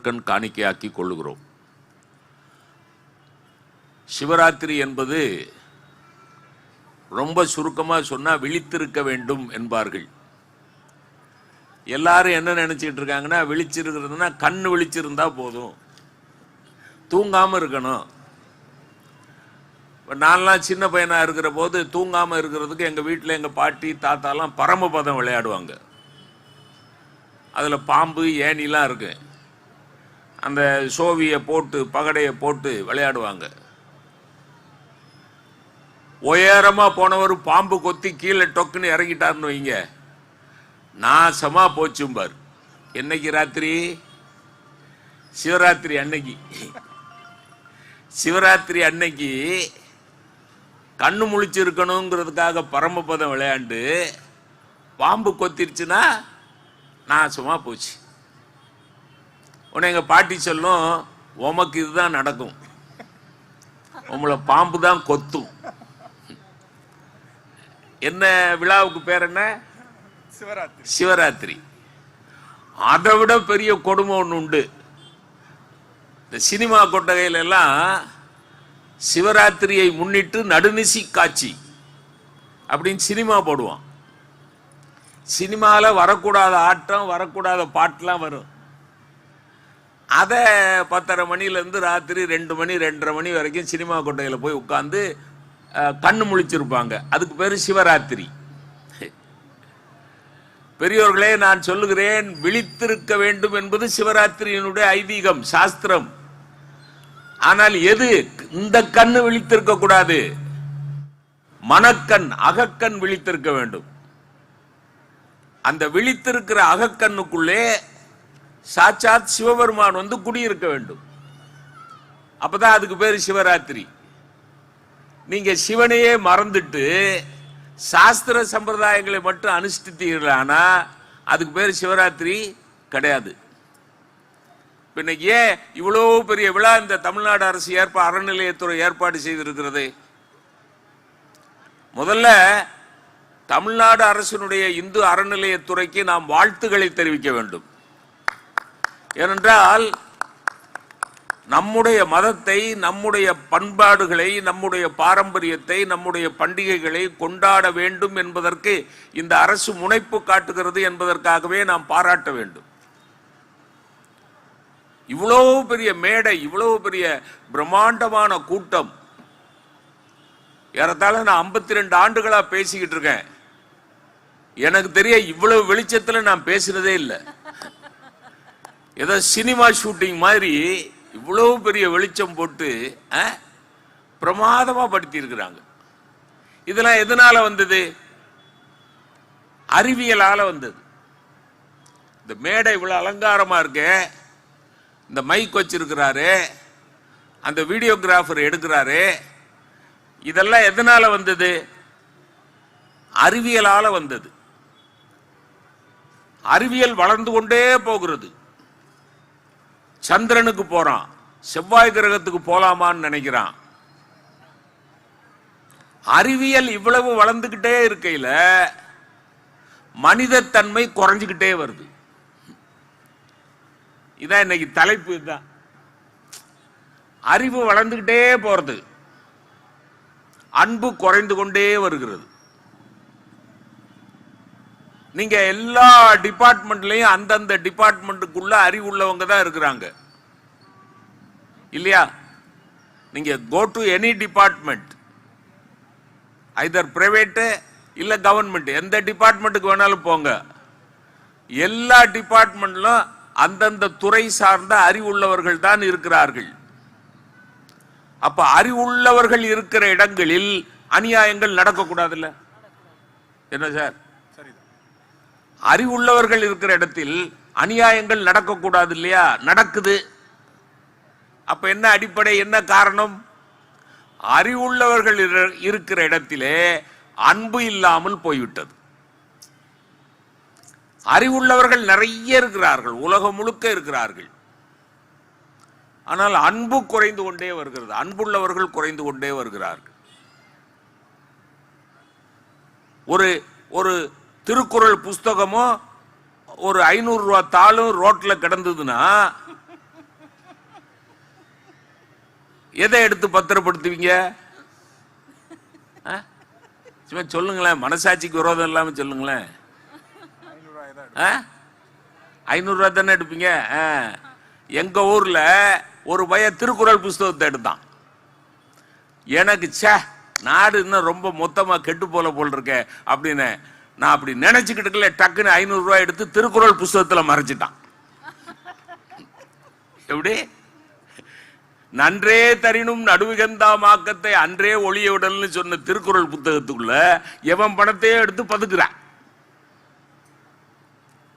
முதற்கண் காணிக்கையாக்கி கொள்ளுகிறோம். சிவராத்திரி என்பது ரொம்ப சுருக்கமாக சொன்னால் விழித்திருக்க வேண்டும் என்பார்கள். எல்லாரும் என்ன நினைச்சிட்டு இருக்காங்கன்னா, விழிச்சிருக்கிறதுனா கண்ணு விழிச்சிருந்தா போதும், தூங்காமல் இருக்கணும். நான்லாம் சின்ன பையனாக இருக்கிற போது தூங்காமல் இருக்கிறதுக்கு எங்கள் வீட்டில் எங்கள் பாட்டி தாத்தாலாம் பரமபதம் விளையாடுவாங்க. அதில் பாம்பு ஏணிலாம் இருக்கு. அந்த சோவியை போட்டு பகடையை போட்டு விளையாடுவாங்க. உயரமாக போனவர் பாம்பு கொத்தி கீழே டொக்குன்னு இறங்கிட்டார்னு வைங்க, நாசமா போச்சும்பார். என்னைக்கு ராத்திரி? சிவராத்திரி அன்னைக்கு. சிவராத்திரி அன்னைக்கு கண்ணு முழிச்சிருக்கணுங்கிறதுக்காக பரமபதம் விளையாண்டு பாம்பு கொத்திருச்சுன்னா நாசமா போச்சு. உடனே எங்க பாட்டி சொல்லும், உமக்கு இதுதான் நடக்கும், உங்களை பாம்பு தான் கொத்தும். என்ன விழாவுக்கு பேர் என்ன? சிவராத்திரி. அதை விட பெரிய கொடுமை ஒன்று உண்டு. இந்த சினிமா கொட்டகையில எல்லாம் சிவராத்திரியை முன்னிட்டு நடுநிசி காட்சி அப்படின்னு சினிமா போடுவான். சினிமாவில் வரக்கூடாத ஆட்டம் வரக்கூடாத பாட்டெலாம் வரும். அதை 10:30 மணிலேருந்து ராத்திரி 2 மணி 2:30 மணி வரைக்கும் சினிமா கொட்டையில் போய் உட்காந்து கண்ணு முழிச்சிருப்பாங்க. அதுக்கு பேர் சிவராத்திரி. பெரியோர்களே, நான் சொல்லுகிறேன், விழித்திருக்க வேண்டும் என்பது சிவராத்திரியினுடைய ஐதீகம், சாஸ்திரம். ஆனால் எது? இந்த கண்ணு விழித்திருக்க கூடாது, மனக்கண் அகக்கண் விழித்திருக்க வேண்டும். அந்த விழித்திருக்கிற அகக்கண்ணுக்குள்ளே சாட்சாத் சிவபெருமான் வந்து குடியிருக்க வேண்டும். அப்பதான் அதுக்கு பேர் சிவராத்திரி. நீங்க சிவனையே மறந்துட்டு சாஸ்திர சம்பிரதாயங்களை மட்டும் அனுஷ்டித்தீர்களானா அதுக்கு பேர் சிவராத்திரி கிடையாது. இன்னைக்கு ஏன் இவ்வளவு பெரிய விழா இந்த தமிழ்நாடு அரசு அறநிலையத்துறை ஏற்பாடு செய்திருக்கிறது? முதல்ல தமிழ்நாடு அரசினுடைய இந்து அறநிலையத்துறைக்கு நாம் வாழ்த்துக்களை தெரிவிக்க வேண்டும். ஏனென்றால் நம்முடைய மதத்தை, நம்முடைய பண்பாடுகளை, நம்முடைய பாரம்பரியத்தை, நம்முடைய பண்டிகைகளை கொண்டாட வேண்டும் என்பதற்கு இந்த அரசு முனைப்பு காட்டுகிறது என்பதற்காகவே நாம் பாராட்ட வேண்டும். இவ்வளவு பெரிய மேடை, இவ்வளவு பெரிய பிரம்மாண்டமான கூட்டம். ஏறத்தாழ நான் 52 ஆண்டுகளா பேசிக்கிட்டு இருக்கேன். எனக்கு தெரிய இவ்வளவு வெளிச்சத்தில் நான் பேசினதே இல்லை. ஏதோ சினிமா ஷூட்டிங் மாதிரி இவ்வளவு பெரிய வெளிச்சம் போட்டு பிரமாதமா படுத்தி இருக்கிறாங்க. இதெல்லாம் எதனால வந்தது? அறிவியலால வந்தது. இந்த மேடை இவ்வளவு அலங்காரமா இருக்கு, இந்த மைக் வச்சிருக்கிறாரு, அந்த வீடியோகிராஃபர் எடுக்கிறாரு, இதெல்லாம் எதனால வந்தது? அறிவியலால வந்தது. அறிவியல் வளர்ந்து கொண்டே போகிறது. சந்திரனுக்கு போறான், செவ்வாய் கிரகத்துக்கு போலாமான்னு நினைக்கிறான். அறிவியல் இவ்வளவு வளர்ந்துகிட்டே இருக்கையில மனித தன்மை குறைஞ்சுக்கிட்டே வருது. இதான் இன்னைக்கு தலைப்பு. இதுதான் அறிவு வளர்ந்துகிட்டே போறது, அன்பு குறைந்து கொண்டே வருகிறது. நீங்க எல்லா டிபார்ட்மெண்ட்லயும் அந்தந்த டிபார்ட்மெண்ட்டுக்குள்ள அறிவுள்ளவங்க தான் இருக்கிறாங்க இல்லையா? நீங்க go to any department, either private இல்ல கவர்மெண்ட், எந்த டிபார்ட்மெண்ட்டுக்கு வேணாலும் போங்க, எல்லா டிபார்ட்மெண்ட்லும் அந்தந்த துறை சார்ந்த அறிவுள்ளவர்கள் தான் இருக்கிறார்கள். அப்ப அறிவுள்ளவர்கள் இருக்கிற இடங்களில் அநியாயங்கள் நடக்கக்கூடாதுல்ல? என்ன சார்? அறிவுள்ளவர்கள் இருக்கிற இடத்தில் அநியாயங்கள் நடக்கக்கூடாது இல்லையா? நடக்குது. அப்ப என்ன அடிப்படை, என்ன காரணம்? அறிவுள்ளவர்கள் இருக்கிற இடத்திலே அன்பு இல்லாமல் போய்விட்டது. அறிவுள்ளவர்கள் நிறைய இருக்கிறார்கள், உலகம் முழுக்க இருக்கிறார்கள். ஆனால் அன்பு குறைந்து கொண்டே வருகிறது, அன்புள்ளவர்கள் குறைந்து கொண்டே வருகிறார்கள். ஒரு திருக்குறள் புஸ்தகமோ ஒரு 500 ரூபாய் தாளும் ரோட்ல கிடந்ததுன்னா எதை எடுத்து பத்திரப்படுத்துவீங்க? சும்மா சொல்லுங்களேன், மனசாட்சிக்கு விரோதம் இல்லாம சொல்லுங்களேன். 500 ரூபா தானே எடுப்பீங்க? எங்க ஊர்ல ஒரு பையன் திருக்குறள் புஸ்தகத்தை எடுத்தான். எனக்கு நாடு இன்னும் ரொம்ப மொத்தமா கெட்டு போல இருக்க அப்படின்னு நான் அப்படி நினைச்சுக்கிட்டு டக்குன்னு 500 ரூபாய் எடுத்து திருக்குறள் புஸ்தகத்துல மறைச்சிட்டான். எப்படி? நன்றே தரினும் நடுவிகந்தா மாக்கத்தை அன்றே ஒளிய விடல்னு சொன்ன திருக்குறள் புத்தகத்துக்குள்ள எவன் பணத்தையே எடுத்து பதுக்குறான்.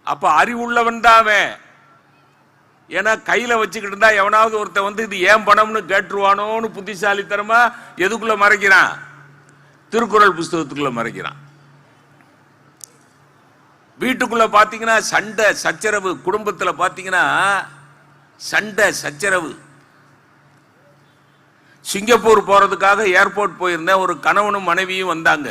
அப்ப அறிவுள்ளவன் தான். ஏன்னா கையில வச்சுக்கிட்டு இருந்தா எவனாவது ஒருத்த வந்து இது ஏன் பணம்னு கேட்டுருவானோன்னு புத்திசாலித்தனமா எதுக்குள்ள மறைக்கிறான்? திருக்குறள் புஸ்தகத்துக்குள்ள மறைக்கிறான். வீட்டுக்குள்ள பாத்தீங்கன்னா சண்டை சச்சரவு, குடும்பத்துல பாத்தீங்கன்னா சண்டை சச்சரவு. சிங்கப்பூர் போறதுக்காக ஏர்போர்ட் போயிருந்தேன். ஒரு கணவனும் மனைவியும் வந்தாங்க.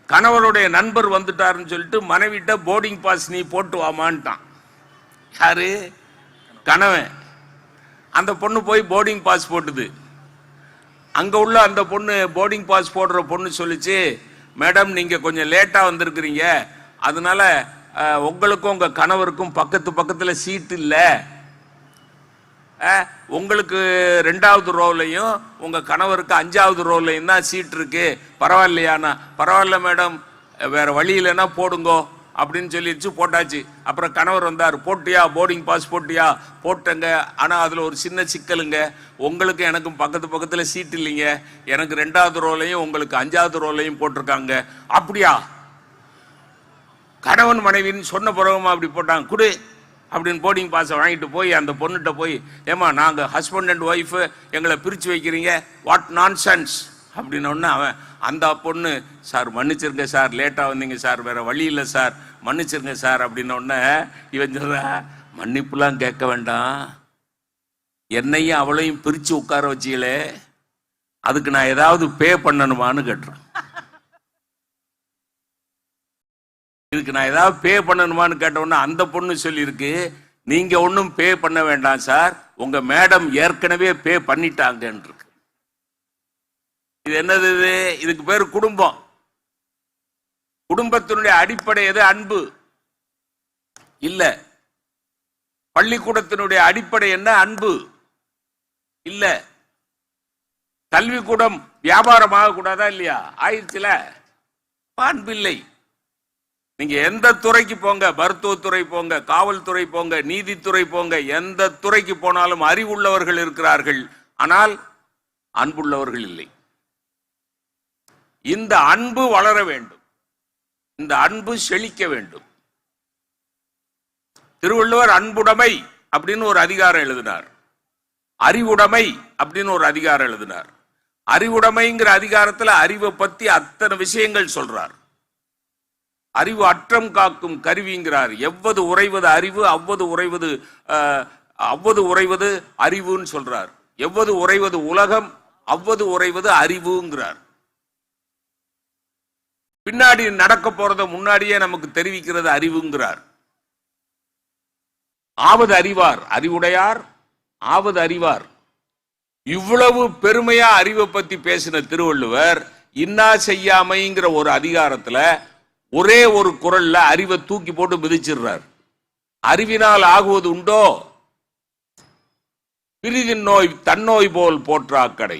கணவனுடைய நண்பர் வந்துட்டாருன்னு சொல்லிட்டு மனைவிட்ட போர்டிங் பாஸ் நீ போட்டு வாமான்ட்டான். யாரு? கணவன். அந்த பொண்ணு போய் போர்டிங் பாஸ் போட்டுது. அங்க உள்ள அந்த பொண்ணு, போர்டிங் பாஸ் போடுற பொண்ணு சொல்லிச்சு, மேடம் நீங்க கொஞ்சம் லேட்டா வந்திருக்கிறீங்க, அதனால உங்களுக்கும் உங்க கணவருக்கும் பக்கத்து பக்கத்துல சீட் இல்ல, உங்களுக்கு 2வது ரோலையும் உங்க கணவருக்கு 5வது ரோலையும் தான் சீட் இருக்கு, பரவாயில்லையானா? பரவாயில்ல மேடம், வேற வழி இல்லைன்னா போடுங்கோ அப்படின்னு சொல்லிடுச்சு. போட்டாச்சு. அப்புறம் கணவர் வந்தார். போட்டியா போர்டிங் பாஸ்? போட்டியா? போட்டங்க. ஆனா அதுல ஒரு சின்ன சிக்கலுங்க, உங்களுக்கு எனக்கும் பக்கத்து பக்கத்துல சீட் இல்லைங்க, எனக்கு 2வது ரோலையும் உங்களுக்கு 5வது ரோலையும் போட்டிருக்காங்க. அப்படியா? கணவன் மனைவின்னு சொன்ன பிறகுமா அப்படி போட்டாங்க? குடு அப்படின்னு போர்டிங் பாஸை வாங்கிட்டு போய் அந்த பொண்ணுகிட்ட போய், ஏமா நாங்க ஹஸ்பண்ட் அண்ட் ஒய்ஃபு, எங்களை பிரிச்சு வைக்கிறீங்க, வாட் நான்சென்ஸ் அப்படின்னோடனே அவன், அந்த பொண்ணு, சார் மன்னிச்சிருங்க சார், லேட்டா வந்தீங்க சார், வேற வழி இல்லை சார், மன்னிச்சிருங்க சார் அப்படின்னோடனே இவன் சொல்ற, மன்னிப்புலாம் கேட்க வேண்டாம், என்னையும் அவளையும் பிரிச்சு உட்கார வச்சீங்களே, அதுக்கு நான் ஏதாவது பே பண்ணணுமான்னு கேட்டுறேன். இதுக்கு நான் ஏதாவது பே பண்ணணுமான்னு கேட்டோன்னா அந்த பொண்ணு சொல்லியிருக்கு, நீங்க ஒன்றும் பே பண்ண வேண்டாம் சார், உங்க மேடம் ஏற்கனவே பே பண்ணிட்டாங்க. இது என்னது? இதுக்கு பேரு குடும்பம். குடும்பத்தினுடைய அடிப்படை எது? அன்பு இல்ல. பள்ளிக்கூடத்தினுடைய அடிப்படை என்ன? அன்பு இல்ல. கல்விக்கூடம் வியாபாரம் ஆகக்கூடாதா இல்லையா? ஆயிடுச்சுல, அன்பு இல்லை. நீங்க எந்த துறைக்கு போங்க, மருத்துவத்துறை போங்க, காவல்துறை போங்க, நீதித்துறை போங்க, எந்த துறைக்கு போனாலும் அறிவுள்ளவர்கள் இருக்கிறார்கள், ஆனால் அன்புள்ளவர்கள் இல்லை. இந்த அன்பு வளர வேண்டும், இந்த அன்பு செழிக்க வேண்டும். திருவள்ளுவர் அன்புடைமை அப்படின்னு ஒரு அதிகாரம் எழுதினார், அறிவுடைமை அப்படின்னு ஒரு அதிகாரம் எழுதினார். அறிவுடைமைங்கிற அதிகாரத்துல அறிவை பத்தி அத்தனை விஷயங்கள் சொல்றார். அறிவு அற்றம் காக்கும் கருவிங்கிறார். எவ்வது உறைவது அறிவு, அவ்வது உறைவது அறிவுன்னு சொல்றார். எவ்வது உறைவது உலகம், அவ்வது உறைவது அறிவுங்கிறார். பின்னாடி நடக்க போறத முன்னாடியே நமக்கு தெரிவிக்கிறது அறிவுங்கிறார். ஆவது அறிவார், அறிவுடையார் ஆவது அறிவார். இவ்வளவு பெருமையா அறிவை பத்தி பேசின திருவள்ளுவர் இன்னா செய்யாமைங்கிற ஒரு அதிகாரத்துல ஒரே ஒரு குறள்ல அறிவை தூக்கி போட்டு மிதிச்சிடுறார். அறிவினால் ஆகுவது உண்டோ? பிரிதின் நோய் தன்னோய் போல் போற்றாக்கடை.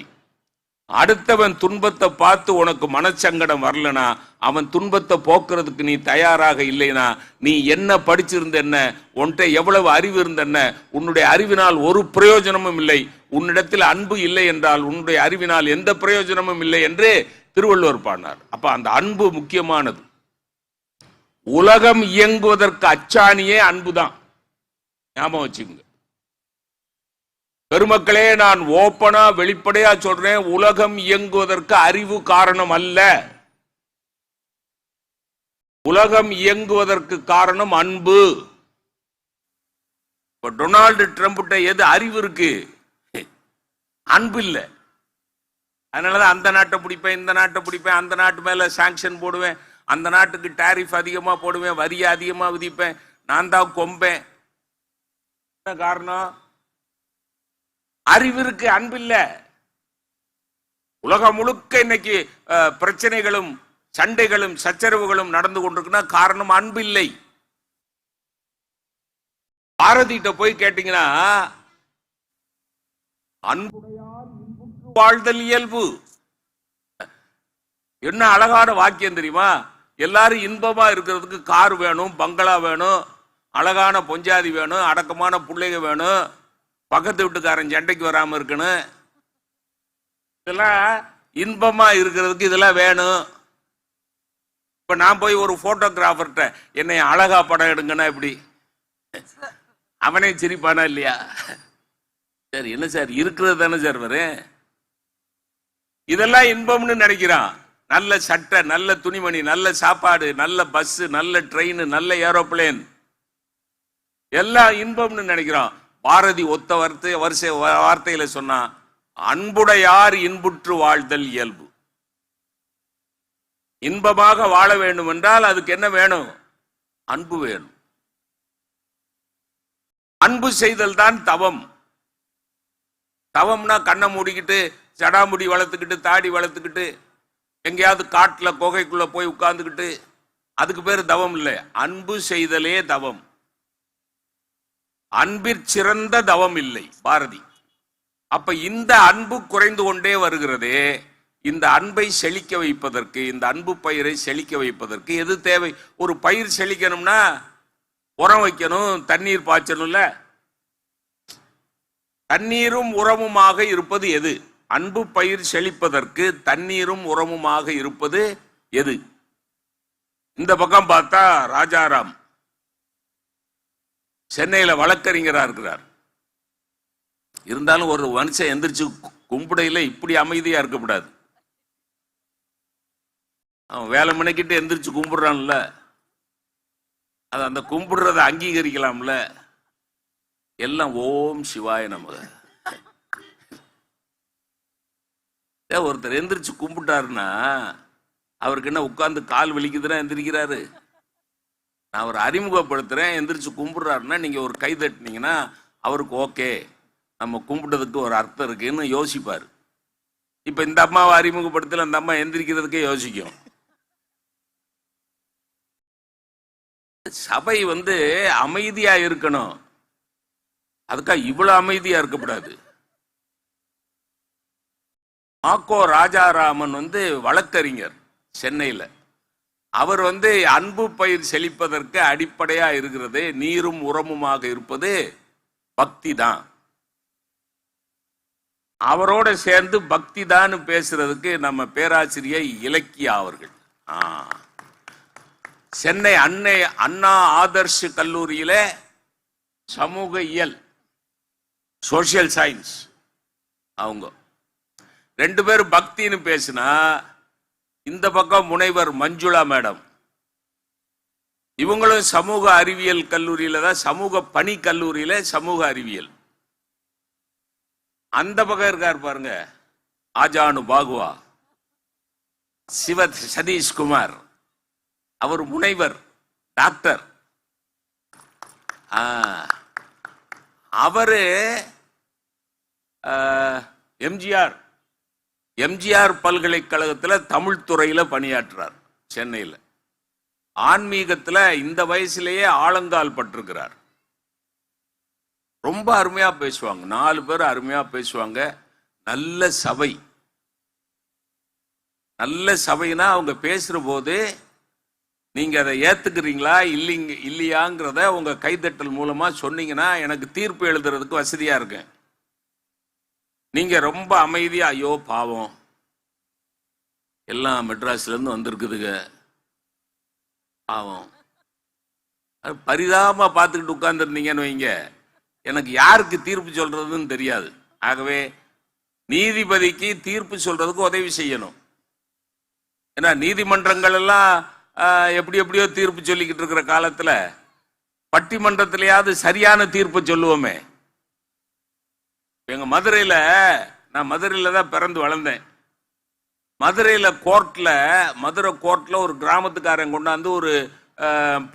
அடுத்தவன் துன்பத்தை பார்த்து உனக்கு மனச்சங்கடம் வரலனா, அவன் துன்பத்தை போக்குறதுக்கு நீ தயாராக இல்லைனா, நீ என்ன படிச்சிருந்த என்ன, உன்கிட்ட எவ்வளவு அறிவு இருந்த என்ன, உன்னுடைய அறிவினால் ஒரு பிரயோஜனமும் இல்லை. உன்னிடத்தில் அன்பு இல்லை என்றால் உன்னுடைய அறிவினால் எந்த பிரயோஜனமும் இல்லை என்று திருவள்ளுவர் பாடினார். அப்ப அந்த அன்பு முக்கியமானது. உலகம் இயங்குவதற்கு அச்சாணியே அன்புதான். ஞாபகம் வச்சுக்கோங்க பெருமக்களே, நான் ஓப்பனா வெளிப்படையா சொல்றேன், உலகம் இயங்குவதற்கு அறிவு காரணம் அல்ல. உலகம் இயங்குவதற்கு காரணம் அன்பு. இப்ப டொனால்டு ட்ரம்ப்கிட்ட எது அறிவு இருக்கு? அன்பு இல்லை. அதனாலதான் அந்த நாட்டை பிடிப்பேன், இந்த நாட்டை பிடிப்பேன், அந்த நாட்டு மேல சாங்ஷன் போடுவேன், அந்த நாட்டுக்கு டாரிஃப் அதிகமா போடுவேன், வரியை அதிகமா விதிப்பேன், நான் தான் கொம்பேன். என்ன காரணம்? அறிவிற்கு அன்பில்ல. உலகம் முழுக்க இன்னைக்கு பிரச்சனைகளும் சண்டைகளும் சச்சரவுகளும் நடந்து கொண்டிருக்குன்னா காரணம் அன்பில்லை. பாரதிட்ட போய் கேட்டீங்கன்னா, அன்புடையார் இன்புற்று வாழ்தல் இயல்பு. என்ன அழகான வாக்கியம் தெரியுமா? எல்லாரும் இன்பமா இருக்கிறதுக்கு கார் வேணும், பங்களா வேணும், அழகான பொஞ்சாதி வேணும், அடக்கமான பிள்ளைங்க வேணும், பக்கத்து வீட்டுக்காரன் சண்டைக்கு வராம இருக்கணும், இதெல்லாம் இன்பமா இருக்கிறதுக்கு இதெல்லாம் வேணும். இப்ப நான் போய் ஒரு போட்டோகிராஃபர்கிட்ட என்னை அழகா படம் எடுங்கன்னா எப்படி? அவனே சிரிப்பானா இல்லையா? சார் என்ன சார் இருக்கிறது தானே சார் வரும். இதெல்லாம் இன்பம்னு நினைக்கிறான். நல்ல சட்டை, நல்ல துணிமணி, நல்ல சாப்பாடு, நல்ல பஸ், நல்ல ட்ரெயின், நல்ல ஏரோப்ளேன், எல்லாம் இன்பம்னு நினைக்கிறான். பாரதி ஒத்த வார்த்தையில சொன்னா, அன்புடையார் இன்புற்று வாழ்தல் இயல்பு. இன்பமாக வாழ வேண்டும் என்றால் அதுக்கு என்ன வேணும்? அன்பு வேணும். அன்பு செய்தல் தான் தவம். தவம்னா கண்ணை மூடிக்கிட்டு ஜடாமுடி வளர்த்துக்கிட்டு தாடி வளர்த்துக்கிட்டு எங்கேயாவது காட்டுல குகைக்குள்ள போய் உட்கார்ந்துக்கிட்டு அதுக்கு பேரு தவம் இல்லை. அன்பு செய்தலே தவம். அன்பிற்சிறந்த தவம் இல்லை பாரதி. அப்ப இந்த அன்பு குறைந்து கொண்டே வருகிறதே. இந்த அன்பை செழிக்க வைப்பதற்கு, இந்த அன்பு பயிரை செழிக்க வைப்பதற்கு எது தேவை? ஒரு பயிர் செழிக்கணும்னா உரம் வைக்கணும், தண்ணீர் பாய்ச்சணும்ல. தண்ணீரும் உரமுமாக இருப்பது எது? அன்பு பயிர் செழிப்பதற்கு தண்ணீரும் உரமுமாக இருப்பது எது? இந்த பக்கம் பார்த்தா ராஜாராம் சென்னையில வழக்கறிஞரா இருக்கிறார். இருந்தாலும் ஒரு மனுஷன் எந்திரிச்சு கும்பிடையில இப்படி அமைதியா இருக்கக்கூடாது. அவன் வேலை மணிக்கிட்டு எந்திரிச்சு கும்பிடுறான்ல, அது அந்த கும்பிடுறத அங்கீகரிக்கலாம்ல. எல்லாம் ஓம் சிவாய நமக. ஒருத்தர் எந்திரிச்சு கும்பிட்டாருன்னா அவருக்கு என்ன உட்கார்ந்து கால் வலிக்குதுன்னா எந்திரிக்கிறாரு? நான் அவரை அறிமுகப்படுத்துறேன், எந்திரிச்சு கும்பிடுறாருன்னா நீங்க ஒரு கை தட்டினீங்கன்னா அவருக்கு ஓகே, நம்ம கும்பிட்டதுக்கு ஒரு அர்த்தம் இருக்குன்னு யோசிப்பாரு. இப்ப இந்த அம்மாவை அறிமுகப்படுத்தல, அந்த அம்மா எந்திரிக்கிறதுக்கே யோசிக்கும். சபை அமைதியா இருக்கணும். அதுக்காக இவ்வளவு அமைதியா இருக்கக்கூடாது. மாக்கோ ராஜாராமன் வழக்கறிஞர் சென்னையில. அவர் அன்பு பயிர் செழிப்பதற்கு அடிப்படையா இருக்கிறது, நீரும் உரமுமாக இருப்பது பக்தி தான். அவரோட சேர்ந்து பக்தி தான் பேசுறதுக்கு நம்ம பேராசிரியை இலக்கியா அவர்கள் சென்னை அண்ணா ஆதர்ஷ் கல்லூரியில சமூக இயல், சோசியல் சயின்ஸ், அவங்க ரெண்டு பேரும் பக்தின்னு பேசினா, இந்த பக்கம் முனைவர் மஞ்சுளா மேடம், இவங்களும் சமூக அறிவியல் கல்லூரியில தான், சமூக பணி கல்லூரியில சமூக அறிவியல். அந்த பக்கம் இருக்கார் பாருங்க ஆஜானு பாகுவா சதீஷ்குமார், அவர் முனைவர் டாக்டர். அவரு எம்ஜிஆர் பல்கலைக்கழகத்தில் தமிழ் துறையில பணியாற்றுறார் சென்னையில். ஆன்மீகத்தில் இந்த வயசுலேயே ஆழங்கால் பட்டிருக்கிறார். ரொம்ப அருமையா பேசுவாங்க, 4 பேர் அருமையா பேசுவாங்க. நல்ல சபை. நல்ல சபைனா அவங்க பேசுற போது நீங்க அதை ஏத்துக்கிறீங்களா இல்லையாங்கிறத உங்க கைதட்டல் மூலமா சொன்னீங்கன்னா எனக்கு தீர்ப்பு எழுதுறதுக்கு வசதியா இருக்கு. நீங்க ரொம்ப அமைதியா ஐயோ பாவம் எல்லாம் மெட்ராஸ்ல இருந்து வந்திருக்குதுங்க பாவம் பரிதாபமா பார்த்துக்கிட்டு உட்கார்ந்துருந்தீங்கன்னு வைங்க, எனக்கு யாருக்கு தீர்ப்பு சொல்றதுன்னு தெரியாது. ஆகவே நீதிபதிக்கு தீர்ப்பு சொல்றதுக்கு உதவி செய்யணும். ஏன்னா நீதிமன்றங்கள் எல்லாம் எப்படியோ தீர்ப்பு சொல்லிக்கிட்டு இருக்கிற காலத்துல பட்டிமன்றத்திலேயாவது சரியான தீர்ப்பு சொல்லுவோமே. எங்க மதுரையில, நான் மதுரையில தான் பிறந்து வளர்ந்தேன். மதுரை கோர்ட்ல ஒரு கிராமத்துக்காரன் கொண்டாந்து ஒரு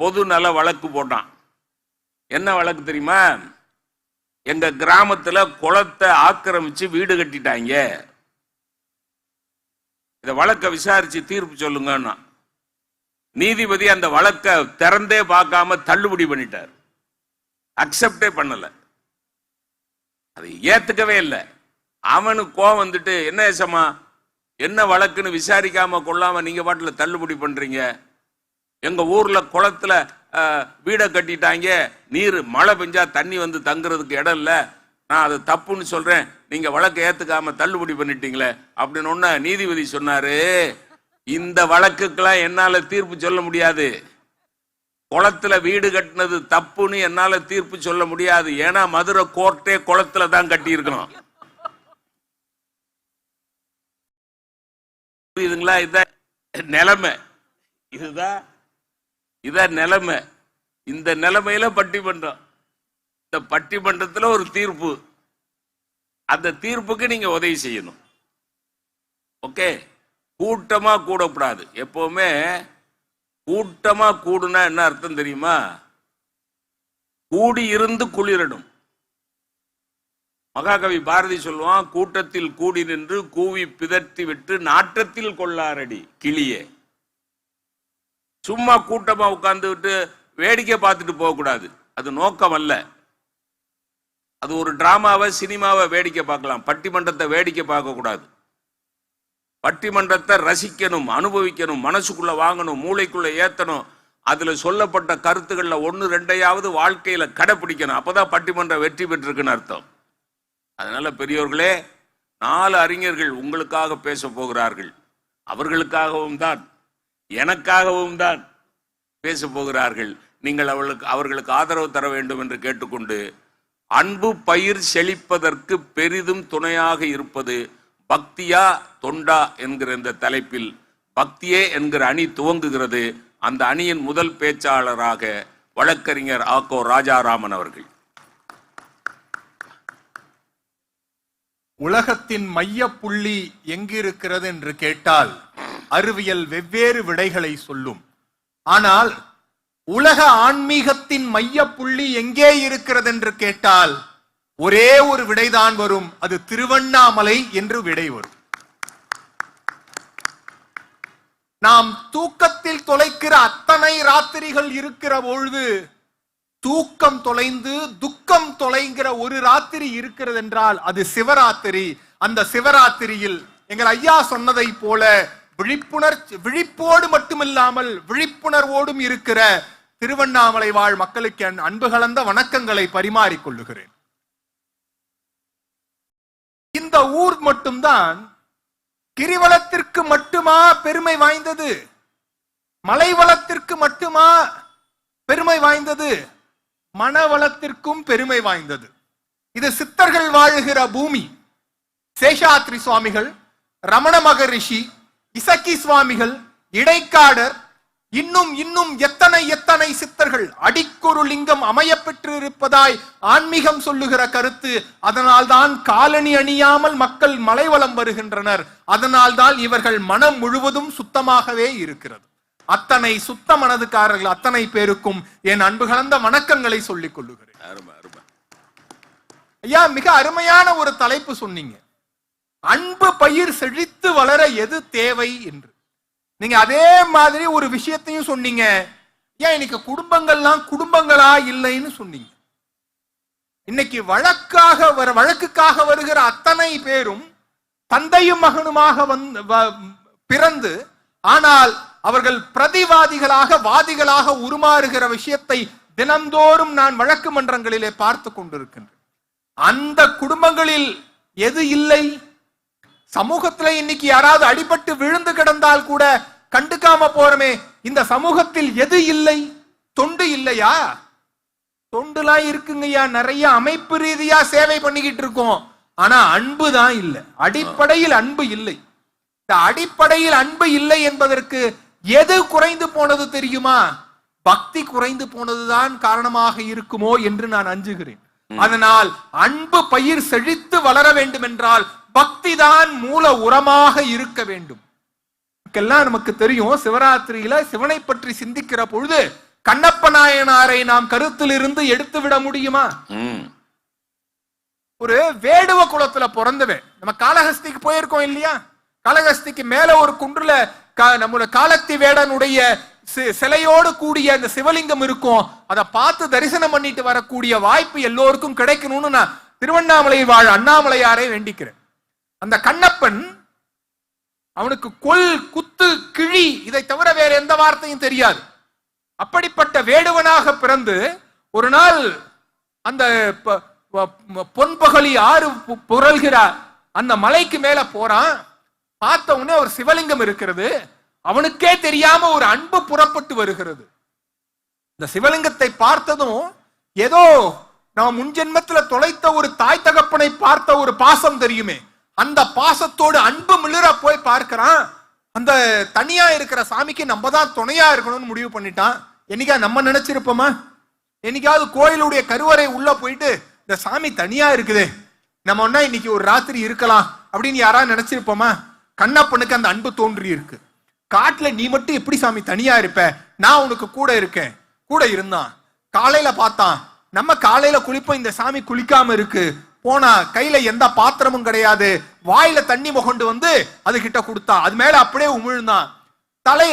பொது நல வழக்கு போட்டான். என்ன வழக்கு தெரியுமா? எங்க கிராமத்துல குளத்தை ஆக்கிரமிச்சு வீடு கட்டிட்டாங்க, இந்த வழக்க விசாரிச்சு தீர்ப்பு சொல்லுங்கன்னா நீதிபதி அந்த வழக்க திறந்தே பார்க்காம தள்ளுபடி பண்ணிட்டார். அக்செப்டே பண்ணல, அதை ஏத்துக்கவே இல்லை. அவனுக்கு கோவம் வந்துட்டு, என்ன ஏசமா என்ன வழக்குன்னு விசாரிக்காம கொள்ளாம நீங்க பாட்டுல தள்ளுபடி பண்றீங்க, எங்க ஊர்ல குளத்துல வீடை கட்டிட்டாங்க, நீர் மழை பெஞ்சா தண்ணி வந்து தங்குறதுக்கு இடம் இல்ல, நான் அது தப்புன்னு சொல்றேன், நீங்க வழக்கை ஏத்துக்காம தள்ளுபடி பண்ணிட்டீங்களே அப்படின்னு ஒண்ணு நீதிபதி சொன்னாரு. இந்த வழக்குக்கெல்லாம் என்னால தீர்ப்பு சொல்ல முடியாது, குளத்துல வீடு கட்டினது தப்புன்னு என்னால தீர்ப்பு சொல்ல முடியாது, ஏன்னா மதுரை கோர்ட்டே குளத்துல தான் கட்டி இருக்கணும். புரியுதுங்களா? இதான் நிலைமை, இதான் நிலைமை. இந்த நிலைமையில பட்டிமன்றம், இந்த பட்டிமன்றத்துல ஒரு தீர்ப்பு, அந்த தீர்ப்புக்கு நீங்க உதவி செய்யணும். ஓகே, கூட்டமா கூடக்கூடாது. எப்பவுமே கூட்டமா கூடுனா என்ன அர்த்தம் தெரியுமா? கூடி இருந்து குளிரடும். மகாகவி பாரதி சொல்லுவான், கூட்டத்தில் கூடி நின்று கூவி பிதற்றி விட்டு நாட்டத்தில் கொள்ளாரடி கிளியே. சும்மா கூட்டமா உட்கார்ந்து விட்டு வேடிக்கை பார்த்துட்டு போக கூடாது, அது நோக்கம் அல்ல. அது ஒரு டிராமாவை சினிமாவை வேடிக்கை பார்க்கலாம், பட்டிமன்றத்தை வேடிக்கை பார்க்க கூடாது. பட்டிமன்றத்தை ரசிக்கணும், அனுபவிக்கணும், மனசுக்குள்ள வாங்கணும், மூளைக்குள்ள ஏத்தணும். அதுல சொல்லப்பட்ட கருத்துக்கள்ல 1-2 வாழ்க்கையில கடைபிடிக்கணும். அப்பதான் பட்டிமன்றம் வெற்றி பெற்றிருக்குன்னு அர்த்தம். அதனால பெரியோர்களே, 4 அறிஞர்கள் உங்களுக்காக பேச போகிறார்கள். அவர்களுக்காகவும் தான் எனக்காகவும் தான் பேச போகிறார்கள். நீங்கள் அவர்களுக்கு ஆதரவு தர வேண்டும் என்று கேட்டுக்கொண்டு, அன்பு பயிர் செழிப்பதற்கு பெரிதும் துணையாக இருப்பது பக்தியா தொண்டா என்கிற இந்த தலைப்பில் பக்தியே என்கிற அணி துவங்குகிறது. அந்த அணியின் முதல் பேச்சாளராக வழக்கறிஞர் ஆக்கோ ராஜாராமன் அவர்கள். உலகத்தின் மைய புள்ளி எங்கு இருக்கிறது என்று கேட்டால் அறிவியல் வெவ்வேறு விடைகளை சொல்லும். ஆனால் உலக ஆன்மீகத்தின் மைய புள்ளி எங்கே இருக்கிறது என்று கேட்டால் ஒரே ஒரு விடைதான் வரும், அது திருவண்ணாமலை என்று விடை வரும். நாம் தூக்கத்தில் தொலைக்கிற அத்தனை ராத்திரிகள் இருக்கிற பொழுது தூக்கம் தொலைந்து துக்கம் தொலைங்கிற ஒரு ராத்திரி இருக்கிறது என்றால் அது சிவராத்திரி. அந்த சிவராத்திரியில் எங்கள் ஐயா சொன்னதை போல விழிப்போடு மட்டுமில்லாமல் விழிப்புணர்வோடும் இருக்கிற திருவண்ணாமலை வாழ் மக்களுக்கு அன்பு கலந்த வணக்கங்களை பரிமாறிக்கொள்ளுகிறேன். இந்த ஊர் மட்டும்தான் கிரிவலத்திற்கு மட்டுமா பெருமை வாய்ந்தது, மலைவளத்திற்கு மட்டுமா பெருமை வாய்ந்தது, மனவளத்திற்கும் பெருமை வாய்ந்தது. இது சித்தர்கள் வாழுகிற பூமி. சேஷாத்ரி சுவாமிகள், ரமண மகரிஷி, இசக்கி சுவாமிகள், இடைக்காடர், இன்னும் எத்தனை சித்தர்கள் அடிக்கொரு லிங்கம் அமைய பெற்றிருப்பதாய் ஆன்மீகம் சொல்லுகிற கருத்து. அதனால் தான் காலணி அணியாமல் மக்கள் மலைவலம் வருகின்றனர். அதனால் தான் இவர்கள் மனம் முழுவதும் சுத்தமாகவே இருக்கிறது. அத்தனை சுத்த மனதுக்காரர்கள் அத்தனை பேருக்கும் என் அன்பு கலந்த வணக்கங்களை சொல்லிக் கொள்ளுகிறேன். ஐயா, மிக அருமையான ஒரு தலைப்பு சொன்னீங்க, அன்பு பயிர் செழித்து வளர எது தேவை என்று. நீங்க அதே மாதிரி ஒரு விஷயத்தையும் சொன்னீங்க, ஏன் இன்னைக்கு குடும்பங்கள்லாம் குடும்பங்களா இல்லைன்னு சொன்னீங்க. இன்னைக்கு வழக்குக்காக வருகிற அத்தனை பேரும் தந்தையும் மகனுமாக பிறந்து, ஆனால் அவர்கள் பிரதிவாதிகளாக வாதிகளாக உருமாறுகிற விஷயத்தை தினந்தோறும் நான் வழக்கு மன்றங்களிலே பார்த்து கொண்டிருக்கின்றேன். அந்த குடும்பங்களில் எது இல்லை? சமூகத்துல இன்னைக்கு யாராவது அடிபட்டு விழுந்து கிடந்தால் கூட கண்டுக்காம போறமே, இந்த சமூகத்தில் எது இல்லை? தொண்டு இல்லையா? தொண்டுலாம் இருக்குங்கய்யா, நிறைய அமைப்பு ரீதியா சேவை பண்ணிக்கிட்டு இருக்கோம். ஆனா அன்பு தான் இல்லை. அடிப்படையில் அன்பு இல்லை. இந்த அடிப்படையில் அன்பு இல்லை என்பதற்கு எது குறைந்து போனது தெரியுமா? பக்தி குறைந்து போனதுதான் காரணமாக இருக்குமோ என்று நான் அஞ்சுகிறேன். அதனால் அன்பு பயிர் செழித்து வளர வேண்டும் என்றால் பக்தி தான் மூல உரமாக இருக்க வேண்டும். நமக்கு தெரியும், சிவராத்திரியில சிவனை பற்றி சிந்திக்கிற பொழுது கண்ணப்ப நாயனாரை நாம் கருத்தில் இருந்து எடுத்து விட முடியுமா? ஒரு வேடுவ குலத்துல பிறந்தவன். நம்ம காளஹஸ்திக்கு போயிருக்கோம் இல்லையா? காளஹஸ்திக்கு மேல ஒரு குன்றுல நம்மளோட காலத்தி வேடனுடைய சிலையோடு கூடிய அந்த சிவலிங்கம் இருக்கும். அதை பார்த்து தரிசனம் பண்ணிட்டு வரக்கூடிய வாய்ப்பு எல்லோருக்கும் கிடைக்கணும்னு நான் திருவண்ணாமலை வாழ் அண்ணாமலையாரை வேண்டிக்கிறேன். அந்த கண்ணப்பன் அவனுக்கு கொல், குத்து, கிழி இதை தவிர வேற எந்த வார்த்தையும் தெரியாது. அப்படிப்பட்ட வேடுவனாக பிறந்து ஒரு நாள் அந்த பொன்பகலி ஆறு புரள்கிறார் அந்த மலைக்கு மேல போறான். பார்த்த உடனே ஒரு சிவலிங்கம் இருக்கிறது. அவனுக்கே தெரியாம ஒரு அன்பு புறப்பட்டு வருகிறது. இந்த சிவலிங்கத்தை பார்த்ததும் ஏதோ நம்ம முன்ஜென்மத்துல தொலைத்த ஒரு தாய் தகப்பனை பார்த்த ஒரு பாசம் தெரியுமே, அந்த பாசத்தோடு அன்பு மிளிர போய் பார்க்கிறான். அந்த தனியா இருக்கிற சாமிக்கு நம்ம தான் துணையா இருக்கணும்னு முடிவு பண்ணிட்டான். என்னைக்கா நம்ம நினைச்சிருப்போமா? என்னைக்காவது கோயிலுடைய கருவறை உள்ள போயிட்டு இந்த சாமி தனியா இருக்குது, நம்ம ஒன்னா இன்னைக்கு ஒரு ராத்திரி இருக்கலாம் அப்படின்னு யாராவது நினைச்சிருப்போமா? கண்ணப்பனுக்கு அந்த அன்பு தோன்றி இருக்கு. காட்டுல நீ மட்டும் எப்படி சாமி தனியா இருப்ப, நான் உனக்கு கூட இருக்கேன். கூட இருந்தான். காலையில பார்த்தான், நம்ம காலையில குளிப்போம், இந்த சாமி குளிக்காம இருக்கு. போனா கையில எந்த பாத்திரமும் கிடையாது, வாயில தண்ணி முகண்டு வந்து அது கிட்ட கொடுத்தா. அது மேல அப்படியே உமிழ்ந்தான். தலை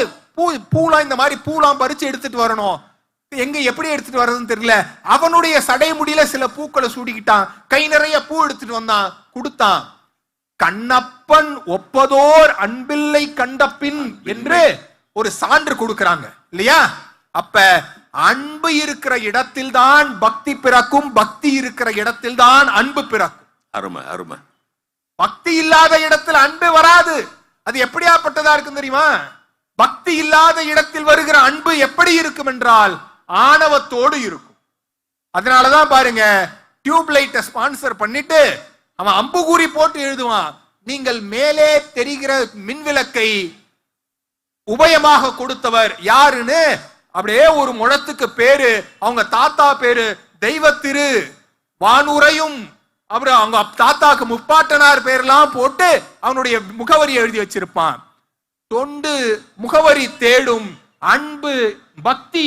பூலாம் இந்த மாதிரி பூலாம் பறிச்சு எடுத்துட்டு வரணும். எங்க எப்படி எடுத்துட்டு வர்றதுன்னு தெரியல. அவனுடைய சடை முடியில சில பூக்களை சூடிக்கிட்டான். கை நிறைய பூ எடுத்துட்டு வந்தான், கொடுத்தான். கண்ணப்பன் ஒப்பதோர் அன்பில்லை கண்டபின் என்று ஒரு சான்று கொடுக்கிறாங்க இல்லையா? அப்ப அன்பு இருக்கிற இடத்தில் தான் பக்தி பிறக்கும், பக்தி இருக்கிற இடத்தில் தான் அன்பு பிறக்கும். அருமை அருமை. பக்தி இல்லாத இடத்தில் அன்பு வராது. அது எப்படியாப்பட்டதா இருக்கும் தெரியுமா? பக்தி இல்லாத இடத்தில் வருகிற அன்பு எப்படி இருக்கும் என்றால் ஆணவத்தோடு இருக்கும். அதனாலதான் பாருங்க, டியூப் லைட்டை ஸ்பான்சர் பண்ணிட்டு அவன் அம்புகூறி போட்டு எழுதுவான், நீங்கள் மேலே தெரிகிற மின்விளக்கை உபயமாக கொடுத்தவர் யாருன்னு அப்படியே ஒரு முழத்துக்கு பேரு, அவங்க தாத்தா பேரு தெய்வத்திரு வானுரையும், அப்புறம் அவங்க தாத்தாக்கு முப்பாட்டனார் பேரெல்லாம் போட்டு அவனுடைய முகவரி எழுதி வச்சிருப்பான். தொண்டு முகவரி தேடும், அன்பு பக்தி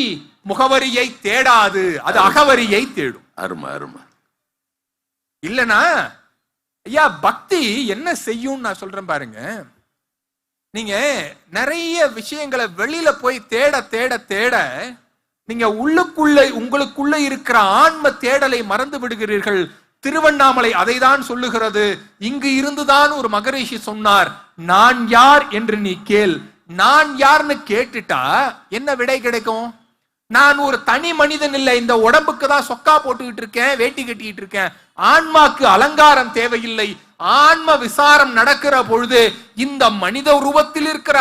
முகவரியை தேடாது, அது அகவரியை தேடும். அருமை அருமை. இல்லனா ஐயா பக்தி என்ன செய்யும் நான் சொல்றேன் பாருங்க. நீங்க நிறைய விஷயங்களை வெளியில போய் தேட தேட தேட நீங்க உங்களுக்குள்ள இருக்கிற ஆன்ம தேடலை மறந்து விடுகிறீர்கள். திருவண்ணாமலை அதை தான் சொல்லுகிறது. இங்கு இருந்துதான் ஒரு மகரிஷி சொன்னார், நான் யார் என்று நீ கேள். நான் யார்னு கேட்டுட்டா என்ன விடை கிடைக்கும்? நான் ஒரு தனி மனிதன் இல்லை, இந்த உடம்புக்கு தான் சொக்கா போட்டுக்கிட்டு இருக்கேன், வேட்டி கட்டிக்கிட்டு இருக்கேன். ஆன்மாக்கு அலங்காரம் தேவையில்லை. ஆன்ம விசாரம் நடக்கிற பொழுது இந்த மனித உருவத்தில் இருக்கிற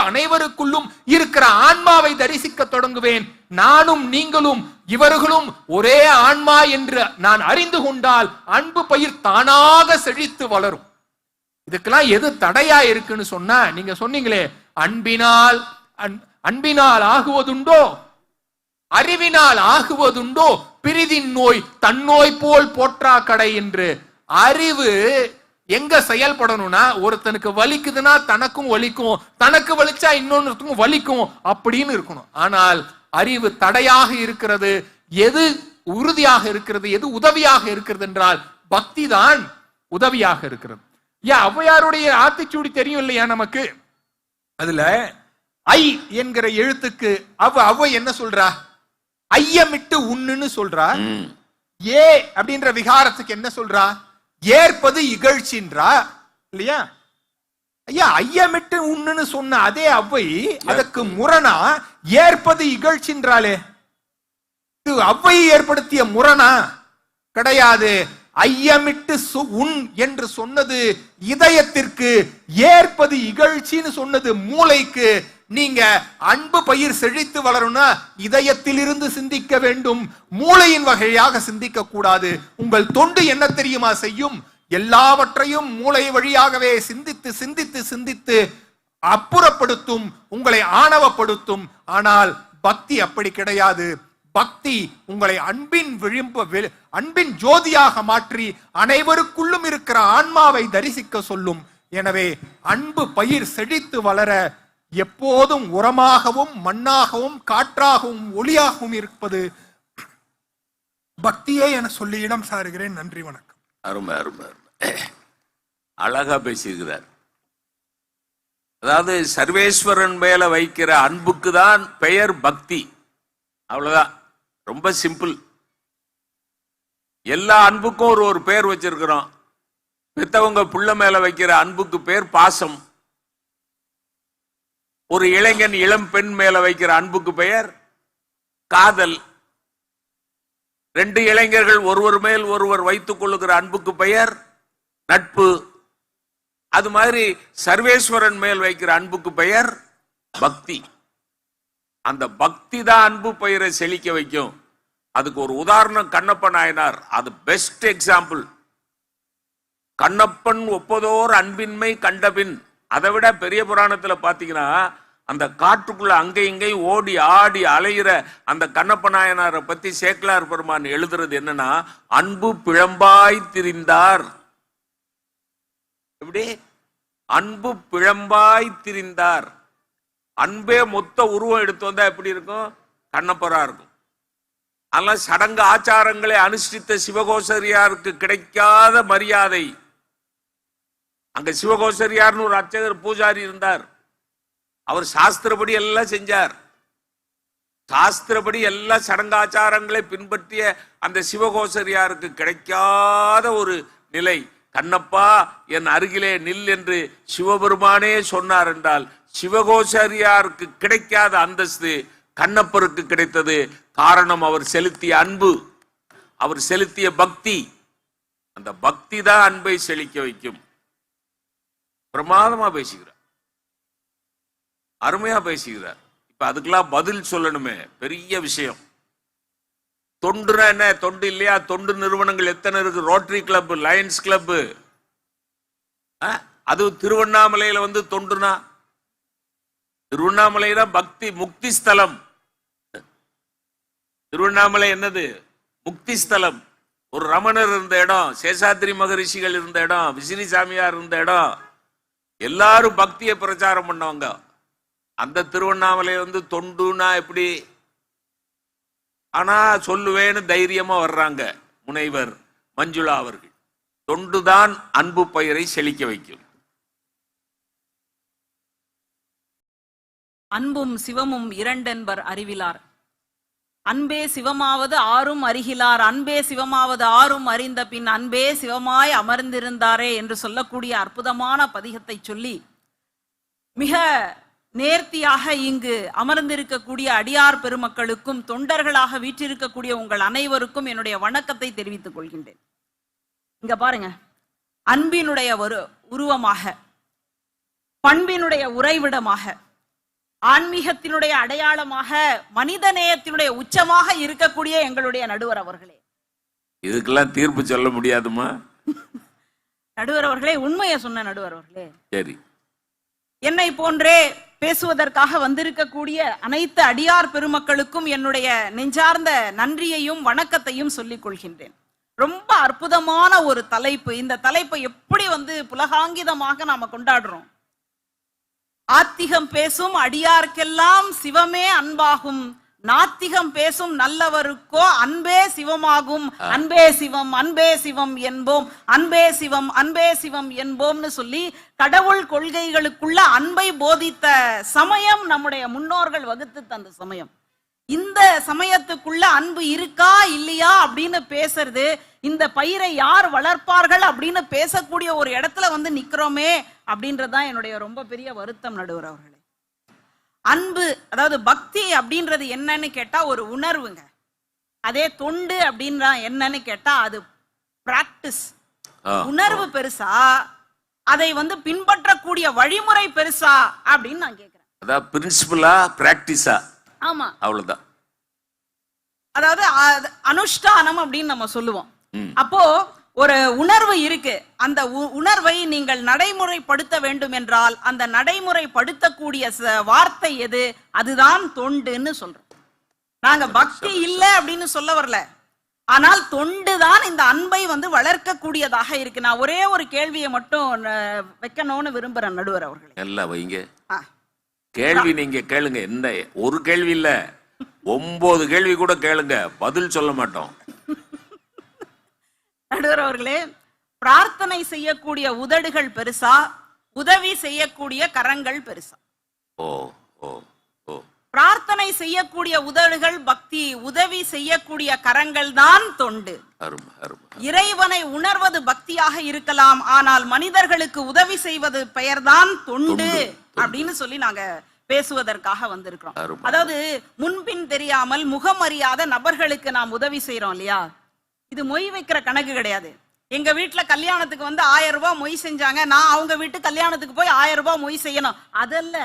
அனைவருக்குள்ளும் இருக்கிற ஆன்மாவை தரிசிக்க தொடங்குவேன். நானும் நீங்களும் இவர்களும் ஒரே ஆன்மா என்று நான் அறிந்து கொண்டால் அன்பு பயிர் தானாக செழித்து வளரும். இதுக்கெல்லாம் எது தடையா இருக்குன்னு சொன்னா, நீங்க சொன்னீங்களே அன்பினால் ஆகுவதுண்டோ, அறிவினால் ஆகுவதுண்டோ, பிரிதின் நோய் தன்னோய் போல் போற்றா கடை என்று. அறிவு எங்க செயல்படணும்னா, ஒருத்தனுக்கு வலிக்குதுன்னா தனக்கும் வலிக்கும், தனக்கு வலிச்சா இன்னொன்னுக்கும் வலிக்கும் அப்படின்னு இருக்கணும். ஆனால் அறிவு தடையாக இருக்கிறது. எது உறுதியாக இருக்கிறது, எது உதவியாக இருக்கிறது என்றால் பக்தி தான் உதவியாக இருக்கிறது. ஔவையாருடைய ஆத்திச்சூடி தெரியும் இல்லையா நமக்கு? அதுல ஐ என்கிற எழுத்துக்கு அவ்வை என்ன சொல்றா? ஐயமிட்டு உண்ணுன்னு சொல்றா. ஏ அப்படின்ற விகாரத்துக்கு என்ன சொல்றா? ஏற்பது இகழ்ச்சின்றா இல்லையா? ஐயா ஐயமிட்டு உண்ணுன்னு சொன்ன அதே அவ்வை அதற்கு முரணா ஏற்பது இகழ்ச்சின்றாலே. இது அவ்வை ஏற்படுத்திய முரணா? கிடையாது. ஐயமிட்டு உண் என்று சொன்னது இதயத்திற்கு, ஏற்பது இகழ்ச்சின்னு சொன்னது மூளைக்கு. நீங்க அன்பு பயிர் செழித்து வளரும்னா இதயத்தில் இருந்து சிந்திக்க வேண்டும், மூளையின் வகையாக சிந்திக்க கூடாது. உங்கள் தொண்டு என்ன தெரியுமா செய்யும்? எல்லாவற்றையும் மூளை வழியாகவே சிந்தித்து சிந்தித்து சிந்தித்து அப்புறப்படுத்தும், உங்களை ஆணவப்படுத்தும். ஆனால் பக்தி அப்படி கிடையாது. பக்தி உங்களை அன்பின் ஜோதியாக மாற்றி அனைவருக்குள்ளும் இருக்கிற ஆன்மாவை தரிசிக்க சொல்லும். எனவே அன்பு பயிர் செழித்து வளர எப்போதும் உரமாகவும் மண்ணாகவும் காற்றாகவும் ஒளியாகவும் இருப்பது பக்தியே என சொல்லி இடம் சாருகிறேன். நன்றி, வணக்கம். அருமை அருமை அருமை, அழகா பேசியிருக்கிறார். அதாவது சர்வேஸ்வரன் மேல வைக்கிற அன்புக்கு தான் பெயர் பக்தி. அவ்வளவுதான், ரொம்ப சிம்பிள். எல்லா அன்புக்கும் ஒரு பெயர் வச்சிருக்கிறோம். பெத்தவங்க புள்ள மேல வைக்கிற அன்புக்கு பேர் பாசம். ஒரு இளைஞன் இளம் பெண் மேல வைக்கிற அன்புக்கு பெயர் காதல். ரெண்டு இளைஞர்கள் ஒருவர் மேல் ஒருவர் வைத்துக் கொள்ளுகிற அன்புக்கு பெயர் நட்பு. அது மாதிரி சர்வேஸ்வரன் மேல் வைக்கிற அன்புக்கு பெயர் பக்தி. அந்த பக்தி தான் அன்பு பெயரை செழிக்க வைக்கும். அதுக்கு ஒரு உதாரணம் கண்ணப்ப நாயனார், அது பெஸ்ட் எக்ஸாம்பிள். கண்ணப்பன் ஒப்பதோர் அன்பின்மை கண்டபின். அதை விட பெரிய புராணத்துல பாத்தீங்கன்னா அந்த காட்டுக்குள்ள அங்கே இங்கே ஓடி ஆடி அலைகிற அந்த கண்ணப்ப நாயனாரை பத்தி சேக்கலார் பெருமான் எழுதுறது என்னன்னா, அன்பு பிழம்பாய் திரிந்தார். எப்படி? அன்பு பிழம்பாய் திரிந்தார். அன்பே மொத்த உருவம் எடுத்து வந்தா எப்படி இருக்கும்? கண்ணப்பரா இருக்கும். அதெல்லாம் சடங்கு ஆச்சாரங்களை அனுஷ்டித்த சிவகோசரியாருக்கு கிடைக்காத மரியாதை. அங்க சிவகோசரியார்னு ஒரு அர்ச்சகர் பூஜாரி இருந்தார். அவர் சாஸ்திரப்படி எல்லாம் செஞ்சார். சாஸ்திரப்படி எல்லா சடங்காச்சாரங்களை பின்பற்றிய அந்த சிவகோசரியாருக்கு கிடைக்காத ஒரு நிலை. கண்ணப்பா என் அருகிலே நில் என்று சிவபெருமானே சொன்னார் என்றால், சிவகோசரியாருக்கு கிடைக்காத அந்தஸ்து கண்ணப்பருக்கு கிடைத்தது. காரணம் அவர் செலுத்திய அன்பு, அவர் செலுத்திய பக்தி. அந்த பக்தி தான் அன்பை செழிக்க வைக்கும். பிரமாதமா பேசுகிறார், அருமையா பேசுகிறார். இப்ப அதுக்கெல்லாம் பதில் சொல்லணுமே, பெரிய விஷயம். தொண்டுனா என்ன? தொண்டு இல்லையா? தொண்டு நிறுவனங்கள் எத்தனை இருக்கு? Rotary club, Lions club. அது திருவண்ணாமலையில வந்து தொண்டுனா, திருவண்ணாமலைனா பக்தி முக்தி ஸ்தலம். திருவண்ணாமலை என்னது? முக்தி ஸ்தலம். ஒரு ரமணர் இருந்த இடம், சேஷாத்ரி மகரிஷிகள் இருந்த இடம், விசினி சாமியார் இருந்த இடம். எல்லாரும் பக்தியை பிரச்சாரம் பண்ணவங்க. அந்த திருவண்ணாமலை வந்து தொண்டுனா எப்படி? ஆனா சொல்லுவேன்னு தைரியமா வர்றாங்க முனைவர் மஞ்சுளா அவர்கள். தொண்டுதான் அன்பு பெயரை செழிக்க வைக்கும். அன்பும் சிவமும் இரண்டென்பர் அறிவிலார். அன்பே சிவமாவது ஆறும் அறிகிலார். அன்பே சிவமாவது ஆறும் அறிந்த பின் அன்பே சிவமாய் அமர்ந்திருந்தாரே என்று சொல்லக்கூடிய அற்புதமான பதிகத்தை சொல்லி மிக நேர்த்தியாக இங்கு அமர்ந்திருக்கக்கூடிய அடியார் பெருமக்களுக்கும் தொண்டர்களாக வீற்றிருக்கக்கூடிய உங்கள் அனைவருக்கும் என்னுடைய வணக்கத்தை தெரிவித்துக் கொள்கின்றேன். இங்க பாருங்க, அன்பினுடைய ஒரு உருவமாக, பண்பினுடைய உறைவிடமாக, ஆன்மீகத்தினுடைய அடையாளமாக, மனித நேயத்தினுடைய உச்சமாக இருக்கக்கூடிய எங்களுடைய நடுவர் அவர்களே, இதுக்கெல்லாம் தீர்ப்பு சொல்ல முடியாதுமா? நடுவர் அவர்களே, உண்மையை சொன்ன நடுவர் அவர்களே, சரி, என்னை போன்றே பேசுவதற்காக வந்திருக்கக்கூடிய அனைத்து அடியார் பெருமக்களுக்கும் என்னுடைய நெஞ்சார்ந்த நன்றியையும் வணக்கத்தையும் சொல்லிக் கொள்கின்றேன். ரொம்ப அற்புதமான ஒரு தலைப்பு. இந்த தலைப்பை எப்படி வந்து புலகாங்கிதமாக நாம கொண்டாடுறோம். ஆத்திகம் பேசும் அடியார்க்கெல்லாம் சிவமே அன்பாகும், நாத்திகம் பேசும் நல்லவருக்கோ அன்பே சிவமாகும். அன்பே சிவம் அன்பே சிவம் என்போம், அன்பே சிவம் அன்பே சிவம் என்போம்னு சொல்லி கடவுள் கொள்கைகளுக்குள்ள அன்பை போதித்த சமயம் நம்முடைய முன்னோர்கள் வகுத்து தந்த சமயம். இந்த சமயத்துக்குள்ள அன்பு இருக்கா இல்லையா அப்படின்னு பேசுறது, இந்த பயிரை யார் வளர்ப்பார்கள் அப்படின்னு பேசக்கூடிய ஒரு இடத்துல வந்து நிக்கிறோமே அப்படின்றதுதான் என்னுடைய ரொம்ப பெரிய வருத்தம் நடுவர் அவர்களே. அன்பு, அதாவது பக்தி அப்படின்றது என்னன்னு கேட்டா ஒரு உணர்வுங்க. அதே தொண்டு அப்படின்ற என்னன்னு கேட்டா அது பிராக்டிஸ். உணர்வு பெருசா, அதை வந்து பின்பற்றக்கூடிய வழிமுறை பெருசா அப்படின்னு நான் கேட்கிறேன். அதாவது பிரின்சிபலா பிராக்டிஸா? ஆமா, அவ்வளவுதான். அதாவது அனுஷ்டானம் அப்படின்னு நம்ம சொல்லுவோம். அப்போ ஒரு உணர்வு இருக்கு. அந்த உணர்வை நீங்கள் நடைமுறைப்படுத்த வேண்டும் என்றால் அந்த நடைமுறைப்படுத்தக்கூடிய வார்த்தை எது? அதுதான் தொண்டுன்னு சொல்றோம். நாங்க பக்தி இல்லை அப்படின்னு சொல்ல வரல, ஆனால் தொண்டுதான் இந்த அன்பை வந்து வளர்க்கக்கூடியதாக இருக்கு. நான் ஒரே ஒரு கேள்வியை மட்டும் வைக்கணும்னு விரும்புறேன் நடுவர் அவர்களே. எல்லாம் வைங்க கேள்வி, நீங்க கேளுங்க. என்ன ஒரு கேள்வி இல்ல, 9 கேள்வி கூட கேளுங்க, பதில் சொல்ல மாட்டோம். நடுவர் அவர்களே, பிரார்த்தனை செய்யக்கூடிய உதடுகள் பெருசா, உதவி செய்யக்கூடிய கரங்கள் பெருசா? ஓ ஓ ஓ பிரார்த்தனை செய்யக்கூடிய உதடுகள் பக்தி, உதவி செய்யக்கூடிய கரங்கள் தான் தொண்டு. அருமை அருமை. இறைவனை உணர்வது பக்தியாக இருக்கலாம், ஆனால் மனிதர்களுக்கு உதவி செய்வது பெயர்தான் தொண்டு அப்படின்னு சொல்லி நாங்க பேசுவதற்காக வந்திருக்கிறோம். அதாவது முன்பின் தெரியாமல் முகம் அறியாத நபர்களுக்கு நாம் உதவி செய்யறோம் இல்லையா? இது மொய் வைக்கிற கணக்கு கிடையாது. எங்க வீட்டுல கல்யாணத்துக்கு வந்து 1000 ரூபாய் மொய் செஞ்சாங்க, நான் அவங்க வீட்டு கல்யாணத்துக்கு போய் 1000 ரூபாய் மொய் செய்யணும், அதல்ல.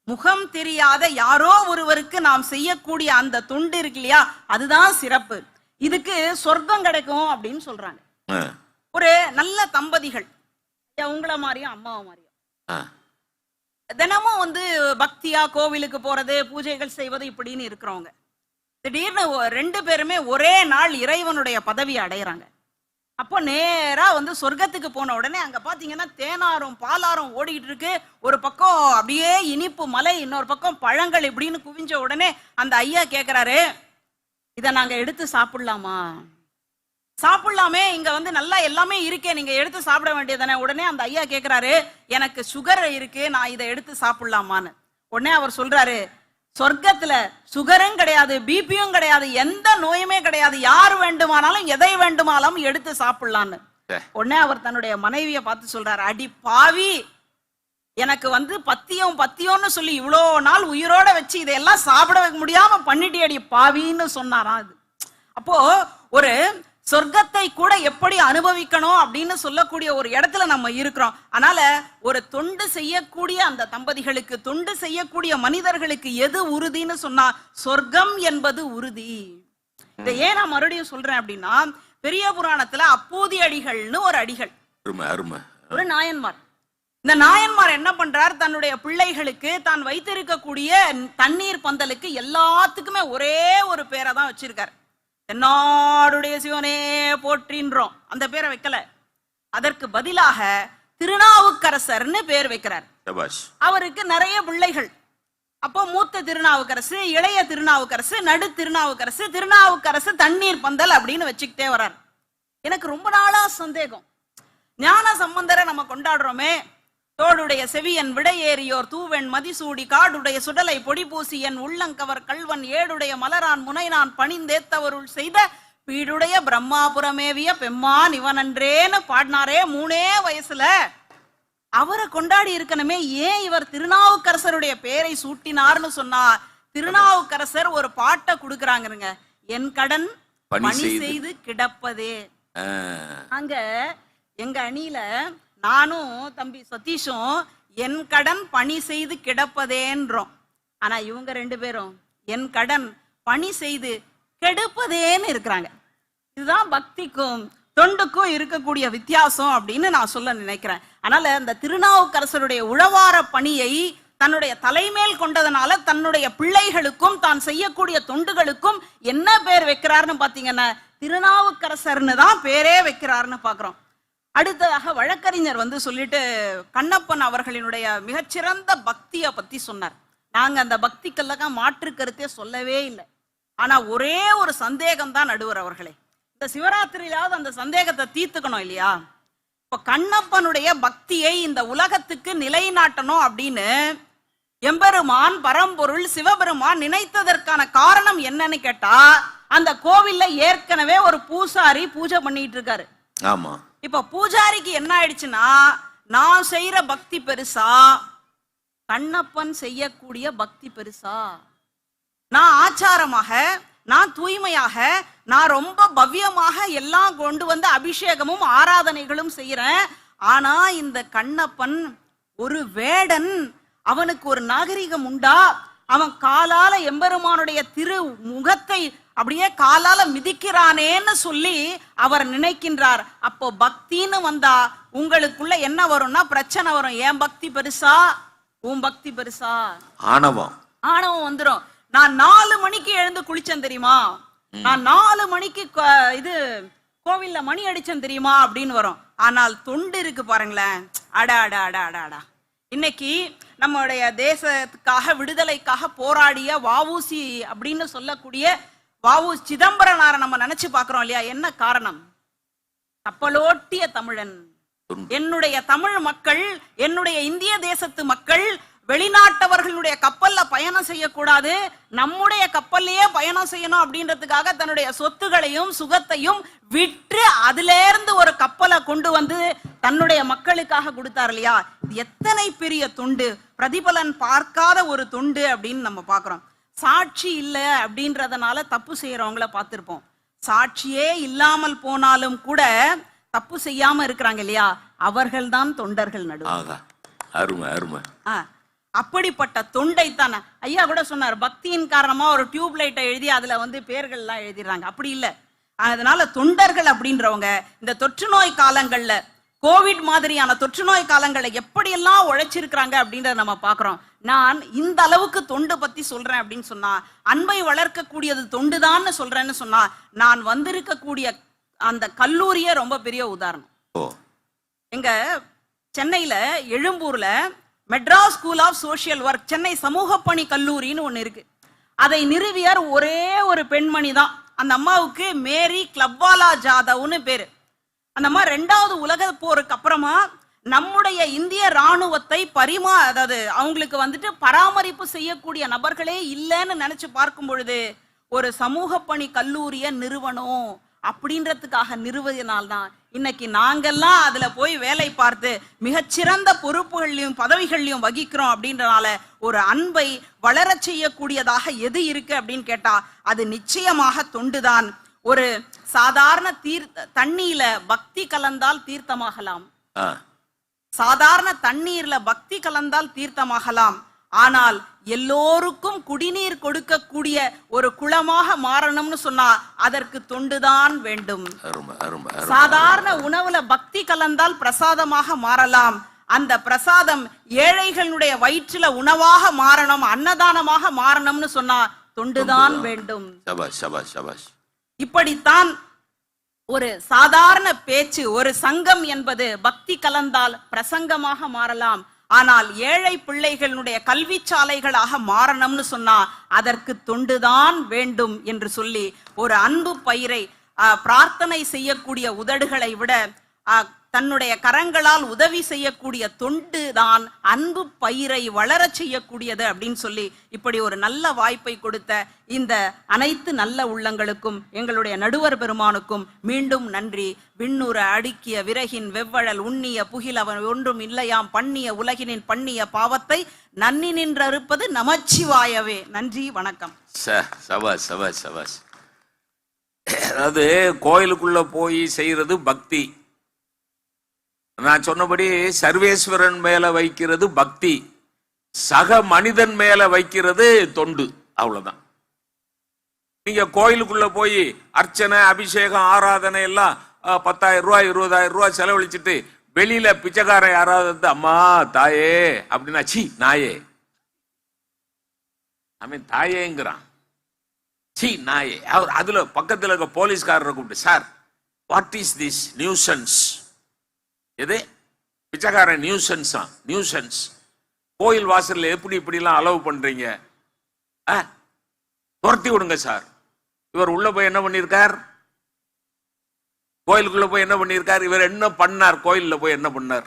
முகம் தெரியாத யாரோ ஒருவருக்கு நாம் செய்யக்கூடிய அந்த தொண்டு இருக்கு இல்லையா, அதுதான் சிறப்பு. இதுக்கு சொர்க்கம் கிடைக்கும் அப்படின்னு சொல்றாங்க. ஒரு நல்ல தம்பதிகள், உங்களை மாதிரியும் அம்மாவை மாதிரியும் தினமும் வந்து பக்தியா கோவிலுக்கு போறது, பூஜைகள் செய்வது இப்படின்னு இருக்கிறவங்க, திடீர்னு 2 பேருமே ஒரே நாள் இறைவனுடைய பதவியை அடையிறாங்க. அப்போ நேரா வந்து சொர்க்கத்துக்கு போன உடனே அங்க பாத்தீங்கன்னா தேனாரும் பாலாரும் ஓடிக்கிட்டு இருக்கு. ஒரு பக்கம் அப்படியே இனிப்பு மலை, இன்னொரு பக்கம் பழங்கள் இப்படின்னு குவிஞ்ச உடனே அந்த ஐயா கேக்குறாரு, இத நாங்க எடுத்து சாப்பிடலாமா? சாப்பிடலாமே, இங்க வந்து நல்லா எல்லாமே இருக்கே, நீங்க எடுத்து சாப்பிட வேண்டியதானே. உடனே அந்த ஐயா கேக்குறாரு, எனக்கு சுகர் இருக்கு, நான் இதை எடுத்து சாப்பிடலாமான்னு. உடனே அவர் சொல்றாரு, சொர்க்கத்துல சுகரும் கிடையாது, பிபியும் கிடையாது, எந்த நோயுமே கிடையாது, யார் வேண்டுமானாலும் எதை வேண்டுமானாலும் எடுத்து சாப்பிடலான்னு. உடனே அவர் தன்னுடைய மனைவியை பார்த்து சொல்றாரு, அடி பாவி, எனக்கு வந்து பத்தியம்னு சொல்லி இவ்வளோ நாள் உயிரோட வச்சு இதெல்லாம் சாப்பிட முடியாம பண்ணிட்டு அடி பாவின்னு சொன்னாராம். அது அப்போ ஒரு சொர்க்கத்தை கூட எப்படி அனுபவிக்கணும் அப்படின்னு சொல்லக்கூடிய ஒரு இடத்துல நம்ம இருக்கிறோம். அதனால ஒரு தொண்டு செய்யக்கூடிய அந்த தம்பதிகளுக்கு, தொண்டு செய்யக்கூடிய மனிதர்களுக்கு எது உறுதின்னு சொன்னா சொர்க்கம் என்பது உறுதி. இதை ஏன் நான் மறுபடியும் சொல்றேன் அப்படின்னா, பெரிய புராணத்துல அப்பூதி அடிகள்னு ஒரு அடிகள், ஒரு நாயன்மார். இந்த நாயன்மார் என்ன பண்றார், தன்னுடைய பிள்ளைகளுக்கு தான் வைத்திருக்கக்கூடிய தண்ணீர் பந்தலுக்கு எல்லாத்துக்குமே ஒரே ஒரு பேரை தான் வச்சிருக்காரு. தென்னாடுடைய சிவனே போற்றின்றோம், அந்த பேரை வைக்கல. அதற்கு பதிலாக திருநாவுக்கரசர்னு பேர் வைக்கிறார். அவருக்கு நிறைய பிள்ளைகள். அப்போ மூத்த திருநாவுக்கரசு, இளைய திருநாவுக்கரசு, நடு திருநாவுக்கரசு, திருநாவுக்கரசு தண்ணீர் பந்தல் அப்படின்னு வச்சுக்கிட்டே வர்றார். எனக்கு ரொம்ப நாளா சந்தேகம், ஞான சம்பந்தரை நம்ம கொண்டாடுறோமே, தோடுடைய செவியன் விடையேறியோர் தூவெண் மதிசூடி காடுடைய சுடலை பொடி பூசி என் உள்ளங்கவர் கல்வன் ஏடுடைய மலரான் முனைநான் பணிந்தேத்தவருள் செய்த பீடுடைய பிரம்மாபுரமேவிய பெம்மான் இவனன்றேன்னு பாடினாரே 3 வயசுல. அவரை கொண்டாடி இருக்கணுமே, ஏன் இவர் திருநாவுக்கரசருடைய பேரை சூட்டினார்னு சொன்னா, திருநாவுக்கரசர் ஒரு பாட்டை கொடுக்குறாங்க, என் கடன் பணி செய்து கிடப்பதே. அங்க எங்க அணியில நானும் தம்பி சதீஷும் என் கடன் பணி செய்து கிடப்பதேன்றோம். ஆனா இவங்க 2 பேரும் என் கடன் பணி செய்து கெடுப்பதேன்னு இருக்கிறாங்க. இதுதான் பக்திக்கும் தொண்டுக்கும் இருக்கக்கூடிய வித்தியாசம் அப்படின்னு நான் சொல்ல நினைக்கிறேன். அதனால இந்த திருநாவுக்கரசருடைய உழவார பணியை தன்னுடைய தலைமேல் கொண்டதனால தன்னுடைய பிள்ளைகளுக்கும் தான் செய்யக்கூடிய தொண்டுகளுக்கும் என்ன பேர் வைக்கிறாருன்னு பாத்தீங்கன்னா, திருநாவுக்கரசர்னு தான் பேரே வைக்கிறாருன்னு பாக்குறோம். அடுத்ததாக வழக்கறிஞர் வந்து சொல்லிட்டு கண்ணப்பன் அவர்களினுடைய மிகச்சிறந்த பக்தியை பத்தி சொன்னார். நாங்க அந்த பக்திக்கெல்லாம் மாற்று கருத்தே சொல்லவே இல்லை. ஆனா ஒரே ஒரு சந்தேகம் தான் நடுவர் அவர்களே, இந்த சிவராத்திரியிலாவது அந்த சந்தேகத்தை தீர்த்துக்கணும் இல்லையா? இப்ப கண்ணப்பனுடைய பக்தியை இந்த உலகத்துக்கு நிலைநாட்டணும் அப்படின்னு எம்பெருமான் பரம்பொருள் சிவபெருமான் நினைத்ததற்கான காரணம் என்னன்னு கேட்டா, அந்த கோவில்ல ஏற்கனவே ஒரு பூசாரி பூஜை பண்ணிட்டு இருக்காரு. ஆமா. இப்ப பூஜாரிக்கு என்ன ஆயிடுச்சுன்னா, நான் செய்யற பக்தி பெருசா, கண்ணப்பன் செய்யக்கூடிய பக்தி பெருசா? நான் ஆச்சாரமாக, நான் தூய்மையாக, நான் ரொம்ப பவ்யமாக எல்லாம் கொண்டு வந்து அபிஷேகமும் ஆராதனைகளும் செய்யறேன். ஆனா இந்த கண்ணப்பன் ஒரு வேடன், அவனுக்கு ஒரு நாகரிகம் உண்டா? அவன் காலால எம்பெருமானுடைய திரு முகத்தை அப்படியே காலால மிதிக்கிறானேன்னு சொல்லி அவர் நினைக்கின்றார். அப்போ பக்தின்னு வந்தா உங்களுக்குள்ள என்ன வரும்னா பிரச்சனை வரும். ஏன் பக்தி பெருசா, உன் பக்தி பெருசா? ஆணவம் வந்துடும். நான் 4 மணிக்கு எழுந்து குளிச்சேன் தெரியுமா, நான் 4 மணிக்கு இது கோவில்ல மணி அடிச்சேன் தெரியுமா அப்படின்னு வரும். ஆனால் தொண்டு இருக்கு பாருங்களேன், அடா அடா அடா அடா அடா. இன்னைக்கு நம்முடைய தேசத்துக்காக விடுதலைக்காக போராடிய வஉசி அப்படின்னு சொல்லக்கூடிய வஉ சிதம்பரனாரை நம்ம நினைச்சு பாக்குறோம் இல்லையா? என்ன காரணம்? கப்பலோட்டிய தமிழன். என்னுடைய தமிழ் மக்கள், என்னுடைய இந்திய தேசத்து மக்கள் வெளிநாட்டவர்களுடைய கப்பல்ல பயணம் செய்யக்கூடாது, நம்முடைய கப்பல்லையே பயணம் செய்யணும் அப்படின்றதுக்காக தன்னுடைய சொத்துகளையும் சுகத்தையும் விற்று அதில இருந்து ஒரு கப்பலை கொண்டு வந்து தன்னுடைய மக்களுக்காக கொடுத்தார் இல்லையா? இது எத்தனை பெரிய தொண்டு, பிரதிபலன் பார்க்காத ஒரு தொண்டு அப்படின்னு நம்ம பாக்குறோம். சாட்சி இல்ல அப்படின்றதுனால தப்பு செய்யறவங்கள பார்த்திருப்போம். சாட்சியே இல்லாமல் போனாலும் கூட தப்பு செய்யாம இருக்கிறாங்க இல்லையா? அவர்கள் தான் தொண்டர்கள் நடுவர். அருமை அருமை. அப்படிப்பட்ட தொண்டை தானே ஐயா கூட சொன்னார், பக்தியின் காரணமா ஒரு டியூப் லைட்டை எழுதி அதுல வந்து பேர்கள் எல்லாம் எழுதிடுறாங்க. அப்படி இல்லை. அதனால தொண்டர்கள் அப்படின்றவங்க இந்த தொற்று நோய் காலங்கள்ல, கோவிட் மாதிரியான தொற்று நோய் காலங்களை எப்படியெல்லாம் உழைச்சிருக்கிறாங்க அப்படின்றத நம்ம பாக்குறோம். நான் இந்த அளவுக்கு தொண்டு பத்தி சொல்றேன் அப்படின்னு சொன்னா, அன்பை வளர்க்கக்கூடியது தொண்டுதான்னு சொல்றேன்னு சொன்னா, நான் வந்திருக்கக்கூடிய அந்த கல்லூரியே ரொம்ப பெரிய உதாரணம். எங்க சென்னையில எழும்பூர்ல Madras school of social work, Chennai சமூக பணி கல்லூரின்னு ஒண்ணு இருக்கு. அதை நிறுவியார் ஒரே ஒரு பெண்மணி தான். அந்த அம்மாவுக்கு மேரி கிளப்வாலா ஜாதவ்னு பேரு. அந்த அம்மா 2வது உலக போருக்கு அப்புறமா நம்முடைய இந்திய ராணுவத்தை அதாவது அவங்களுக்கு வந்துட்டு பராமரிப்பு செய்யக்கூடிய நபர்களே இல்லைன்னு நினைச்சு பார்க்கும் பொழுது ஒரு சமூக பணி கல்லூரிய நிறுவனம் அப்படின்றதுக்காக நிறுவதினால்தான் இன்னைக்கு நாங்கெல்லாம் அதுல போய் வேலை பார்த்து மிகச்சிறந்த பொறுப்புகளையும் பதவிகளையும் வகிக்கிறோம். அப்படின்றனால ஒரு அன்பை வளர செய்யக்கூடியதாக எது இருக்கு அப்படின்னு கேட்டா அது நிச்சயமாக தொண்டுதான். ஒரு சாதாரண தண்ணீர்ல பக்தி கலந்தால் தீர்த்தமாகலாம், சாதாரண தண்ணீர்ல பக்தி கலந்தால் தீர்த்தமாகலாம். ஆனால் எல்லோருக்கும் குடிநீர் கொடுக்கக்கூடிய ஒரு குளமாக மாறணும்னு சொன்னா அதற்கு தொண்டுதான் வேண்டும். சாதாரண உணவுல பக்தி கலந்தால் பிரசாதமாக மாறலாம். அந்த பிரசாதம் ஏழைகளுடைய வயிற்றுல உணவாக மாறணும், அன்னதானமாக மாறணும்னு சொன்னா தொண்டுதான் வேண்டும். இப்படித்தான் ஒரு சாதாரண பேச்சு, ஒரு சங்கம் என்பது பக்தி கலந்தால் பிரசங்கமாக மாறலாம். ஆனால் ஏழை பிள்ளைகளுடைய கல்வி சாலைகளாக மாறணும்னு சொன்னா அதற்கு தொண்டுதான் வேண்டும் என்று சொல்லி ஒரு அன்பு பயிரை பிரார்த்தனை செய்யக்கூடிய உதடுகளை விட தன்னுடைய கரங்களால் உதவி செய்யக்கூடிய தொண்டு தான் அன்பு பயிரை வளர செய்யக்கூடியது அப்படின்னு சொல்லி இப்படி ஒரு நல்ல வாய்ப்பை கொடுத்த இந்த அனைத்து நல்ல உள்ளங்களுக்கும் எங்களுடைய நடுவர் பெருமானுக்கும் மீண்டும் நன்றி. விண்ணுற அடுக்கிய விறகின் வெவ்வழல் உண்ணிய புகிலவன் ஒன்றும் இல்லையாம் பண்ணிய உலகினின் பண்ணிய பாவத்தை நன்னி நின்றறுப்பது நமச்சிவாயவே. நன்றி, வணக்கம். அதாவது கோயிலுக்குள்ள போய் செய்யறது பக்தி, நான் சொன்னபடி சர்வேஸ்வரன் மேல வைக்கிறது பக்தி, சக மனிதன் மேல வைக்கிறது தொண்டு. அவ்வளவுதான். நீங்க கோயிலுக்குள்ள போய் அர்ச்சனை அபிஷேகம் ஆராதனை எல்லாம் 10,000 ரூபாய் 20,000 ரூபாய் செலவழிச்சிட்டு வெளியில பிச்சைக்காரன் யாராவது அம்மா தாயே அப்படின்னா சி நாயே, அவன் தாயேங்கிறான், சி நாயே. அவர் அதுல பக்கத்துல இருக்க போலீஸ்காரரை கூப்பிட்டு, sir what is this nuisance, எது பிச்சைக்காரன் நியூசன்ஸா, நியூசன்ஸ், கோயில் வாசல்ல எப்படி இப்படிலாம் அலோவ் பண்றீங்க, துரத்தி விடுங்க சார். இவர் உள்ள போய் என்ன பண்ணிருக்கார், கோயிலுக்குள்ள போய் என்ன பண்ணிருக்கார், இவர் என்ன பண்ணார், கோயில்ல போய் என்ன பண்ணார்,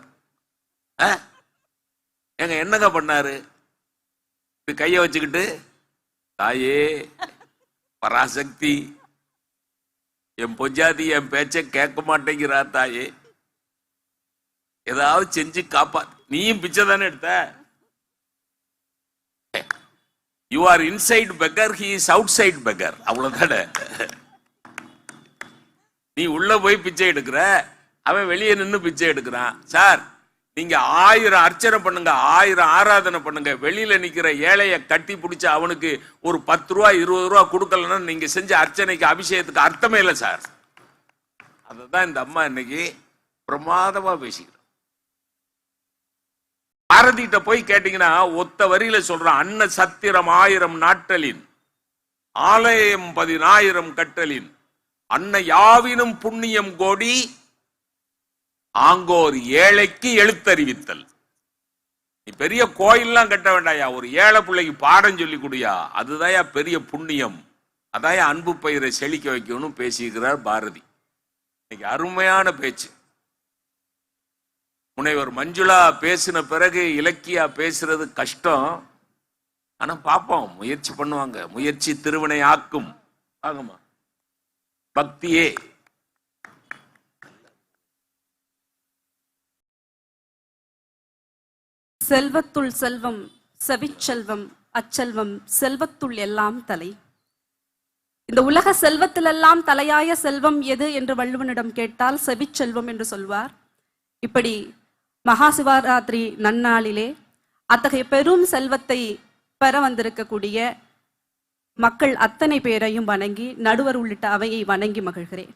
எங்க என்னங்க பண்ணாரு, கைய வச்சுக்கிட்டு தாயே பராசக்தி என் பொஞ்சாதி என் பேச்ச கேட்க மாட்டேங்கிறா தாயே, ஏதாவது செஞ்சு காப்பா, நீயும் பிச்சை தானே எடுத்த, you are inside beggar, he is outside beggar, அவ்வளவுதானே. நீ உள்ள போய் பிச்சை எடுக்கிற, அவன் வெளியே நின்று பிச்சை எடுக்கிறான். சார் நீங்க 1000 அர்ச்சனை பண்ணுங்க, 1000 ஆராதனை பண்ணுங்க, வெளியில நிக்கிற ஏழைய கட்டி பிடிச்ச அவனுக்கு ஒரு 10 ரூபா 20 ரூபா கொடுக்கலன்னா நீங்க செஞ்ச அர்ச்சனைக்கு அபிஷேகத்துக்கு அர்த்தமே இல்லை சார். அதுதான் இந்த அம்மா இன்னைக்கு பிரமாதமா பேசிக்கிறோம். பாரதிட்ட போய் கேட்டீங்கன்னா ஒத்த வரியில சொல்றான், அன்ன சத்திரம் 1000 நாட்டலின் ஆலயம் 10,000 கட்டலின் அன்ன யாவினும் புண்ணியம் கோடி ஆங்கோர் ஏழைக்கு எழுத்தறிவித்தல். நீ பெரிய கோயில்லாம் கட்ட வேண்டாயா, ஒரு ஏழை பிள்ளைக்கு பாடம் சொல்லி கொடுயா, அதுதான் பெரிய புண்ணியம், அதான் அன்பு பயிரை செழிக்க வைக்கணும் பேசியிருக்கிறார் பாரதி. இன்னைக்கு அருமையான பேச்சு. முனைவர் மஞ்சுளா பேசின பிறகு இலக்கியா பேசுறது கஷ்டம். ஆனா பாப்போம், முயற்சி பண்ணுவாங்க. முயற்சி திருவினை ஆக்கும். ஆகமா பக்தியே. செல்வத்துள் செல்வம் செவிச்செல்வம் அச்செல்வம் செல்வத்துள் எல்லாம் தலை. இந்த உலக செல்வத்திலெல்லாம் தலையாய செல்வம் எது என்று வள்ளுவனிடம் கேட்டால் செவிச்செல்வம் என்று சொல்வார். இப்படி மகா சிவராத்திரி நன்னாளிலே அத்தகைய பெரும் செல்வத்தை பெற வந்திருக்கக்கூடிய மக்கள் அத்தனை பேரையும் வணங்கி, நடுவர் உள்ளிட்ட அவையை வணங்கி மகிழ்கிறேன்.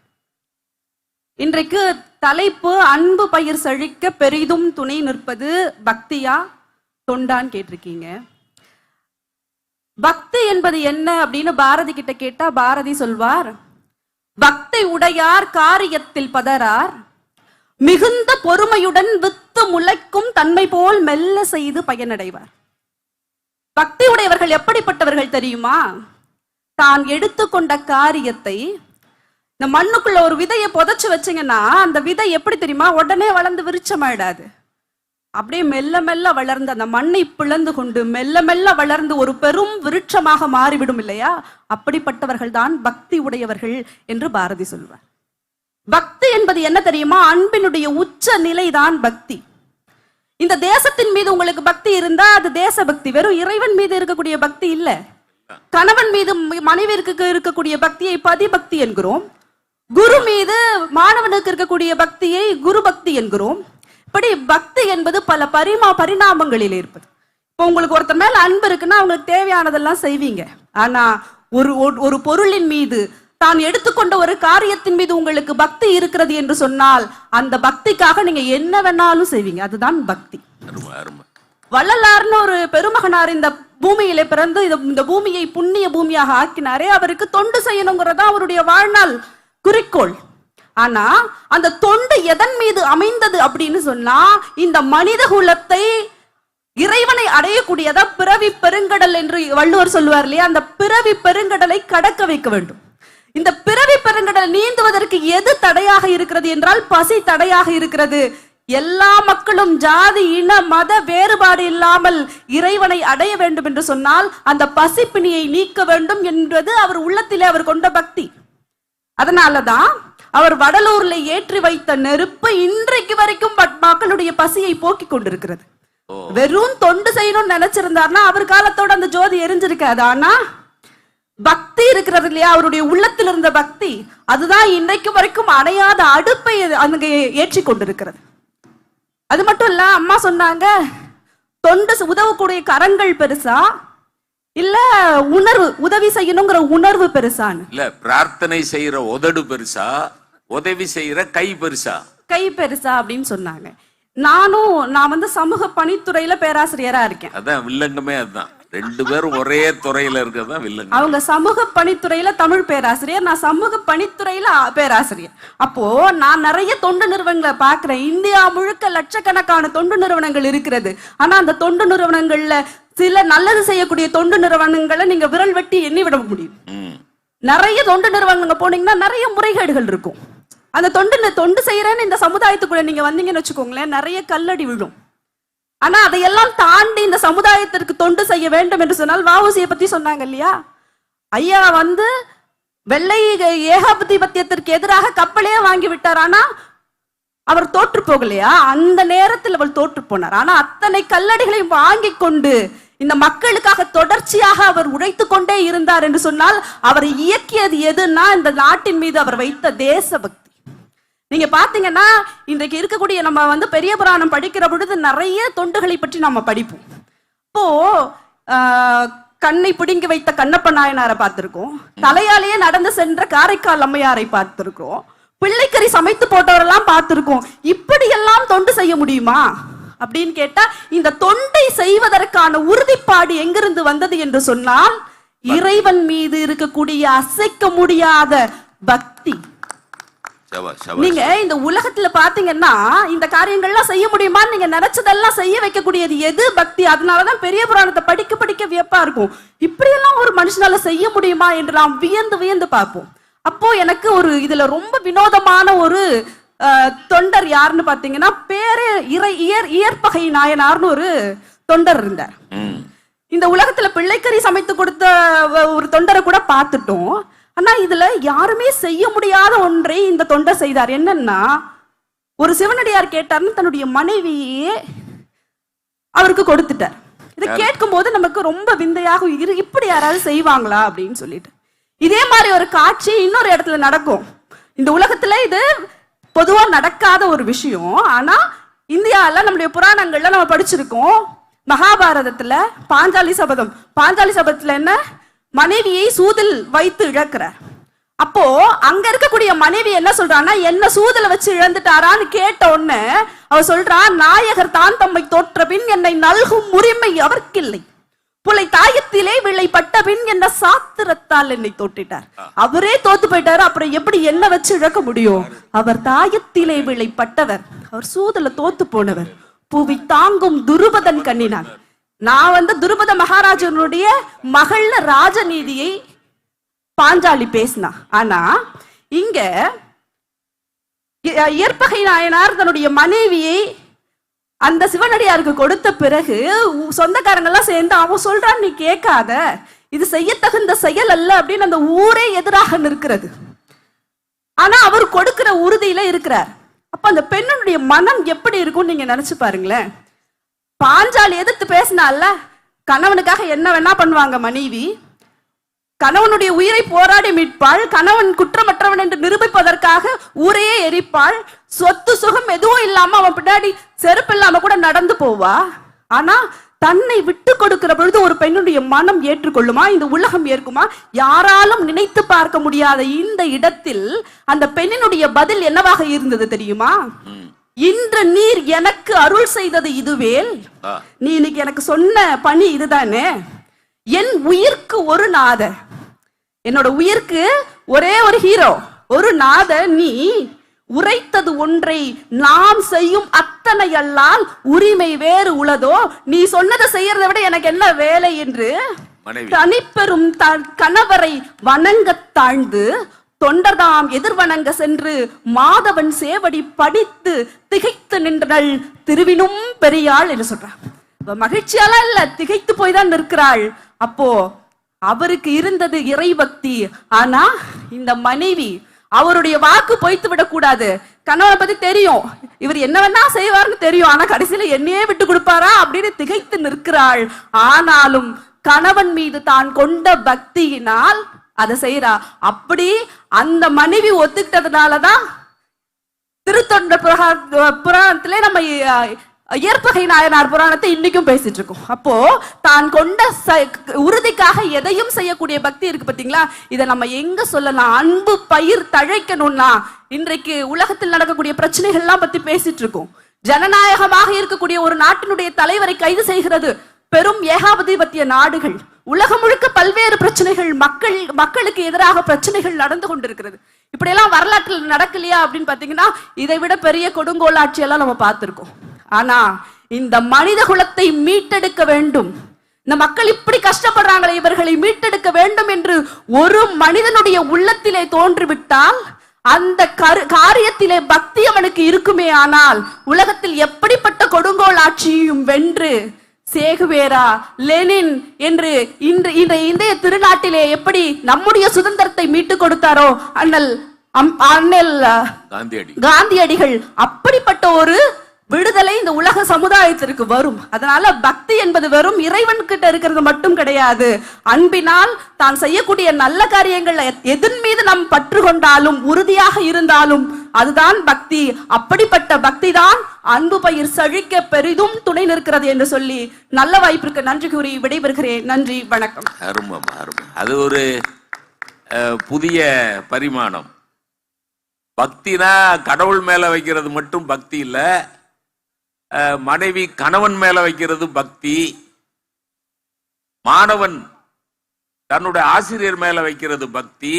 இன்றைக்கு தலைப்பு அன்பு பயிர் செழிக்க பெரிதும் துணை நிற்பது பக்தியா தொண்டான்னு கேட்டிருக்கீங்க. பக்தி என்பது என்ன அப்படின்னு பாரதி கிட்ட கேட்டா பாரதி சொல்வார், பக்தி உடையார் காரியத்தில் பதறார், மிகுந்த பொறுமையுடன் வித்து முளைக்கும் தன்மை போல் மெல்ல செய்து பயனடைவார். பக்தி உடையவர்கள் எப்படிப்பட்டவர்கள் தெரியுமா? தான் எடுத்துக்கொண்ட காரியத்தை, இந்த மண்ணுக்குள்ள ஒரு விதையை புதைச்சு வச்சீங்கன்னா அந்த விதை எப்படி தெரியுமா, உடனே வளர்ந்து விருட்சமாயிடாது. அப்படியே மெல்ல மெல்ல வளர்ந்து அந்த மண்ணை பிளந்து கொண்டு மெல்ல மெல்ல வளர்ந்து ஒரு பெரும் விருட்சமாக மாறிவிடும் இல்லையா? அப்படிப்பட்டவர்கள் தான் பக்தி உடையவர்கள் என்று பாரதி சொல்வார். பக்தி என்பது என்ன தெரியுமா? அன்பினுடைய உச்ச நிலைதான் பக்தி. இந்த தேசத்தின் மீது உங்களுக்கு பக்தி இருந்தா அது தேச பக்தி. வெறும் இறைவன் மீது இருக்கக்கூடிய பக்தி இல்ல. கணவன் மீது மனைவிற்கு இருக்கக்கூடிய பக்தியை பதி பக்தி என்கிறோம். குரு மீது மாணவனுக்கு இருக்கக்கூடிய பக்தியை குரு பக்தி என்கிறோம். இப்படி பக்தி என்பது பல பரிணாமங்களில் இருப்பது. இப்போ உங்களுக்கு ஒருத்தர் மேல அன்பு இருக்குன்னா அவங்களுக்கு தேவையானதெல்லாம் செய்வீங்க. ஆனா ஒரு பொருளின் மீது, தான் எடுத்துக்கொண்ட ஒரு காரியத்தின் மீது உங்களுக்கு பக்தி இருக்கிறது என்று சொன்னால் அந்த பக்திக்காக நீங்க என்ன வேணாலும் செய்வீங்க. அதுதான் பக்தி. வள்ளலார்னு ஒரு பெருமகனார் இந்த பூமியில பிறந்து இந்த பூமியை புண்ணிய பூமியாக ஆக்கினாரே, அவருக்கு தொண்டு செய்யணுங்கிறதா அவருடைய வாழ்நாள் குறிக்கோள். ஆனா அந்த தொண்டு எதன் மீது அமைந்தது அப்படின்னு சொன்னா, இந்த மனித குலத்தை இறைவனை அடையக்கூடியதா பிறவி பெருங்கடல் என்று வள்ளுவர் சொல்லுவார் இல்லையா? அந்த பிறவி பெருங்கடலை கடக்க வைக்க வேண்டும். இந்த பிறவி பெருங்கடல் நீந்துவதற்கு எது தடையாக இருக்கிறது என்றால் பசி தடையாக இருக்கிறது. எல்லா மக்களும் ஜாதி இன மத வேறுபாடு இல்லாமல் இறைவனை அடைய வேண்டும் என்று சொன்னால் அந்த பசிப்பிணியை நீக்க வேண்டும் என்பது அவர் உள்ளத்திலே அவர் கொண்ட பக்தி. அதனாலதான் அவர் வடலூர்ல ஏற்றி வைத்த நெருப்பு இன்றைக்கு வரைக்கும் மக்களுடைய பசியை போக்கி கொண்டிருக்கிறது. வெறும் தொண்டு செய்யணும்னு நினைச்சிருந்தார்னா அவர் காலத்தோட அந்த ஜோதி எரிஞ்சிருக்காது. ஆனா பக்தி இருக்கிறது இல்லையா, அவருடைய உள்ளத்தில் இருந்த பக்தி, அதுதான் இன்றைக்கு வரைக்கும் அணையாத அடுப்பை அங்க ஏற்றி கொண்டிருக்கிறது. அது மட்டும் இல்ல, அம்மா சொன்னாங்க, தொண்டு உதவக்கூடிய கரங்கள் பெருசா இல்ல உணர்வு, உதவி செய்யணுங்கிற உணர்வு பெருசான்னு? இல்ல, பிரார்த்தனை செய்யற உதடு பெருசா, உதவி செய்யற கை பெருசா? கை பெருசா அப்படின்னு சொன்னாங்க. நான் சமூக பணித்துறையில பேராசிரியரா இருக்கேன். அதான் வில்லங்கமே, அதுதான். ரெண்டு பேரும் ஒரே துறையில இருக்கிறதா வில்லங்க. அவங்க சமூக பணித்துறையில தமிழ் பேராசிரியர், நான் சமூக பணித்துறையில பேராசிரியர். அப்போ நான் நிறைய தொண்டு நிறுவனங்களை பாக்குறேன். இந்தியா முழுக்க லட்சக்கணக்கான தொண்டு நிறுவனங்கள் இருக்கிறது. ஆனா அந்த தொண்டு நிறுவனங்கள்ல சில நல்லது செய்யக்கூடிய தொண்டு நிறுவனங்களை நீங்க விரல் வெட்டி எண்ணி விட முடியும். நிறைய தொண்டு நிறுவனங்கள் போனீங்கன்னா நிறைய முறைகேடுகள் இருக்கும். அந்த தொண்டு செய்யறேன்னு இந்த சமுதாயத்துக்குள்ள நீங்க வந்தீங்கன்னு வச்சுக்கோங்களேன், நிறைய கல்லடி விழும். ஆனா அதையெல்லாம் தாண்டி இந்த சமுதாயத்திற்கு தொண்டு செய்ய வேண்டும் என்று சொன்னால், வஉசியை பத்தி சொன்னாங்க இல்லையா, ஐயா வெள்ளை ஏகாதிபத்தியத்திற்கு எதிராக கப்பலே வாங்கி விட்டார். ஆனா அவர் தோற்று போகலையா? அந்த நேரத்தில் அவர் தோற்று போனார். ஆனா அத்தனை கல்லடிகளையும் வாங்கி கொண்டு இந்த மக்களுக்காக தொடர்ச்சியாக அவர் உழைத்து கொண்டே இருந்தார் என்று சொன்னால், அவர் இயக்கியது எதுன்னா இந்த நாட்டின் மீது அவர் வைத்த தேசபக்தி. நீங்க பாத்தீங்கன்னா இன்றைக்கு இருக்கக்கூடிய நம்ம பெரிய புராணம் படிக்கிற பொழுது நிறைய தொண்டுகளை பற்றி நம்ம படிப்போம். இப்போ கண்ணை பிடுங்கி வைத்த கண்ணப்ப நாயனாரை பார்த்திருக்கோம், தலையாலேயே நடந்து சென்ற காரைக்கால் அம்மையாரை பார்த்திருக்கோம், பிள்ளைக்கறி சமைத்து போட்டவரெல்லாம் பார்த்திருக்கோம். இப்படி எல்லாம் தொண்டு செய்ய முடியுமா அப்படின்னு கேட்டா, இந்த தொண்டை செய்வதற்கான உறுதிப்பாடு எங்கிருந்து வந்தது என்று சொன்னால், இறைவன் மீது இருக்கக்கூடிய அசைக்க முடியாத பக்தி. நீங்க இந்த உலகத்துல பாத்தீங்கன்னா இந்த காரியங்கள்லாம் செய்ய முடியுமா, நீங்க நினைச்சதெல்லாம் செய்ய வைக்கக்கூடியது எது? பக்தி. அதனாலதான் பெரிய புராணத்தை படிக்க படிக்க வியப்பா இருக்கும். இப்படி எல்லாம் ஒரு மனுஷனால செய்ய முடியுமா என்று நாம் வியந்து வியந்து பார்ப்போம். அப்போ எனக்கு ஒரு இதுல ரொம்ப வினோதமான ஒரு தொண்டர் யாருன்னு பாத்தீங்கன்னா, பேரே இயற்பகை நாயனார்னு ஒரு தொண்டர் இருந்தார். இந்த உலகத்துல பிள்ளைக்கறி சமைத்து கொடுத்த ஒரு தொண்டரை கூட பார்த்துட்டோம். ஆனா இதுல யாருமே செய்ய முடியாத ஒன்றை இந்த தொண்டர் செய்தார். என்னன்னா, ஒரு சிவனடியார் கேட்டார்னு தன்னுடைய மனைவியே அவருக்கு கொடுத்துட்டார். இதை கேட்கும் போது நமக்கு ரொம்ப விந்தையாக இப்படி யாராவது செய்வாங்களா அப்படின்னு சொல்லிட்டு. இதே மாதிரி ஒரு காட்சி இன்னொரு இடத்துல நடக்கும். இந்த உலகத்துல இது பொதுவா நடக்காத ஒரு விஷயம். ஆனா இந்தியால நம்முடைய புராணங்கள்ல நம்ம படிச்சிருக்கோம். மகாபாரதத்துல பாஞ்சாலி சபதத்துல என்ன, மனைவியை சூதில் வைத்து இழக்கிறார். அப்போ அங்க இருக்கக்கூடிய மனைவி என்ன சொல்றான்னா, என்ன சூதல வச்சு இழந்துட்டாரான்னு கேட்ட உடனே அவ சொல்றா, நாயகர் தான் தம்மை தோற்ற பின் என்னை நல்கும் உரிமை அவர்க்கில்லை, புலை தாயத்திலே விளைப்பட்ட பின் என்ன சாத்திரத்தால் என்னை தோற்றிட்டார். அவரே தோத்து போயிட்டாரு, அப்புறம் எப்படி என்ன வச்சு இழக்க முடியும்? அவர் தாயத்திலே விளைப்பட்டவர், அவர் சூதல தோத்து போனவர், புவி தாங்கும் துருபதன் கண்ணினான். நான் துருபத மகாராஜனுடைய மகள்ல ராஜநீதியை பாஞ்சாலி பேசினா. ஆனா இங்க இயற்பகை நாயனார் தன்னுடைய மனைவியை அந்த சிவனடியாருக்கு கொடுத்த பிறகு சொந்தக்காரங்க எல்லாம் சேர்ந்து அவன் சொல்றான், நீ கேட்காத, இது செய்ய தகுந்த செயல் அல்ல அப்படின்னு அந்த ஊரே எதிராக நிற்கிறது. ஆனா அவர் கொடுக்கிற உறுதியில இருக்கிறார். அப்ப அந்த பெண்ணுடைய மனம் எப்படி இருக்கும் நீங்க நினைச்சு பாருங்களேன். பாஞ்சாலி எதிர்த்து பேசினால, கணவனுக்காக என்ன வேணா பண்ணுவாங்க மனைவி, கணவனுடைய உயிரை போராடி மீட்பாள், கணவன் குற்றமற்றவன் என்று நிரூபிப்பதற்காக ஊரையே எரிப்பாள், சொத்து சுகம் எதுவும் இல்லாம அவன் பின்னாடி செருப்பு இல்லாம கூட நடந்து போவா. ஆனா தன்னை விட்டு கொடுக்கிற பொழுது ஒரு பெண்ணுடைய மனம் ஏற்றுக்கொள்ளுமா? இந்த உலகம் ஏற்குமா? யாராலும் நினைத்து பார்க்க முடியாத இந்த இடத்தில் அந்த பெண்ணினுடைய பதில் என்னவாக இருந்தது தெரியுமா? இன்று நீர் எனக்கு அருள் செய்தது இதுவேல், நீ இன்னைக்கு எனக்கு சொன்ன பணி இதுதானே, என் உயிர்க்கு ஒரு நாத, என்னோட உயிர்க்கு ஒரே ஒரு ஹீரோ, ஒரு நாத, நீ உரைத்தது ஒன்றை நாம் செய்யும் அத்தனை அல்லால் உரிமை வேறு உளதோ, நீ சொன்னதை செய்யறதை விட எனக்கு என்ன வேலை என்று தனிப்பெரும் கணவரை வணங்க தாழ்ந்து தொண்டர்தாம் எதிர்வணங்க சென்று மாதவன் சேவடி படித்து திகைத்து நின்றனள் திருவினும் பெரியாள் என்று சொல்றான். மகிழ்ச்சியால இல்ல, திகைத்து போய் தான் நிற்கிறாள். அப்போ அவருக்கு இருந்தது இறைபக்தி. ஆனா இந்த மனைவி அவருடைய வாக்கு பொய்த்து விடக்கூடாது. கணவனை பத்தி தெரியும், இவர் என்ன வேணா செய்வார்னு தெரியும், ஆனா கடைசியில என்னையே விட்டு கொடுப்பாரா அப்படின்னு திகைத்து நிற்கிறாள். ஆனாலும் கணவன் மீது தான் கொண்ட பக்தியினால் அதை செய்யறா. அப்படி அந்த மனைவி ஒத்துக்கிட்டதுனாலதான் திருத்தொண்ட புராணத்திலே நம்ம இயற்பகை நாயனார் புராணத்தை இன்னைக்கும் பேசிட்டு இருக்கோம். அப்போ தான் கொண்ட உறுதிக்காக எதையும் செய்யக்கூடிய பக்தி இருக்கு பாத்தீங்களா? இதை நம்ம எங்க சொல்லலாம்? அன்பு பயிர் தழைக்கணும்னா இன்றைக்கு உலகத்தில் நடக்கக்கூடிய பிரச்சனைகள் எல்லாம் பத்தி பேசிட்டு இருக்கோம். ஜனநாயகமாக இருக்கக்கூடிய ஒரு நாட்டினுடைய தலைவரை கைது செய்கிறது பெரும் ஏகாதிபத்திய நாடுகள். உலகம் முழுக்க பல்வேறு பிரச்சனைகள், மக்களுக்கு எதிராக பிரச்சனைகள் நடந்து கொண்டிருக்கிறது. இப்படியெல்லாம் வரலாற்றில் நடக்கலையா அப்படின்னு பாத்தீங்கன்னா, இதை விட பெரிய கொடுங்கோல் ஆட்சியெல்லாம் நம்ம பார்த்திருக்கோம். ஆனா இந்த மனித குலத்தை மீட்டெடுக்க வேண்டும், இந்த மக்கள் இப்படி கஷ்டப்படுறாங்களே, இவர்களை மீட்டெடுக்க வேண்டும் என்று ஒரு மனிதனுடைய உள்ளத்திலே தோன்றிவிட்டால் அந்த காரியத்திலே பக்தி அவனுக்கு இருக்குமே. ஆனால் உலகத்தில் எப்படிப்பட்ட கொடுங்கோல் ஆட்சியையும் வென்று சேகுவேரா, லெனின் என்று இன்றைய திருநாட்டிலே எப்படி நம்முடைய சுதந்திரத்தை மீட்டு கொடுத்தாரோ அண்ணல் காந்தியடிகள், அப்படிப்பட்ட ஒரு விடுதலை இந்த உலக சமுதாயத்திற்கு வரும். அதனால பக்தி என்பது வெறும் இறைவன் கிட்ட இருக்கிறது மட்டும் கிடையாது. அன்பினால் தான் செய்யக்கூடிய நல்ல காரியங்கள் எதன் மீது நாம் பற்று கொண்டாலும் உறுதியாக இருந்தாலும் அதுதான் பக்தி. அப்படிப்பட்ட பக்தி தான் அன்பு பயிர் செழிக்க பெரிதும் துணை நிற்கிறது என்று சொல்லி நல்ல வாய்ப்பிற்கு நன்றி கூறி விடைபெறுகிறேன். நன்றி, வணக்கம். அது ஒரு புதிய பரிமாணம். பக்தினா கடவுள் மேல வைக்கிறது மட்டும் பக்தி இல்ல, மனைவி கணவன் மேல வைக்கிறது பக்தி, மாணவன் தன்னுடைய ஆசிரியர் மேல வைக்கிறது பக்தி,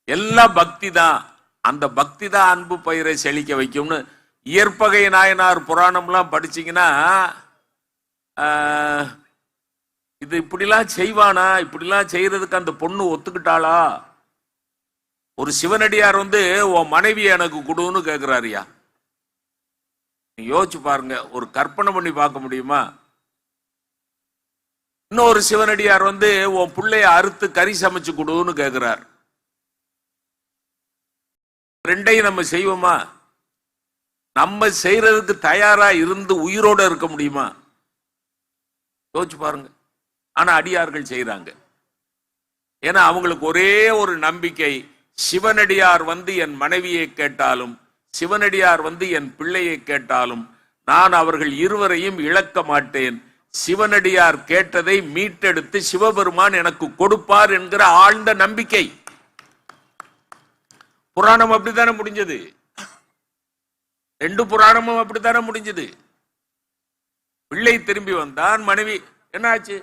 எல்லாம் பக்தி தான். அந்த பக்தி தான் அன்பு பயிரை செழிக்க வைக்கும்னு இயற்பகை நாயனார் புராணம்லாம் படிச்சீங்கன்னா, இது இப்படிலாம் செய்வானா, இப்படிலாம் செய்யறதுக்கு அந்த பொண்ணு ஒத்துக்கிட்டாளா, ஒரு சிவனடியார் வந்து உன் மனைவி எனக்கு கொடுன்னு கேட்கிறாரியா. யோசிச்சு பாருங்க, ஒரு கற்பனை பண்ணி பார்க்க முடியுமா? இன்னொரு சிவனடியார் வந்து உன் பிள்ளைய அறுத்து கறி சமைச்சு கொடுன்னு கேட்கிறார். ரெண்டையும் நம்ம செய்வோமா? நம்ம செய்யறதுக்கு தயாரா இருந்து உயிரோட இருக்க முடியுமா? யோசிச்சு பாருங்க. ஆனா அடியார்கள் செய்யறாங்க. ஏன்னா அவங்களுக்கு ஒரே ஒரு நம்பிக்கை, சிவனடியார் வந்து என் மனைவியை கேட்டாலும், சிவனடியார் வந்து என் பிள்ளையை கேட்டாலும் நான் அவர்கள் இருவரையும் இழக்க மாட்டேன். சிவனடியார் கேட்டதை மீட்டெடுத்து சிவபெருமான் எனக்கு கொடுப்பார் என்கிற ஆழ்ந்த நம்பிக்கை. புராணம் அப்படித்தானே முடிஞ்சது. 2 புராணமும் அப்படித்தானே முடிஞ்சது. பிள்ளை திரும்பி வந்தான், மனைவி என்ன ஆச்சு?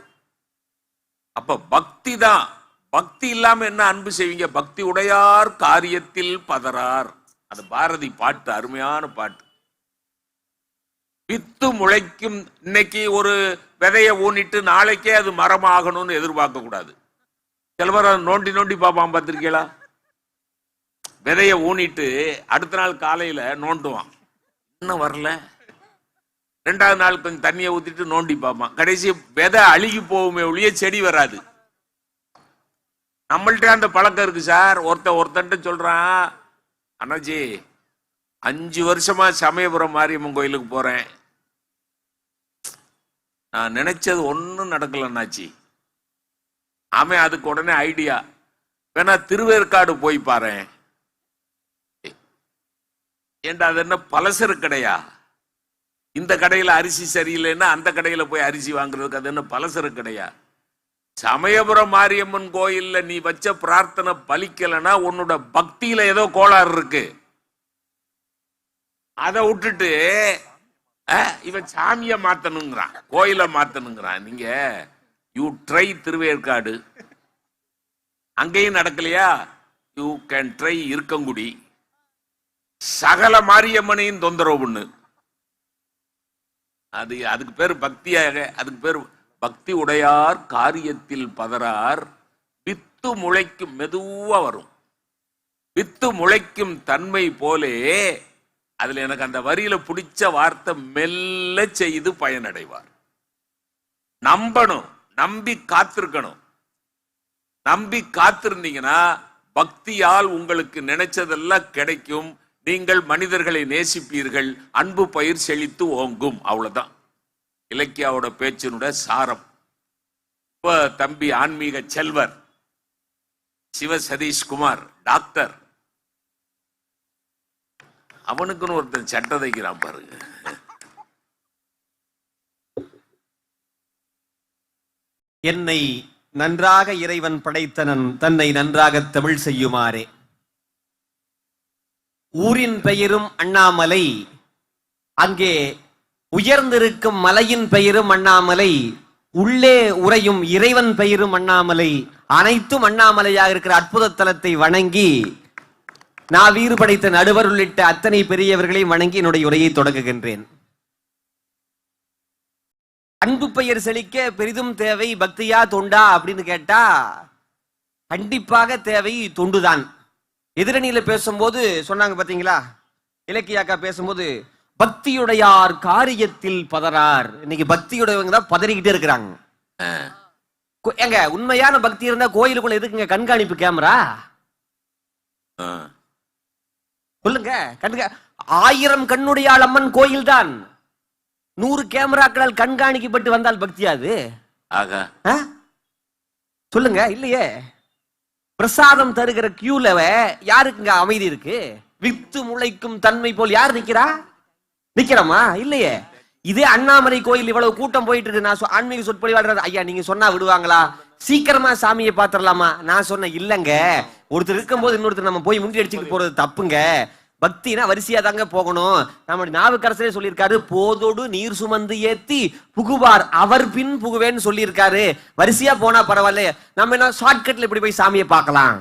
அப்ப பக்தி தான். பக்தி இல்லாம என்ன அன்பு செய்வீங்க? பக்தி உடையார் காரியத்தில் பதறார். அது பாரதி பாட்டு, அருமையான பாட்டு. வித்து முளைக்கும். இன்னைக்கு ஒரு விதைய ஊனிட்டு நாளைக்கே அது மரமாகணும்னு எதிர்பார்க்க கூடாது. சில பேர் நோண்டி நோண்டி பார்ப்பான், பார்த்திருக்கீங்களா? விதைய ஊனிட்டு அடுத்த நாள் காலையில நோண்டுவான், இன்னும் வரல. 2வது நாள் கொஞ்சம் தண்ணியை ஊத்திட்டு நோண்டி பார்ப்பான். கடைசி விதை அழுகி போகுமே ஒழிய செடி வராது. நம்மள்ட்ட அந்த பழக்கம் இருக்கு சார். ஒருத்தன்ட்டு சொல்றான், அண்ணாஜி 5 வருஷமா சமயபுரம் மாரியம்மன் கோயிலுக்கு போறேன், நான் நினைச்சது ஒன்னும் நடக்கல அண்ணாச்சி. ஆமே அதுக்கு உடனே ஐடியா, வேணா திருவேற்காடு போய் பாரு. ஏண்டா அது என்ன பலசர கடையா? இந்த கடையில அரிசி சரியில்லைன்னா அந்த கடையில போய் அரிசி வாங்குறதுக்கு அது என்ன பலசர கடையா? சமயபுரம் மாரியம்மன் கோயில்ல நீ வச்ச பிரார்த்தனை பலிக்கலன்னா உன்னோட பக்தியில ஏதோ கோளாறு இருக்கு. அதை விட்டுட்டு இவன் சாமிய மாத்தணுங்கிறான், கோயில மாத்தணுங்கிறான். நீங்க யூ ட்ரை திருவேற்காடு, அங்கேயும் நடக்கலையா? You can try Irukkankudi. சகல மாரியம்மனையும் தொந்தரவு பண்ணு. அதுக்கு பேர் பக்தியாக, அதுக்கு பேர் பக்தி உடையார் காரியத்தில் பதறார். வித்து முளைக்கும், மெதுவா வரும். வித்து முளைக்கும் தன்மை போலே. அதுல எனக்கு அந்த வரியில பிடிச்ச வார்த்தை, மெல்ல செய்து பயனடைவார். நம்பணும், நம்பி காத்திருக்கணும். நம்பி காத்திருந்தீங்கன்னா பக்தியால் உங்களுக்கு நினைச்சதெல்லாம் கிடைக்கும். நீங்கள் மனிதர்களை நேசிப்பீர்கள், அன்பு பயிர் செழித்து ஓங்கும். அவ்வளவுதான் இலக்கியாவோட பேச்சினுடைய சாரம். இப்ப தம்பி ஆன்மீக செல்வர் சிவ சதீஷ்குமார் டாக்டர், அவனுக்குன்னு ஒருத்தன் சட்டை தைக்கிறான் பாருங்க. என்னை நன்றாக இறைவன் படைத்தனன், தன்னை நன்றாக தமிழ் செய்யுமாறே. ஊரின் பெயரும் அண்ணாமலை, அங்கே உயர்ந்திருக்கும் மலையின் பெயரும் அண்ணாமலை, உள்ளே உறையும் இறைவன் பெயரும் அண்ணாமலை. அனைத்தும் அண்ணாமலையாக இருக்கிற அற்புத தலத்தை வணங்கி, நான் வீறு படைத்த நடுவர் உள்ளிட்ட அத்தனை பெரியவர்களையும் வணங்கி என்னுடைய உரையை தொடங்குகின்றேன். அன்பு பெயர் செழிக்க பெரிதும் தேவை பக்தியா தொண்டா அப்படின்னு கேட்டா கண்டிப்பாக தேவை தொண்டுதான். எதிரணியில பேசும்போது சொன்னாங்க பாத்தீங்களா, இலக்கியாக்கா பேசும்போது பக்தியுடையார் காரியத்தில் பதறார். இன்னைக்கு பக்தியுடையவங்க தான் பதறிக்கிட்டே இருக்கிறாங்க. எங்க உண்மையான பக்தி இருந்தா கோயிலுக்குள்ள எதுக்குங்க கண்காணிப்பு கேமரா? சொல்லுங்க. 1000 கண்ணுடையாள் அம்மன் கோயில் தான். 100 கேமராக்களால் கண்காணிக்கப்பட்டு வந்தால் பக்தியாது? சொல்லுங்க. இல்லையே. பிரசாதம் தருகிற கியூல யாருக்குங்க அமைதி இருக்கு? வித்து முளைக்கும் தன்மை போல் யார் நிக்கிறா? நிக்கிறோமா? இல்லையே. இதே அண்ணாமலை கோயில் இவ்வளவு கூட்டம் போயிட்டு இருக்கு. நான் ஆன்மீக சொற்பொழிவாளர், ஐயா நீங்க சொன்னா விடுவாங்களா? சீக்கிரமா சாமியை பாத்திரலாமா? நான் சொன்ன இல்லங்க, ஒருத்தர் இருக்கும் போது இன்னொருத்தர் நம்ம போய் முண்டி அடிச்சுட்டு போறது தப்புங்க. பக்தினா வரிசையா தாங்க போகணும். நம்ம நாவுக்கரசரே சொல்லியிருக்காரு, போதோடு நீர் சுமந்து ஏத்தி புகுவார் அவர் பின் புகுவேன்னு சொல்லியிருக்காரு. வரிசையா போனா பரவாயில்ல, நம்ம என்ன ஷார்ட்கட்ல இப்படி போய் சாமியை பார்க்கலாம்.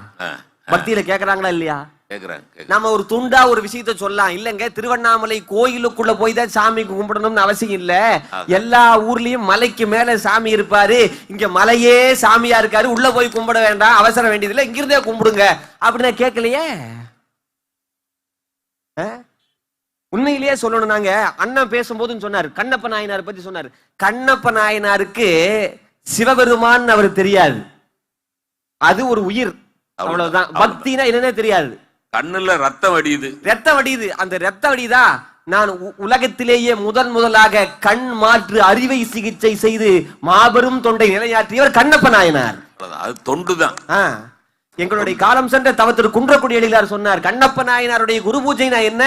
பக்தியில கேக்குறாங்களா இல்லையா? கேக்குறாங்க. நம்ம ஒரு துண்டா ஒரு விஷயத்த சொல்லலாம். இல்லங்க, திருவண்ணாமலை கோயிலுக்குள்ள போய் தான் சாமி கும்பிடணும்னு அவசியம் இல்ல. எல்லா ஊர்லயும் மலைக்கு மேல சாமி இருப்பாரு, இங்க மலையே சாமியா இருக்காரு, உள்ள போய் கும்பிட வேண்டாம், அவசரம் வேண்டியதில்லை, இங்க இருந்தே கும்பிடுங்க அப்படின்னு கேட்கலையே. உண்மையிலேயே சொல்லணும், நாங்க அண்ணன் பேசும்போது சொன்னாரு, கண்ணப்ப நாயனார் பத்தி சொன்னாரு. கண்ணப்ப நாயனாருக்கு சிவபெருமான் அவர் தெரியாது, அது ஒரு உயிர், அவ்வளவுதான். பக்தினா என்னன்னே தெரியாது. கண்ணுல ரத்தம் வடியுது, ரத்தம் வடியுது. அந்த ரத்தம் வடிதா நான் உலகத்திலேயே முதலாக கண் மாற்று அறுவை சிகிச்சை செய்து மாபெரும் தொண்டை நிலையாற்றியவர் கண்ணப்ப நாயனார். அது தொண்டுதான். எங்களுடைய காலம் சென்ற தவத்திரு குன்றக்குடி எழிலார் சொன்னார், கண்ணப்ப நாயனாருடைய குரு பூஜைனா என்ன,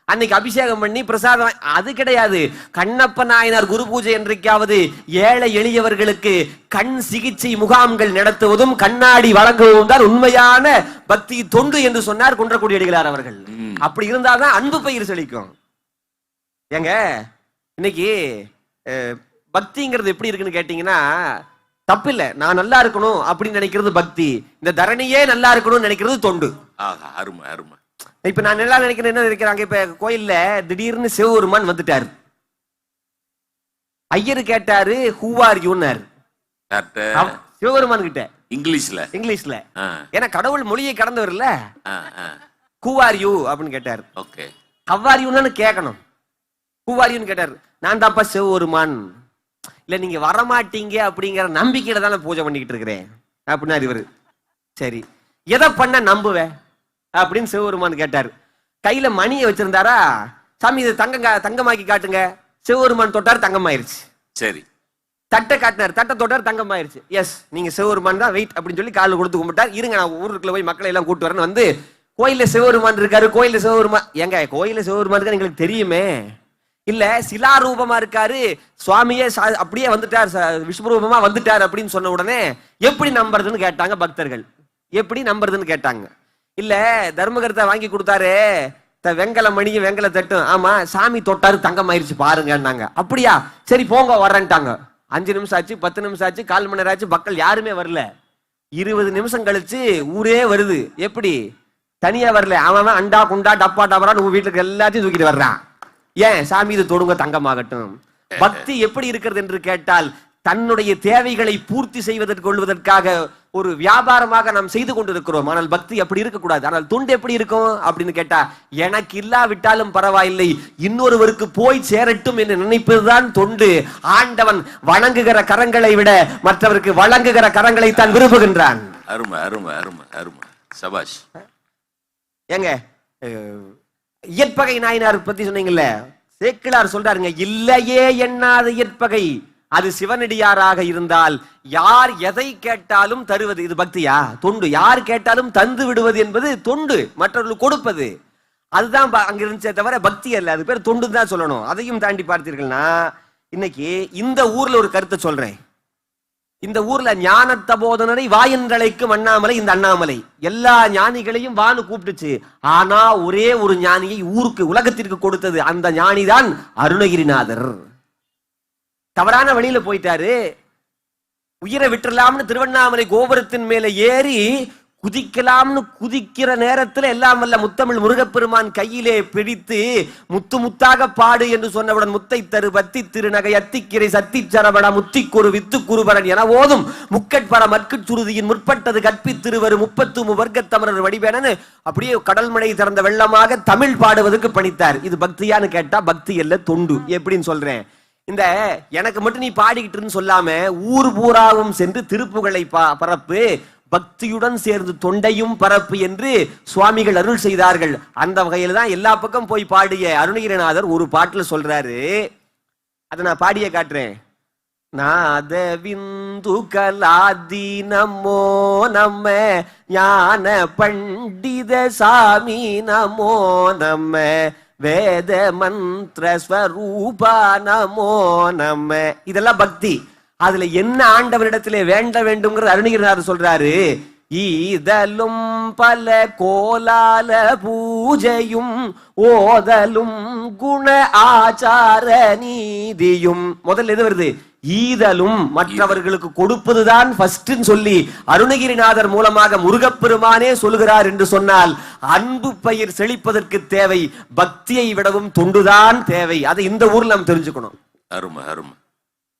அன்னைக்கு அபிஷேகம் பண்ணி பிரசாதம், அது கிடையாது. கண்ணப்ப நாயனார் குரு பூஜை என்றைக்காவது ஏழை எளியவர்களுக்கு கண் சிகிச்சை முகாம்கள் நடத்துவதும் கண்ணாடி வழங்குவதும் தான் உண்மையான பக்தி தொண்டு என்று சொன்னார் குன்றக்குடி எழிலார் அவர்கள். அப்படி இருந்தால்தான் அன்பு பயிர் செழிக்கும். ஏங்க, இன்னைக்கு பக்திங்கிறது எப்படி இருக்குன்னு கேட்டீங்கன்னா, தப்பில்லை, நான் நல்லா இருக்கணும் அப்படின்னு நினைக்கிறது பக்தி, இந்த தரணியே நல்லா இருக்கணும்னு நினைக்கிறது தொண்டு. அருமை அருமை. இப்ப நான் நல்லா நினைக்கிறேன், என்ன நினைக்கிறாங்க, இப்ப கோயில்ல திடீர்னு சிவபெருமான் வந்துட்டாரு. ஐயரு கேட்டாரு, ஹூ ஆர் யூன்னாரு சிவபெருமான் கிட்ட இங்கிலீஷ்ல. ஏன்னா கடவுள் மொழியை கடந்தவர் இல்ல. ஹூ ஆர் யூ அப்படின்னு கேட்டாரு. ஓகே, ஹவ் ஆர் யூன்னு கேட்கணும். ஹூ ஆர் யூன்னு கேட்டாரு. நான் தான்ப்பா சிவபெருமான். இல்ல, நீங்க வரமாட்டீங்க அப்படிங்கிற நம்பிக்கையில தானே பூஜை பண்ணிக்கிட்டு இருக்கிறேன் அப்படின்னாரு இவரு. சரி, எதை பண்ண நம்புவேன் அப்படின்னு சிவபெருமான் கேட்டாரு. கையில மணியை வச்சிருந்தாரா, சாமி இது தங்கமாக்கி காட்டுங்க. சிவபெருமான் தொட்டாரு, தங்கமாயிருச்சு. சரி, தட்டை காட்டினார், தட்டை தொட்டாரு, தங்கமாயிருச்சு. எஸ், நீங்க சிவபெருமான் தான், வெயிட் அப்படின்னு சொல்லி காலில் கொடுத்து கும்பிட்டார். இருங்க, நான் ஊருக்குள்ள போய் மக்களை எல்லாம் கூட்டு வரேன்னு வந்து கோயில்ல சிவபெருமான் இருக்காரு. கோயில்ல சிவபெருமான் எங்க, கோயில்ல சிவபெருமான் இருக்காரு எங்களுக்கு தெரியுமே. இல்ல, சிலாரூபமா இருக்காரு, சுவாமியே அப்படியே வந்துட்டார், விஸ்வரூபமா வந்துட்டார் அப்படின்னு சொன்ன உடனே எப்படி நம்புறதுன்னு கேட்டாங்க பக்தர்கள். எப்படி நம்புறதுன்னு கேட்டாங்க. இல்ல, தர்மகர்த்தா வாங்கி கொடுத்தாரு வெங்கல மணியும் வெங்கல தட்டும், ஆமா சாமி தொட்டாரு, தங்கமாயிருச்சு பாருங்க. அப்படியா, சரி போங்க வர்றேன்ட்டாங்க. 5 நிமிஷம் ஆச்சு, 10 நிமிஷம் ஆச்சு, 1/4 மணி நேரம் ஆச்சு, மக்கள் யாருமே வரல. 20 நிமிஷம் கழிச்சு ஊரே வருது. எப்படி, தனியா வரல, அவன் அண்டா குண்டா டப்பா டப்பரான்னு உங்க வீட்டுக்கு எல்லாத்தையும் தூக்கிட்டு வர்றான். ஏன், சாமி இது தொடுங்க, தங்கமாகட்டும். பக்தி எப்படி இருக்கிறது என்று கேட்டால், தன்னுடைய தேவைகளை பூர்த்தி செய்வதற்கு கொள்வதற்காக ஒரு வியாபாரமாக நாம் செய்து கொண்டிருக்கிறோம். ஆனால் பக்தி அப்படி இருக்கக்கூடாது. ஆனால் தொண்டு எப்படி இருக்கும் அப்படின்னு கேட்டா, எனக்கு இல்லாவிட்டாலும் பரவாயில்லை, இன்னொருவருக்கு போய் சேரட்டும் என்று நினைப்பதுதான் தொண்டு. ஆண்டவன் வணங்குகிற கரங்களை விட மற்றவருக்கு வழங்குகிற கரங்களை தான் விரும்புகின்றான். அருமை அருமை அருமை அருமை, சபாஷ். ஏங்க, இயற்பகை நாயனார் பத்தி சொன்னீங்கல்ல, சேக்கிழார் சொல்றாருங்க, இல்லையே எண்ணாத இயற்பகை அது சிவனடியாராக இருந்தால் யார் எதை கேட்டாலும் தருவது. இது பக்தியா, தொண்டு. யார் கேட்டாலும் தந்து விடுவது என்பது தொண்டு, மற்றவர்களுக்கு கொடுப்பது. அதுதான் அங்க இருந்துச்சே தவிர பக்தி அல்ல, அது பேர் தொண்டு தான் சொல்லணும். அதையும் தாண்டி பார்த்தீர்கள்னா, இன்னைக்கு இந்த ஊர்ல ஒரு கருத்தை சொல்றேன். இந்த ஊர்ல ஞான தபோதனரை வாயன்றழைக்கும் அண்ணாமலை. இந்த அண்ணாமலை எல்லா ஞானிகளையும் வான்னு கூப்பிட்டுச்சு. ஆனா ஒரே ஒரு ஞானியை ஊருக்கு உலகத்திற்கு கொடுத்தது. அந்த ஞானிதான் அருணகிரிநாதர். தவறான வழியில போயிட்டாரு. உயிரை விட்டுலாம்னு திருவண்ணாமலை கோபுரத்தின் மேல ஏறி குதிக்கலாம்னு குதிக்கிற நேரத்துல எல்லாம் வல்ல முத்தமிழ் முருகப்பெருமான் கையிலே பிடித்து முத்து முத்தாக பாடு என்று சொன்னவுடன் முத்தை தரு பத்தி திருநகை அத்திக்கிரை சத்தி சரவண முத்திக்குரு வித்து குருபரன் என ஓதும் முக்கட்பர மற்கு சுருதியின் முற்பட்டது கற்பித்திருவரு 30 வர்க்கத்தமரர் வடிவேனு அப்படியே கடல் மழை திறந்த வெள்ளமாக தமிழ் பாடுவதற்கு பணித்தார். இது பக்தியான்னு கேட்டா பக்தி அல்ல, தொண்டு. எப்படின்னு சொல்றேன். இந்த எனக்கு மட்டும் நீ பாடிக்கிட்டுன்னு சொல்லாம ஊர் பூராவும் சென்று திருப்புகளை பரப்பு, பக்தியுடன் சேர்ந்து தொண்டையும் பரப்பு என்று சுவாமிகள் அருள் செய்தார்கள். அந்த வகையில தான் எல்லா பக்கம் போய் பாடிய அருணகிரிநாதர் ஒரு பாட்டுல சொல்றாரு. அதை நான் பாடிய காட்டுறேன். நாத விந்து கலாதி நமோ நம்ம ஞான பண்டித சாமி நமோ நம்ம வேத மந்திர ஸ்வரூபா நமோ நம்ம. இதெல்லாம் பக்தி. அதுல என்ன ஆண்டவரிடத்திலே வேண்ட வேண்டும்ங்கிறது அருணகிரிநாதர் சொல்றாரு. ஈதலும் பல கோலால பூஜையும் ஓதலும் குண ஆச்சார நீதியும். முதல்ல எது வருது? ஈதலும், மற்றவர்களுக்கு கொடுப்பதுதான் ஃபர்ஸ்ட் சொல்லி அருணகிரிநாதர் மூலமாக முருகப்பெருமானே சொல்கிறார் என்று சொன்னால், அன்பு பயிர் செழிப்பதற்கு தேவை பக்தியை விடவும் தொண்டுதான் தேவை. அதை இந்த ஊர்ல நம்ம தெரிஞ்சுக்கணும். அருமை அருமை.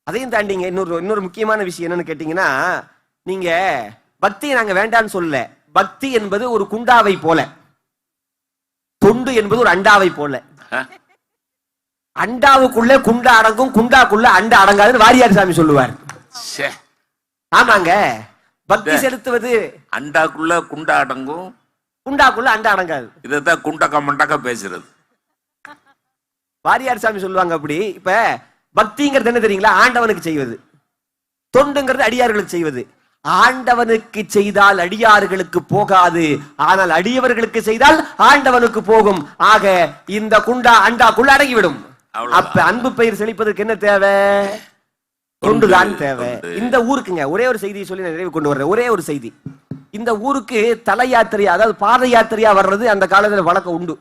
அதையும் தாண்டிங்க இன்னொரு முக்கியமான விஷயம் என்னன்னு கேட்டீங்கன்னா, நீங்க பக்தியை நாங்க வேண்டான்னு சொல்லல. பக்தி என்பது ஒரு குண்டாவை போல, தொண்டு என்பது ஒரு அண்டாவை போல. அண்டாவுக்குள்ள குண்டா அடங்கும், குண்டாக்குள்ள அண்டா அடங்காதுன்னு வாரியார் சாமி சொல்லுவார். ஆமாங்க, பக்தி செலுத்துவது அண்டாக்குள்ள குண்டா அடங்கும், குண்டாக்குள்ள அண்டா அடங்காது. இதைத்தான் குண்டக்கா மண்டக்கா பேசுறது வாரியார் சாமி சொல்லுவாங்க. அப்படி இப்ப பக்திங்கிறது என்ன தெரியுங்களா? ஆண்டவனுக்கு செய்வது. தொண்டுங்கிறது அடியார்களுக்கு செய்வது. ஆண்டவனுக்கு செய்தால் அடியார்களுக்கு போகாது, ஆனால் அடியவர்களுக்கு செய்தால் ஆண்டவனுக்கு போகும். ஆக இந்த குண்டா அண்டாக்குள்ள அடங்கிவிடும். அப்ப அன்பு பயிர் செழிப்பதற்கு என்ன தேவை? தொண்டுதான் தேவை. இந்த ஊருக்குங்க ஒரே ஒரு செய்தியை சொல்லி நான் நிறைவு கொண்டு வர்றேன். ஒரே ஒரு செய்தி. இந்த ஊருக்கு தல யாத்திரையா, அதாவது பாத யாத்திரையா வர்றது அந்த காலத்துல வழக்கம் உண்டு.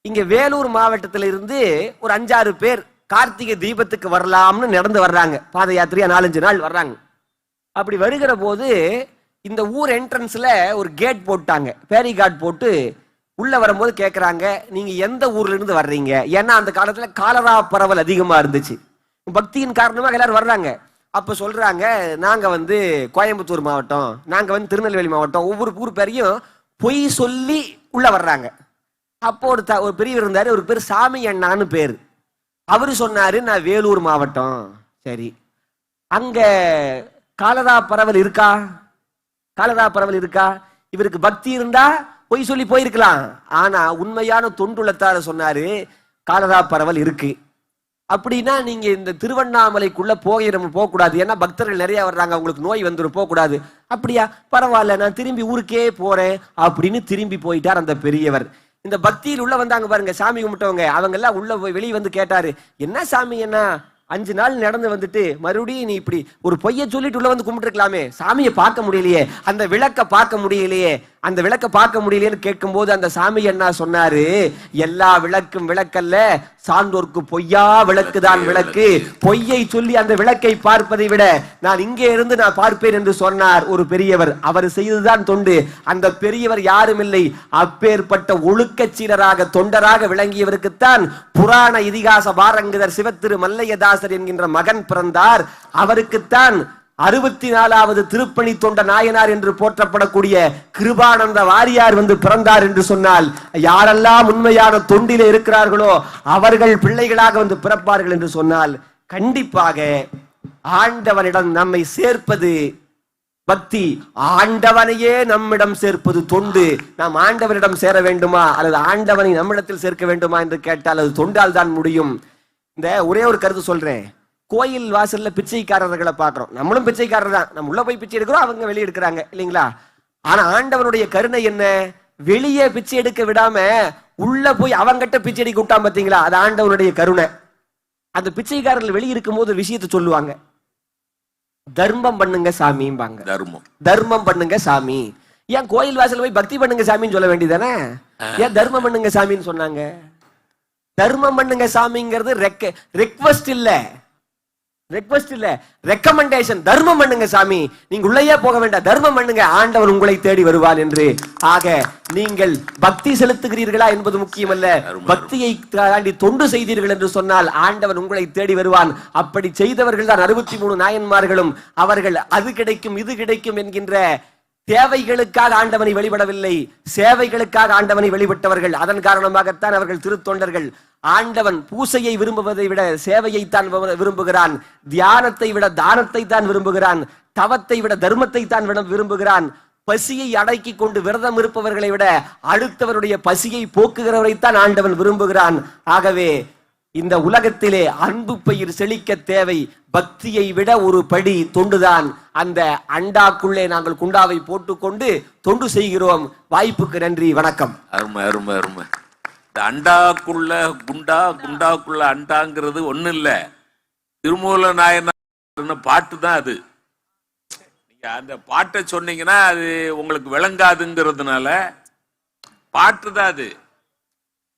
இங்க வேலூர் மாவட்டத்தில இருந்து ஒரு 5-6 பேர் கார்த்திகை தீபத்துக்கு வரலாம்னு நடந்து வர்றாங்க. பாத யாத்திரையா 4-5 நாள் வர்றாங்க. அப்படி வருகிற போது இந்த ஊர் என்ட்ரன்ஸ்ல ஒரு கேட் போட்டாங்க, பேரி கார்டு போட்டு உள்ள வரும்போது கேட்கறாங்க, நீங்க எந்த ஊர்ல இருந்து வர்றீங்க? ஏன்னா அந்த காலத்துல காலரா பரவல் அதிகமா இருந்துச்சு. பக்தியின் காரணமாக எல்லாரும் வர்றாங்க. அப்ப சொல்றாங்க, நாங்க கோயம்புத்தூர் மாவட்டம், நாங்க திருநெல்வேலி மாவட்டம், ஒவ்வொரு ஊர் பேரையும் பொய் சொல்லி உள்ள வர்றாங்க. அப்போ ஒரு பெரியவர் இருந்தாரு, ஒரு பேர் சாமி அண்ணான்னு பேரு. அவரு சொன்னாரு, நான் வேலூர் மாவட்டம். சரி, அங்க காலரா பரவல் இருக்கா? காலரா பரவல் இருக்கா? இவருக்கு பக்தி இருந்தா பொய் சொல்லி போயிருக்கலாம். ஆனா உண்மையான தொண்டுள்ளத்தார சொன்னாரு, காலரா பரவல் இருக்கு. அப்படின்னா நீங்க இந்த திருவண்ணாமலைக்குள்ள போக கூடாது, ஏன்னா பக்தர்கள் நிறைய வர்றாங்க, அவங்களுக்கு நோய் வந்துடும், போக கூடாது. அப்படியா, பரவாயில்ல, நான் திரும்பி ஊருக்கே போறேன் அப்படின்னு திரும்பி போயிட்டார் அந்த பெரியவர். இந்த பக்தியில் உள்ள வந்தாங்க பாருங்க, சாமி கும்பிட்டவங்க, அவங்க எல்லாம் உள்ள போய் வெளியே வந்து கேட்டாரு, என்ன சாமி, என்ன 5 நாள் நடந்து வந்துட்டு மறுபடியும் நீ இப்படி ஒரு பொய்ய சொல்லிட்டு உள்ள வந்து கும்பிட்டு இருக்கலாமே, சாமியை பார்க்க முடியலையே, அந்த விளக்க பார்க்க முடியலையே, அந்த விளக்க பார்க்க முடியலையேன்னு கேட்கும் போது அந்த சாமி என்ன சொன்னாரு, எல்லா விளக்கும் விளக்கல்ல, சான்றோர்க்கு பொய்யா விளக்குதான் விளக்கு. பொய்யை சொல்லி அந்த விளக்கை பார்ப்பதை விட நான் இங்கே இருந்து நான் பார்ப்பேன் என்று சொன்னார் ஒரு பெரியவர். அவர் செய்ததுதான் தொண்டு. அந்த பெரியவர் யாரும் இல்லை, அப்பேற்பட்ட ஒழுக்கச்சீரராக தொண்டராக விளங்கியவருக்குத்தான் புராண இதிகாச பாரங்கதர் சிவத்திரு மல்லையதாசர் என்கின்ற மகன் பிறந்தார். அவருக்குத்தான் 64வது திருப்பணி தொண்ட நாயனார் என்று போற்றப்படக்கூடிய கிருபானந்த வாரியார் பிறந்தார் என்று சொன்னால், யாரெல்லாம் உண்மையான தொண்டிலே இருக்கிறார்களோ அவர்கள் பிள்ளைகளாக பிறப்பார்கள் என்று சொன்னால், கண்டிப்பாக ஆண்டவனிடம் நம்மை சேர்ப்பது பக்தி, ஆண்டவனையே நம்மிடம் சேர்ப்பது தொண்டு. நாம் ஆண்டவனிடம் சேர வேண்டுமா அல்லது ஆண்டவனை நம்மிடத்தில் சேர்க்க வேண்டுமா என்று கேட்டால் அது தொண்டால் தான் முடியும். இந்த ஒரே ஒரு கருத்து சொல்றேன். கோயில் வாசல்ல பிச்சைக்காரர்களை பாக்குறோம், நம்மளும் பிச்சைக்காரர் தான், நம்ம உள்ள போய் பிச்சை எடுக்கிறோம், அவங்க வெளியே எடுக்கிறாங்க இல்லைங்களா? ஆனா ஆண்டவனுடைய கருணை என்ன, வெளியே பிச்சை எடுக்க விடாம உள்ள போய் அவங்கிட்ட பிச்சை எடுக்க விட்டான் பாத்தீங்களா, அது ஆண்டவனுடைய கருணை. அந்த பிச்சைக்காரர்கள் வெளியே இருக்கும் போது விஷயத்தை சொல்லுவாங்க, தர்மம் பண்ணுங்க சாமிம்பாங்க. தர்மம் பண்ணுங்க சாமி. ஏன் கோயில் வாசல் போய் பக்தி பண்ணுங்க சாமின்னு சொல்ல வேண்டியதானே? ஏன் தர்மம் பண்ணுங்க சாமின்னு சொன்னாங்க? தர்மம் பண்ணுங்க சாமிங்கிறது ரெக்வெஸ்ட் இல்ல, ரெக்வெஸ்ட் இல்ல, ரெக்கமெண்டேஷன். தர்மம் பண்ணுங்க சாமி, நீங்க உள்ளேயே போக வேண்டாம், தர்மம் பண்ணுங்க, ஆண்டவன் உங்களை தேடி வருவான் என்று. ஆக நீங்கள் பக்தி செலுத்துகிறீர்களா என்பது முக்கியமல்ல, பக்தியை தாண்டி தொண்டு செய்தீர்கள் என்று சொன்னால் ஆண்டவன் உங்களை தேடி வருவான். அப்படி செய்தவர்கள் தான் 63 நாயன்மார்களும். அவர்கள் அது கிடைக்கும் இது கிடைக்கும் என்கின்ற தேவைகளுக்காக ஆண்டவனை வழிபடவில்லை, சேவைகளுக்காக ஆண்டவனை வழிபட்டவர்கள். அதன் காரணமாகத்தான் அவர்கள் திருத்தொண்டர்கள். ஆண்டவன் பூசையை விரும்புவதை விட சேவையை தான் விரும்புகிறான், தியானத்தை விட தானத்தை தான் விரும்புகிறான், தவத்தை விட தர்மத்தை தான் விரும்புகிறான். பசியை அடக்கி கொண்டு விரதம் இருப்பவர்களை விட அடுத்தவருடைய பசியை போக்குகிறவரைத்தான் ஆண்டவன் விரும்புகிறான். ஆகவே இந்த உலகத்திலே அன்பு பயிர் செழிக்க தேவை பக்தியை விட ஒரு படி தொண்டுதான். அந்த அண்டாக்குள்ளே நாங்கள் குண்டாவை போட்டுக்கொண்டு தொண்டு செய்கிறோம். வாய்ப்புக்கு நன்றி, வணக்கம். அருமை அருமை அருமை. இந்த அண்டாக்குள்ள குண்டா, குண்டாக்குள்ள அண்டாங்கிறது ஒண்ணு இல்ல, திருமூல நாயனார் பாட்டு தான் அது. நீங்க அந்த பாட்டை சொன்னீங்கன்னா அது உங்களுக்கு விளங்காதுங்கிறதுனால பாட்டு தான் அது.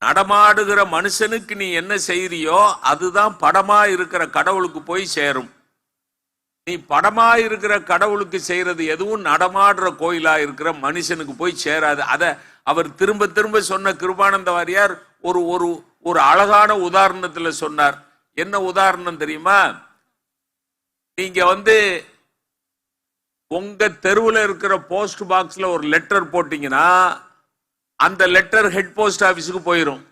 நடமாடுகிற மனுஷனுக்கு நீ என்ன செய்யறியோ அதுதான் படமா இருக்கிற கடவுளுக்கு போய் சேரும். நீ படமா இருக்கிற கடவுளுக்கு செய்யறது எதுவும் நடமாடுற கோயிலா இருக்கிற மனுஷனுக்கு போய் சேராது. அத அவர் திரும்ப திரும்ப சொன்ன கிருபானந்த வாரியார் ஒரு ஒரு ஒரு அழகான உதாரணத்துல சொன்னார். என்ன உதாரணம் தெரியுமா? நீங்க உங்க தெருவில் இருக்கிற போஸ்ட் பாக்ஸ்ல ஒரு லெட்டர் போட்டீங்கன்னா அந்த லெட்டர் ஹெட் போஸ்ட் ஆபீஸுக்கு போயிடும்.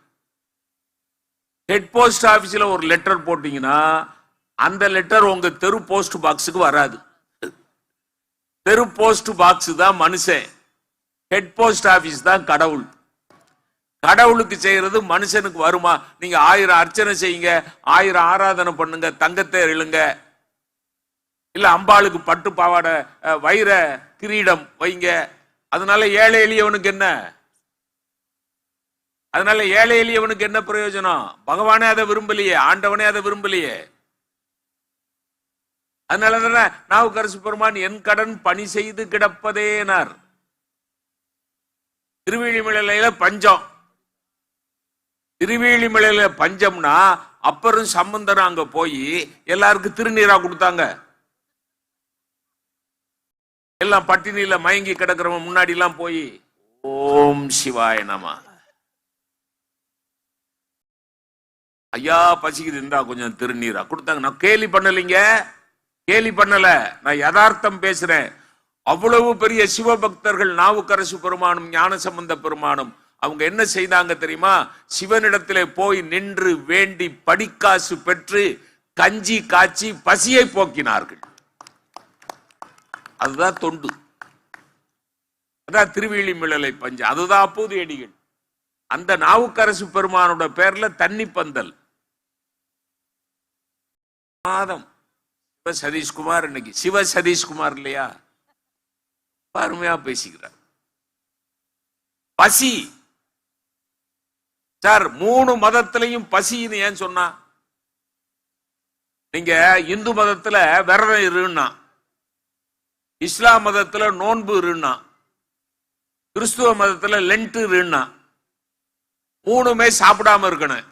ஹெட் போஸ்ட் ஆபீஸ்ல ஒரு லெட்டர் போட்டீங்கன்னா அந்த லெட்டர் உங்க தெரு போஸ்ட் பாக்ஸுக்கு வராது. தெரு போஸ்ட் பாக்ஸ் தான் மனுஷன், ஹெட் போஸ்ட் ஆபீஸ் தான் கடவுள். கடவுளுக்கு செய்யறது மனுஷனுக்கு வருமா? நீங்க 1000 அர்ச்சனை செய்யுங்க, 1000 ஆராதனை பண்ணுங்க, தங்கத்தை எழுங்க, இல்ல அம்பாளுக்கு பட்டு பாவாடை வைர கிரீடம் வைங்க. அதனால ஏழை எளியவனுக்கு என்ன? அதனால ஏழை எளியவனுக்கு என்ன பிரயோஜனம்? பகவானே அதை விரும்பலையே, ஆண்டவனே அதை விரும்பலையே. அதனாலதானே நாவுக்கரசு பெருமான் என் கடன் பணி செய்து கிடப்பதேனார். திருவேலிமலையில பஞ்சம், திருவேலிமலையில பஞ்சம்னா அப்புறம் சம்பந்தரும் அங்க போய் எல்லாருக்கும் திருநீரா கொடுத்தாங்க. எல்லாம் பட்டினியில மயங்கி கிடக்கிறவங்க முன்னாடி எல்லாம் போய் ஓம் சிவாய நம, ஐயா பசிக்குது இருந்தா கொஞ்சம் திருநீரா கொடுத்தாங்க. நான் கேலி பண்ணலைங்க, கேலி பண்ணல, நான் யதார்த்தம் பேசுறேன். அவ்வளவு பெரிய சிவபக்தர்கள் நாவுக்கரசு பெருமானும் ஞானசம்பந்த பெருமானும் அவங்க என்ன செய்தாங்க தெரியுமா? சிவனிடத்திலே போய் நின்று வேண்டி படிக்காசு பெற்று கஞ்சி காய்ச்சி பசியை போக்கினார்கள். அதுதான் தொண்டு, அதான் திருவேலிமலை பஞ்சம், அதுதான் அப்போது அடிகள். அந்த நாவுக்கரசு பெருமானோட பேர்ல தண்ணி பந்தல் மாதம். சிவ சதீஷ்குமார், இன்னைக்கு சிவ சதீஷ்குமார் இல்லையா, அருமையா பேசிக்கிறார். பசி சார், 3 மதத்திலையும் பசின்னு ஏன் சொன்னா? நீங்க இந்து மதத்துல விரதம் இருன்னா, இஸ்லாம் மதத்துல நோன்பு இருன்னா, கிறிஸ்துவ மதத்துல லென்ட் இருன்னா, 3மே சாப்பிடாம இருக்கணும்.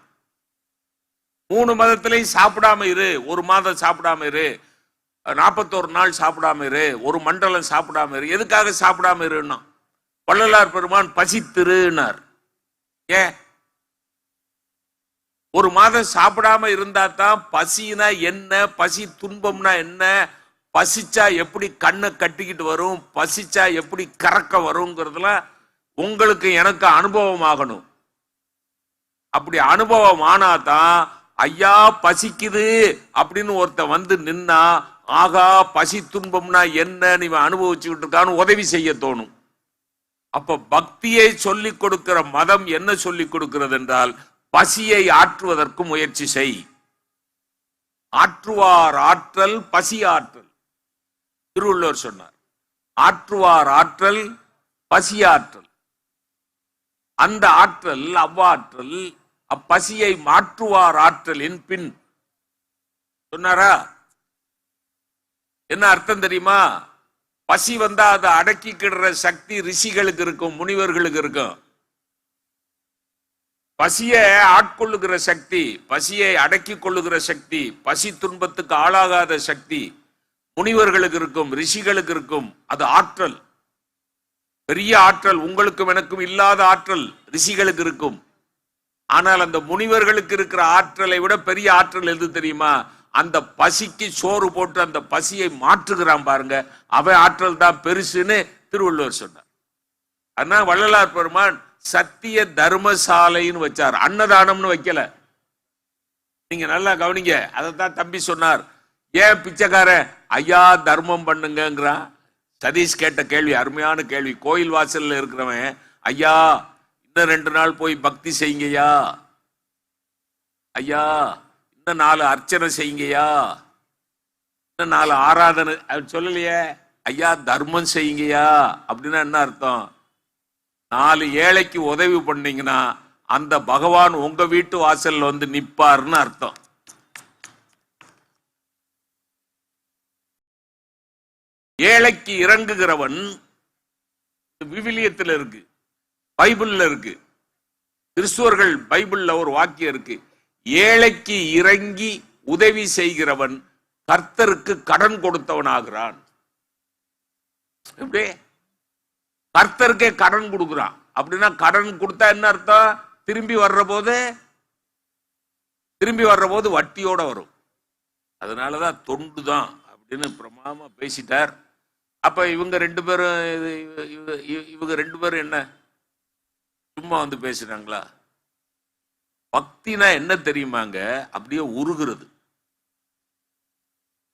3 மதத்திலையும் சாப்பிடாம இரு, 1 மாதம் சாப்பிடாம இரு, 41 நாள் சாப்பிடாம இரு, 1 மண்டலம் சாப்பிடாம இரு. எதுக்காக சாப்பிடாம இருன்னா? வள்ளலார் பெருமான் பசித்திருனார். ஏன்? 1 மாதம் சாப்பிடாம இருந்தா தான் பசினா என்ன, பசி துன்பம்னா என்ன, பசிச்சா எப்படி கண்ணை கட்டிக்கிட்டு வரும், பசிச்சா எப்படி கறக்க வருங்கிறதுல உங்களுக்கு எனக்கு அனுபவம் ஆகணும். அப்படி அனுபவம் ஆனாதான் ஐயா பசிக்குது அப்படின்னு ஒருத்த நின்னா, ஆகா பசி துன்பம்னா என்ன இவன் அனுபவிச்சுக்கிட்டு இருக்கான்னு உதவி செய்ய தோணும். அப்ப பக்தியை சொல்லிக் கொடுக்கிற மதம் என்ன சொல்லிக் கொடுக்கிறது என்றால், பசியை ஆற்றுவதற்கு முயற்சி செய். ஆற்றுவார் ஆற்றல் பசி ஆற்றல். திருவள்ளுவர் சொன்னார், ஆற்றுவார் ஆற்றல் பசி ஆற்றல். அந்த ஆற்றல் அவ்வாற்றல் அப்பசியை மாற்றுவார் ஆற்றலின் பின் சொன்னாரா? என்ன அர்த்தம் தெரியுமா? பசி வந்தா அதை அடக்கிக்கிடுற சக்தி ரிஷிகளுக்கு இருக்கும், முனிவர்களுக்கு இருக்கும். பசியை ஆட்கொள்ளுகிற சக்தி, பசியை அடக்கி கொள்ளுகிற சக்தி, பசி துன்பத்துக்கு ஆளாகாத சக்தி முனிவர்களுக்கு இருக்கும், ரிஷிகளுக்கு இருக்கும். அது ஆற்றல், பெரிய ஆற்றல். உங்களுக்கும் எனக்கும் இல்லாத ஆற்றல் ரிஷிகளுக்கு இருக்கும். ஆனால் அந்த முனிவர்களுக்கு இருக்கிற ஆற்றலை விட பெரிய ஆற்றல் எது தெரியுமா? அந்த பசிக்கு சோறு போட்டு அந்த பசியை மாற்றுகிறான் பாருங்க, அவன் ஆற்றல் தான் பெருசுன்னு திருவள்ளுவர் சொன்னார். ஆனா வள்ளலார் பெருமான் சத்திய தர்மசாலைன்னு வச்சார், அன்னதானம்னு வைக்கல. நீங்க நல்லா கவனிங்க, அதைத்தான் தம்பி சொன்னார். ஏன் பிச்சைக்காரன் ஐயா தர்மம் பண்ணுங்கிறான்? சதீஷ் கேட்ட கேள்வி அருமையான கேள்வி. கோயில் வாசல்ல இருக்கிறவன் ஐயா இன்னும் 2 நாள் போய் பக்தி செய்யுங்கய்யா, ஐயா இன்னும் 4 அர்ச்சனை செய்யுங்கய்யா, இன்னும் 4 ஆராதனை சொல்லலையே, ஐயா தர்மம் செய்யுங்கய்யா அப்படின்னா என்ன அர்த்தம்? 4 ஏழைக்கு உதவி பண்ணீங்கன்னா அந்த பகவான் உங்க வீட்டு வாசல்ல நிப்பாருன்னு அர்த்தம். ஏழைக்கு இறங்குகிறவன், விவிலியத்தில் இருக்கு, பைபிள்ல இருக்கு, கிறிஸ்துவர்கள் பைபிள்ல ஒரு வாக்கியம் இருக்கு, ஏழைக்கு இறங்கி உதவி செய்கிறவன் கர்த்தருக்கு கடன் கொடுத்தவன் ஆகிறான். எப்படி கர்த்தருக்கே கடன் கொடுக்கிறான் அப்படின்னா, கடன் கொடுத்தா என்ன அர்த்தம்? திரும்பி வர்ற போது வட்டியோட வரும். அதனாலதான் தொண்டு தான் அப்படின்னு பிரமாமா பேசிட்டார். அப்ப இவங்க ரெண்டு பேரும் என்ன சும்மா வந்து பேசுறாங்களா? பக்தினா என்ன தெரியுமாங்க? அப்படியே உருகிறது.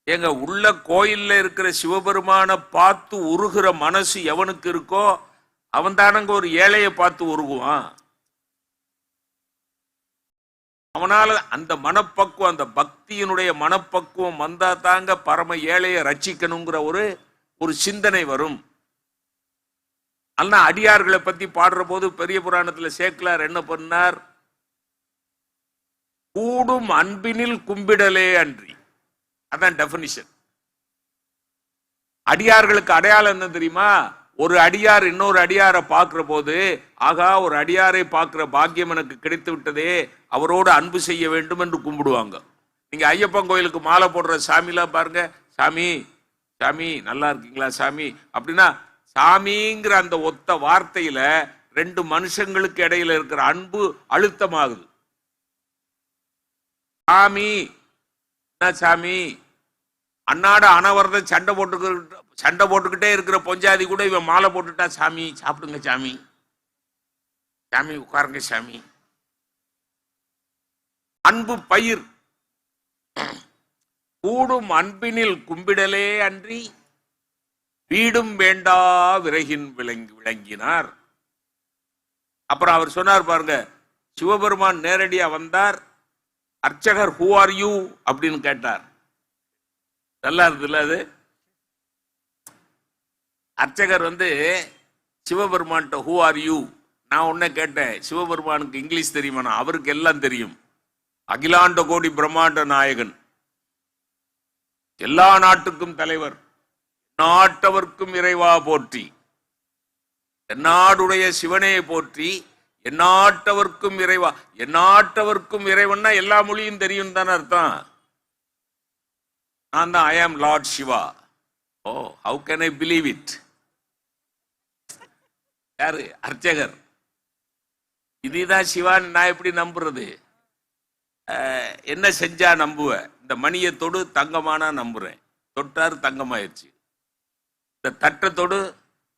எங்க உள்ள கோயில்ல இருக்கிற சிவபெருமான பார்த்து உருகிற மனசு எவனுக்கு இருக்கோ அவன் தானங்க ஒரு ஏழையை பார்த்து உருகுவான். அவனால அந்த மனப்பக்குவம், அந்த பக்தியினுடைய மனப்பக்குவம் வந்தா தாங்க பரம ஏழையை ரட்சிக்கணுங்கிற ஒரு சிந்தனை வரும். ஆனா அடியார்களை பத்தி பாடுற போது பெரிய புராணத்துல சேக்கிலார் என்ன பண்ணார்? கூடும் அன்பினில் கும்பிடலே அன்றி. அதான் டெபினிஷன். அடியார்களுக்கு அடையாளம் என்ன தெரியுமா? ஒரு அடியார் இன்னொரு அடியாரை பார்க்கிற போது, ஆகா ஒரு அடியாரை பார்க்கிற பாக்கியம் எனக்கு கிடைத்து விட்டதே, அவரோடு அன்பு செய்ய வேண்டும் என்று கும்பிடுவாங்க. நீங்க ஐயப்பன் கோயிலுக்கு மாலை போடுற சாமிலாம் பாருங்க, சாமி சாமி நல்லா இருக்கீங்களா சாமி அப்படின்னா, சாமிங்கிற அந்த ஒத்த வார்த்தையில ரெண்டு மனுஷங்களுக்கு இடையில இருக்கிற அன்பு அழுத்தமாகுது. சாமி சாமி அன்னாட அனவரத சண்டை போட்டுக்கிட்டே இருக்கிற பொஞ்சாதி கூட இவன் மாலை போட்டுட்டா, சாமி சாப்பிடுங்க சாமி, சாமி உட்காருங்க சாமி. அன்பு பயிர். கூடும் அன்பினில் கும்பிடலே அன்றி வீடும் வேண்டா விறகின் விளங்கினார். அப்புறம் அவர் சொன்னார் பாருங்க, சிவபெருமான் நேரடியா வந்தார். அர்ச்சகர் ஹூ ஆர் யூ அப்படின்னு கேட்டார். நல்லா இருந்ததுல அது. அர்ச்சகர் சிவபெருமான்கிட்ட ஹூ ஆர் யூ, நான் உன்ன கேட்டேன், சிவபெருமானுக்கு இங்கிலீஷ் தெரியுமா? அவருக்கு எல்லாம் தெரியும். அகிலாண்ட கோடி பிரம்மாண்ட நாயகன், எல்லா நாட்டுக்கும் தலைவர், நாட்டவர்க்கும் இறைவா போற்றி, எந்நாடுடைய சிவனே போற்றி, எந்நாட்டவர்க்கும் இறைவா. எந்நாட்டவர்க்கும் இறைவன்னா எல்லா மொழியும் தெரியும் தானே அர்த்தம். நான் தான் I am lord Shiva. Oh how can I believe it? யாரு? அர்ச்சகர். இதுதான் சிவான்னு நான் எப்படி நம்புறது? என்ன செஞ்சா நம்புவேன்? இந்த மணியை தொடு தங்கமானா நம்புறேன். தொட்டாரு தங்கமாயிருச்சு. இந்த தட்டை தொடு,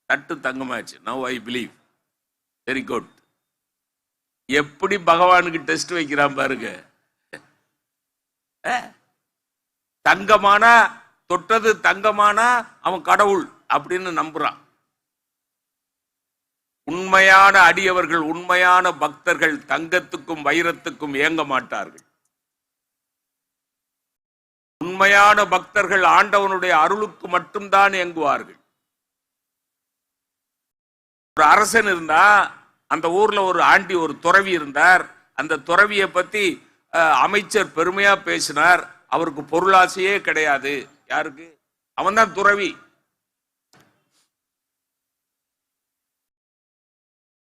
தட்டு தங்கமாயிருச்சு. Now I believe. Very good. எப்படி பகவானுக்கு டெஸ்ட் வைக்கிறான் பாருங்க. தங்கமானா, தொட்டது தங்கமானா அவன் கடவுள் அப்படின்னு நம்புறான். உண்மையான அடியவர்கள், உண்மையான பக்தர்கள் தங்கத்துக்கும் வைரத்துக்கும் ஏங்க மாட்டார்கள். உண்மையான பக்தர்கள் ஆண்டவனுடைய அருளுக்கு மட்டும்தான் ஏங்குவார்கள். ஒரு அரசன் இருந்தா, அந்த ஊர்ல ஒரு ஆண்டி, ஒரு துறவி இருந்தார். அந்த துறவியை பத்தி அமைச்சர் பெருமையா பேசினார். அவருக்கு பொருளாசையே கிடையாது. யாருக்கு? அவன் தான் துறவி.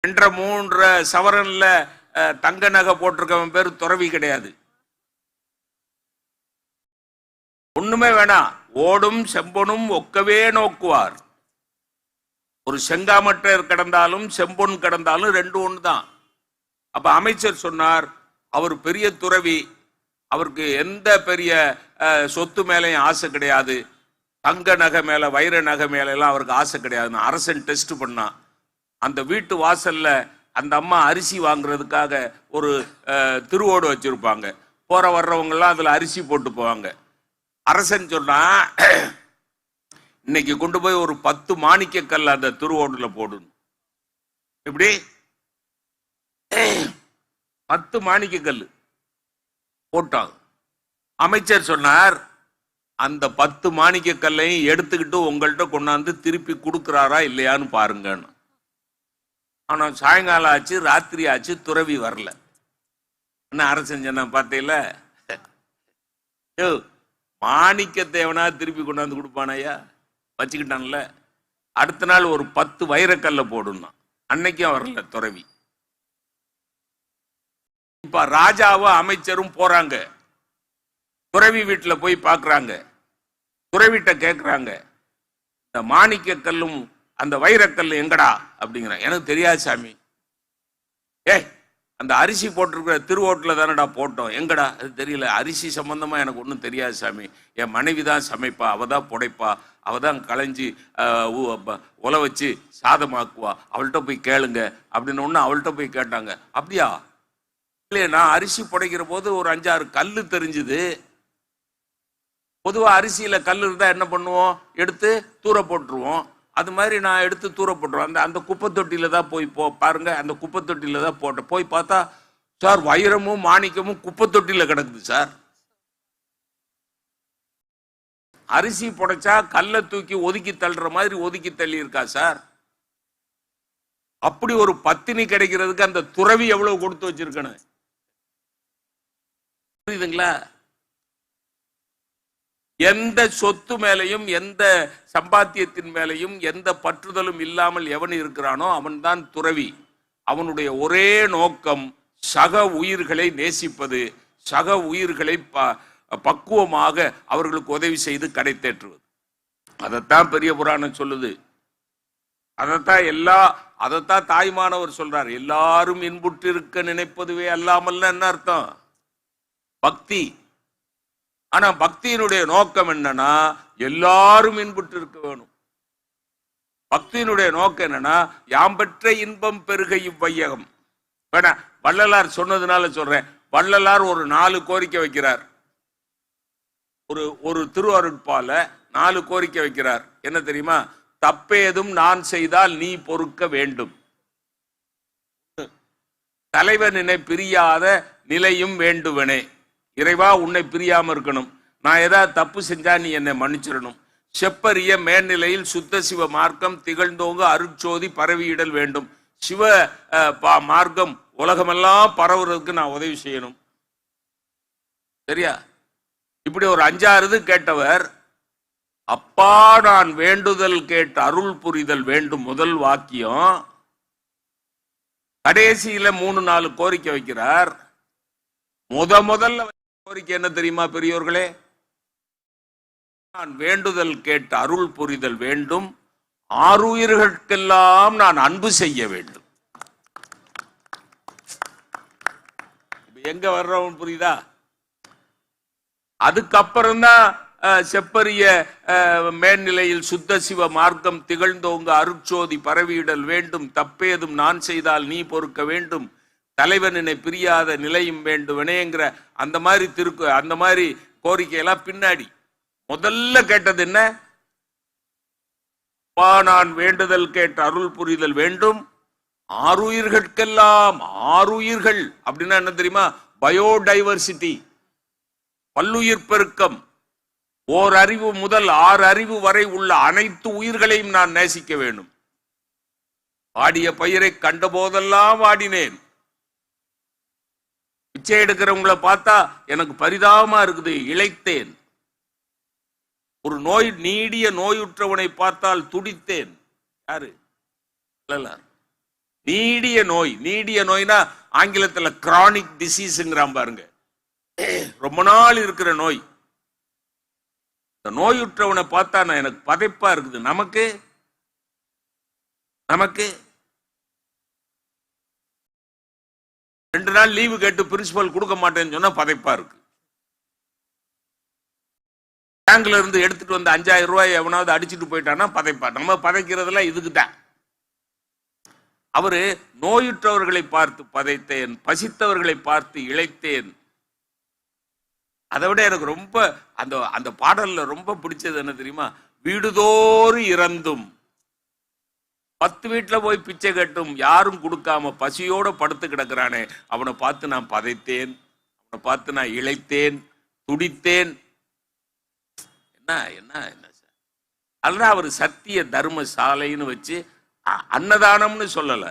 2.5 சவரன்ல தங்க நகை போட்டிருக்கவன் பேரு துறவி கிடையாது. ஒண்ணுமே வேணாம், ஓடும் செம்பொனும் ஒக்கவே நோக்குவார். ஒரு செங்காமற்ற கிடந்தாலும் செம்பொன் கிடந்தாலும் ரெண்டு ஒன்று தான். அப்ப அமைச்சர் சொன்னார், அவர் பெரிய துறவி, அவருக்கு எந்த பெரிய சொத்து மேலையும் ஆசை கிடையாது, தங்க நகை மேல வைர நகை மேல எல்லாம் அவருக்கு ஆசை கிடையாதுன்னு அரசன் டெஸ்ட் பண்ணான். அந்த வீட்டு வாசல்ல அந்த அம்மா அரிசி வாங்குறதுக்காக ஒரு திருவோடு வச்சிருப்பாங்க. போற வர்றவங்க எல்லாம் அதுல அரிசி போட்டு போவாங்க. அரசன் சொன்னா, இன்னைக்கு கொண்டு போய் ஒரு 10 மாணிக்க கல் அந்த திருவோடுல போடணும். இப்படி 10 மாணிக்க கல் போட்டாங்க. அமைச்சர் சொன்னார், அந்த 10 மாணிக்க கல்லையும் எடுத்துக்கிட்டு உங்கள்கிட்ட கொண்டாந்து திருப்பி கொடுக்குறாரா இல்லையான்னு பாருங்கன்னு. ஆனா சாயங்காலம் ஆச்சு, ராத்திரி ஆச்சு, துறவி வரல. என்ன அரசன் சொன்ன பார்த்தீங்கள, மாணிக்க தேவனா திருப்பி கொண்டாந்து கொடுப்பானையா? வச்சுக்கிட்டான்ல. அடுத்த நாள் ஒரு 10 வைரக்கல்ல போடணும். அன்னைக்கும் வரல துறவி. இப்ப ராஜாவும் அமைச்சரும் போறாங்க, துறவி வீட்டுல போய் பாக்குறாங்க. துறவிட்ட கேக்குறாங்க, இந்த மாணிக்க கல்லும் அந்த வைரக்கல் எங்கடா அப்படிங்கிற. எனக்கு தெரியாது சாமி. அந்த அரிசி போட்டிருக்கிற திருவோட்டுல தானடா போட்டோம், எங்கடா? அது தெரியல. அரிசி சம்பந்தமா எனக்கு ஒன்றும் தெரியாது சாமி. என் மனைவி தான் சமைப்பா, அவ தான் புடைப்பா, அவ தான் களைஞ்சி உல வச்சு சாதமாக்குவா, அவள்கிட்ட போய் கேளுங்க அப்படின்னு ஒன்று அவள்கிட்ட போய் கேட்டாங்க. அப்படியா? இல்லையே, நான் அரிசி புடைக்கிற போது ஒரு 5-6 கல்லு தெரிஞ்சுது. பொதுவாக அரிசியில கல் இருந்தா என்ன பண்ணுவோம்? எடுத்து தூர போட்டுருவோம். அது மாதிரி நான் எடுத்து தூர போட்டுருவோம். அந்த குப்பை தொட்டியில தான் போய் பாருங்க, அந்த குப்பை தொட்டியில தான் போட்டேன். போய் பார்த்தா சார் வைரமும் மாணிக்கமும் குப்பை தொட்டியில கிடக்குது சார். அரிசி புடைச்சா கல்லை தூக்கி ஒதுக்கி தள்ளுற மாதிரி ஒதுக்கி தள்ளி இருக்கா சார். அப்படி ஒரு பத்தினி கிடைக்கிறதுக்கு அந்த துறவி எவ்வளவு கொடுத்து வச்சிருக்கணும், புரியுதுங்களா? எந்த சொத்து மேலையும் எந்த சம்பாத்தியத்தின் மேலையும் எந்த பற்றுதலும் இல்லாமல் எவன் இருக்கிறானோ அவன் தான் துறவி. அவனுடைய ஒரே நோக்கம் சக உயிர்களை நேசிப்பது, சக உயிர்களை பக்குவமாக அவர்களுக்கு உதவி செய்து கடை தேற்றுவது. அதைத்தான் பெரிய புராணம் சொல்லுது. அதைத்தான் தாய்மானவர் சொல்றார். எல்லாரும் இன்புற்றிருக்க நினைப்பதுவே அல்லாமல் என்ன அர்த்தம்? பக்தி. ஆனா பக்தியினுடைய நோக்கம் என்னன்னா எல்லாரும் இன்புற்று இருக்க வேணும். பக்தியினுடைய நோக்கம் என்னன்னா யாம் பெற்ற இன்பம் பெருக இவ்வையகம். வேணா வள்ளலார் சொன்னதுனால சொல்றேன். வள்ளலார் ஒரு 4 கோரிக்கை வைக்கிறார். ஒரு திருவருட்பால 4 கோரிக்கை வைக்கிறார். என்ன தெரியுமா? தப்பேதும் நான் செய்தால் நீ பொறுக்க வேண்டும், தலைவனினை பிரியாத நிலையும் வேண்டுவனே. இறைவா உன்னை பிரியாம இருக்கணும். நான் ஏதாவது தப்பு செஞ்சா நீ என்னை மன்னிச்சிடணும். செப்பரிய மேல்நிலையில் சுத்த சிவ மார்க்கம் திகழ்ந்தோங்க அருட்சோதி பரவியிடல் வேண்டும். சிவ மார்க்கம் உலகமெல்லாம் பரவுறதுக்கு நான் உதவி செய்யணும். சரியா? இப்படி ஒரு 5-6 கேட்டவர். அப்பா நான் வேண்டுதல் கேட்டு அருள் புரிதல் வேண்டும் முதல் வாக்கியம். கடைசியில 3-4 கோரிக்கை வைக்கிறார். முதல்ல கோரிக்கை என்ன தெரியுமா பெரியோர்களே? நான் வேண்டுதல் கேட்டு அருள் புரிதல் வேண்டும், ஆருயிர்களுக்கெல்லாம் நான் அன்பு செய்ய வேண்டும். எங்க வர்றவன் புரியுதா? அதுக்கப்புறம் தான் செப்பரிய மேல்நிலையில் சுத்த சிவ மார்க்கம் திகழ்ந்தோங்க அருட்சோதி பரவியிடல் வேண்டும், தப்பேதும் நான் செய்தால் நீ பொறுக்க வேண்டும், தலைவனினை பிரியாத நிலையும் வேண்டுவனேங்கிற அந்த மாதிரி கோரிக்கையெல்லாம் பின்னாடி. முதல்ல கேட்டது என்ன? நான் வேண்டுதல் கேட்ட அருள் புரிதல் வேண்டும், ஆருயிர்களுக்கெல்லாம். ஆருயிர்கள் அப்படின்னா என்ன தெரியுமா? பயோடைவர்சிட்டி, பல்லுயிர் பெருக்கம். 1 அறிவு முதல் 6 அறிவு வரை உள்ள அனைத்து உயிர்களையும் நான் நேசிக்க வேண்டும். வாடிய பயிரை கண்ட போதெல்லாம் வாடினேன். பிச்சை எடுக்கிறவங்களை பார்த்தா எனக்கு பரிதாபமா இருக்குது, இளைத்தேன். ஒரு நீடிய நோயுற்றவனை பார்த்தால் துடித்தேன். யாரு? நீடிய நோய்னா ஆங்கிலத்துல கிரானிக் டிசீஸ்ங்கிறான் பாருங்க, ரொம்ப நாள் இருக்கிற நோய். இந்த நோயுற்றவனை பார்த்தா நான் எனக்கு பதைப்பா இருக்குது. நமக்கு 2 நாள் லீவு கேட்டு பிரின்சிபல் கொடுக்க மாட்டேன்னு சொன்னா பதைப்பா இருக்கு. பேங்க்ல இருந்து எடுத்துட்டு வந்து 5000 ரூபாய் எவனாவது அடிச்சுட்டு போயிட்டான்னா பதைப்பா. நம்ம பதைக்கிறதுலாம் இதுக்குதான். அவரு நோயுற்றவர்களை பார்த்து பதைத்தேன், பசித்தவர்களை பார்த்து இளைத்தேன். அதை விட எனக்கு ரொம்ப அந்த பாடல்ல ரொம்ப பிடிச்சது என்ன தெரியுமா? வீடுதோறு இறந்தும் 10 வீட்டுல போய் பிச்சை கட்டும் யாரும் கொடுக்காம பசியோட படுத்து கிடக்கிறானே, அவனை பார்த்து நான் பதைத்தேன், அவனை பார்த்து நான் இளைத்தேன், துடித்தேன். என்ன சார்? அதுதான் அவர் சத்திய தர்ம சாலைன்னு வச்சு அன்னதானம்னு சொல்லல.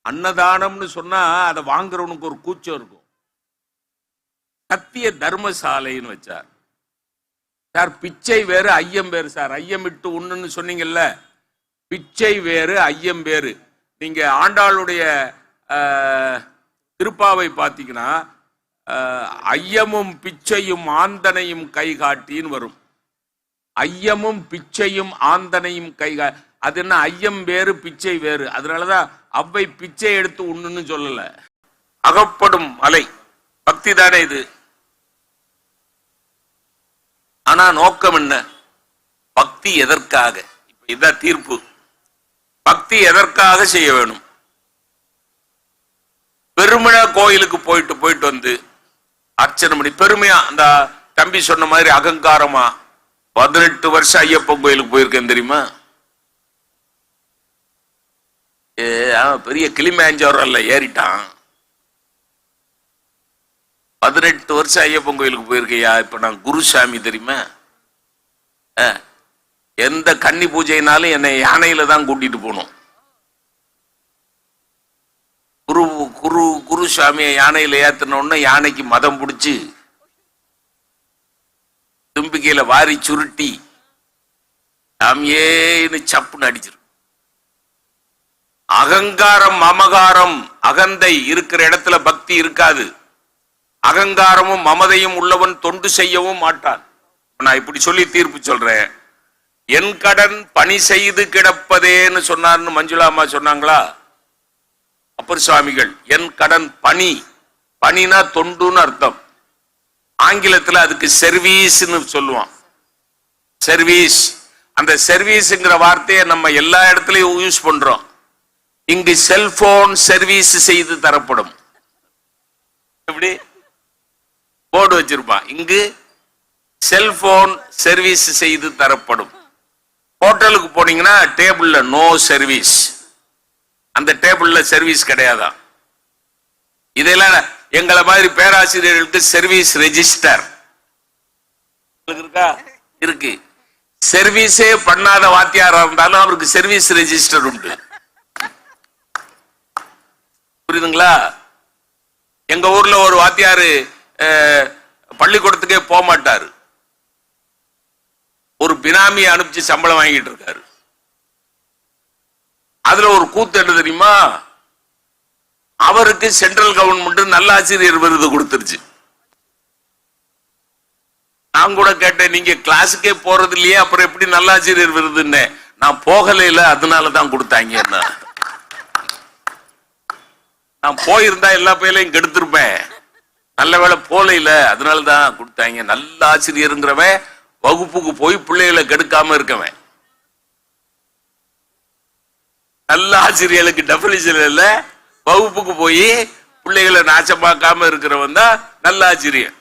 அன்னதானம்னு சொன்னா அதை வாங்குறவனுக்கு ஒரு கூச்சம் இருக்கும். சத்திய தர்மசாலைன்னு வச்சார். சார் பிச்சை வேறு ஐயம் வேறு சார். ஐயம் விட்டு உண்ணுன்னு சொன்னீங்கல்ல, பிச்சை வேறு ஐயம் வேறு. நீங்க ஆண்டாளுடைய திருப்பாவை பார்த்தீங்கன்னா ஐயமும் பிச்சையும் ஆந்தனையும் கை காட்டின்னு வரும். ஐயமும் பிச்சையும் ஆந்தனையும் அது என்ன, ஐயம் வேறு பிச்சை வேறு. அதனாலதான் அவ்வை பிச்சை எடுத்து உண்ணுன்னு சொல்லல. அகப்படும் அலை பக்தி தானே இது. ஆனா நோக்கம் என்ன? பக்தி எதற்காக? இப்ப இதான் தீர்ப்பு. பக்தி எதற்காக செய்ய வேணும்? பெருமிழா கோயிலுக்கு போயிட்டு வந்து அர்ச்சனை பண்ணி பெருமையா, அந்த தம்பி சொன்ன மாதிரி அகங்காரமா 18 வருஷம் ஐயப்பன் கோயிலுக்கு போயிருக்கேன் தெரியுமா? பெரிய கிளிமேஞ்சோரல்ல ஏறிட்டான். 18 வருஷம் ஐயப்பன் கோயிலுக்கு போயிருக்கையா? இப்ப நான் குருசாமி தெரியுமா? எந்த கன்னி பூஜைனாலும் என்னை யானையில தான் கூட்டிட்டு போகணும். குருசாமியை யானையில ஏத்தினோன்னு யானைக்கு மதம் பிடிச்சு தும்பிக்கையில வாரி சுருட்டி சாமியேன்னு சப்புன்னு அடிச்சிரு. அகங்காரம் மமகாரம் அகந்தை இருக்கிற இடத்துல பக்தி இருக்காது. அகங்காரமும் மமதையும் உள்ளவன் தொண்டு செய்யவும் மாட்டான். நான் இப்படி சொல்லி தீர்ப்பு சொல்றேன். என் கடன் பணி செய்து கிடப்பதேன்னு சொன்னார்னு மஞ்சுளாமா சொன்னாங்களா? அப்பர் சுவாமிகள் என் கடன் பணி, பணினா தொண்டுன்னு அர்த்தம். ஆங்கிலத்துல அதுக்கு சர்வீஸ்னு சொல்லுவான். சர்வீஸ். அந்த சர்வீஸ்ங்கிற வார்த்தையை நம்ம எல்லா இடத்துலயும் யூஸ் பண்றோம். இங்கு செல்போன் சர்வீஸ் செய்து தரப்படும். எப்படி போர்டு வச்சிருப்பான், இங்கு செல்போன் சர்வீஸ் செய்து தரப்படும். ஹோட்டலுக்கு போனீங்கன்னா டேபிள்ல நோ சர்வீஸ். அந்த டேபிள்ல சர்வீஸ் கிடையாதான். இதெல்லாம் எங்களை மாதிரி பேராசிரியர்களுக்கு சர்வீஸ் ரெஜிஸ்டர் இருக்கா? இருக்கு. சர்வீஸே பண்ணாத வாத்தியாரா இருந்தாலும் அவருக்கு சர்வீஸ் ரெஜிஸ்டர் உண்டு. புரியுதுங்களா? எங்க ஊர்ல ஒரு வாத்தியாரு பள்ளிக்கூடத்துக்கே போக மாட்டாரு. ஒரு பினாமியை அனுப்பிச்சு சம்பளம் வாங்கிட்டு இருக்காரு. அதுல ஒரு கூத்து என்ன தெரியுமா? அவருக்கு சென்ட்ரல் கவர்மெண்ட் நல்ல ஆசிரியர் விருது கொடுத்துருச்சு. நான் கூட கேட்டேன், நீங்க கிளாஸுக்கே போறது இல்லையே, அப்புறம் எப்படி நல்ல ஆசிரியர் விருதுன்னு? நான் போகல, அதனாலதான் கொடுத்தாங்க. நான் போயிருந்தா எல்லா பையிலையும் கெடுத்திருப்பேன். நல்ல வேலை போல இல்ல, அதனாலதான் கொடுத்தாங்க. நல்ல ஆசிரியருங்கிறவன் வகுப்புக்கு போய் பிள்ளைகளை கெடுக்காம இருக்கவன். நல்ல ஆசிரியர்களுக்கு டெபினிஷன் இல்ல, வகுப்புக்கு போய் பிள்ளைகளை நாசமாக்காம இருக்கிறவன் தான் நல்ல ஆசிரியர்.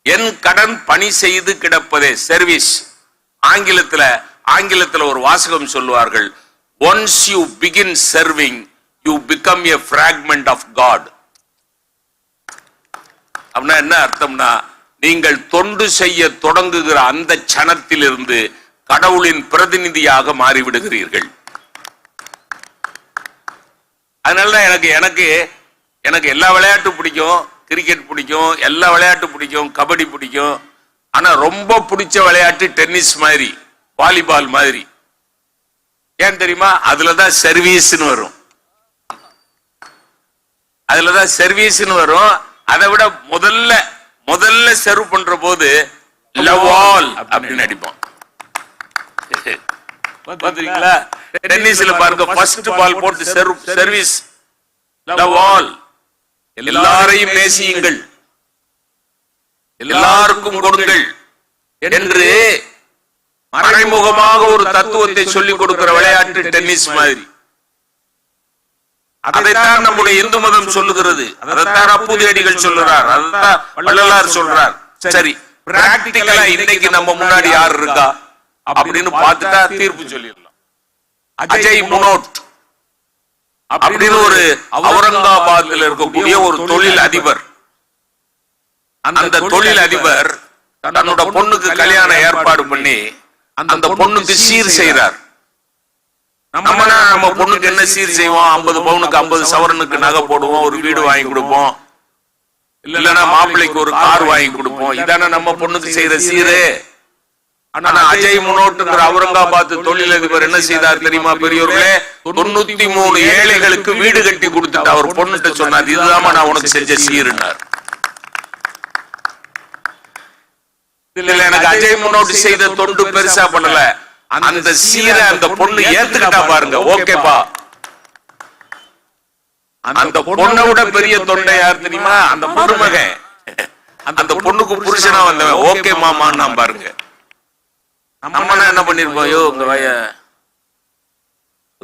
என் கடன் பணி செய்து கிடப்பதே சர்வீஸ். ஆங்கிலத்துல ஒரு வாசகம் சொல்லுவார்கள், once you begin serving you become a fragment of God. அப்படின்னா என்ன அர்த்தம்னா, நீங்கள் தொண்டு செய்ய தொடங்குகிற அந்த சனத்திலிருந்து கடவுளின் பிரதிநிதியாக மாறிவிடுகிறீர்கள். அதனாலதான் எனக்கு எல்லா விளையாட்டு பிடிக்கும். கிரிக்கெட் பிடிக்கும், எல்லா விளையாட்டு பிடிக்கும், கபடி பிடிக்கும். ஆனா ரொம்ப பிடிச்ச விளையாட்டு டென்னிஸ் மாதிரி, வாலிபால் மாதிரி. ஏன் தெரியுமா? அதுலதான் சர்வீஸ்னு வரும். அதுலதான் சர்வீஸ்னு வரும். அதை விட முதல்ல சர்வ் பண்ற போது லவ் ஆல் அப்படின்னு அடிப்போம். பாத்தீங்களா? டென்னிஸ்ல பாருங்க, ஃபர்ஸ்ட் பால் போட்டு சர்வீஸ் லவ் ஆல், எல்லாரையும் நேசியுங்கள், எல்லாருக்கும் கொடுங்கள் என்று மறைமுகமாக ஒரு தத்துவத்தை சொல்லிக் கொடுக்கிற விளையாட்டு டென்னிஸ் மாதிரி. அதைத்தான் நம்முடைய இந்து மதம் சொல்லுகிறது. அதைத்தான் அப்பூதியடிகள் சொல்லுறார், அதைத்தான் வள்ளலார் சொல்றார். சரி, பிராக்டிகலா இன்னைக்கு நம்ம முன்னாடி யார் இருக்கா அப்படின்னு பார்த்துட்டா தீர்ப்பு சொல்லிடலாம். அஜய் முனோட் அப்படின்னு ஒரு அவுரங்காபாத்ல இருக்கக்கூடிய ஒரு தொழில் அதிபர். அந்த தொழில் அதிபர் தன்னோட பொண்ணுக்கு கல்யாணம் ஏற்பாடு பண்ணி அந்த பொண்ணுக்கு சீர் செய்யறார். நம்ம பொண்ணுக்கு என்ன சீர் செய்வோம்? 50 பவுனுக்கு 50 சவரனுக்கு நகை போடுவோம், ஒரு வீடு வாங்கி கொடுப்போம், இல்லன்னா மாப்பிள்ளைக்கு ஒரு கார் வாங்கி கொடுப்போம். இதானே நம்ம பொண்ணுக்கு செய்யற சீரு. ஆனா அஜய் முனோட்டுங்கிற அவுரங்காபாத் தொழிலதிபர் என்ன செய்தார் தெரியுமா பெரியோர்களே? 93 ஏழைகளுக்கு வீடு கட்டி கொடுத்துட்டு அவர் பொண்ணுகிட்ட சொன்னார், இதுதான் நான் உனக்கு செஞ்ச சீருன்னார். இல்ல எனக்கு அஜய் முனோட்டு செய்த தொண்டு பெருசா பண்ணல, அந்த சீரை அந்த பொண்ணு ஏத்துக்கிட்டா பாருங்க, ஓகேப்பா. அந்த பொண்ணை விட பெரிய தொண்டை யார் தெரியுமா? அந்த மருமகன். அந்த பொண்ணுக்கு புருஷனா வந்தவன் ஓகே மாமான்னு நான் பாருங்க. நம்ம என்ன பண்ணிருப்போம், ஐயோ உங்க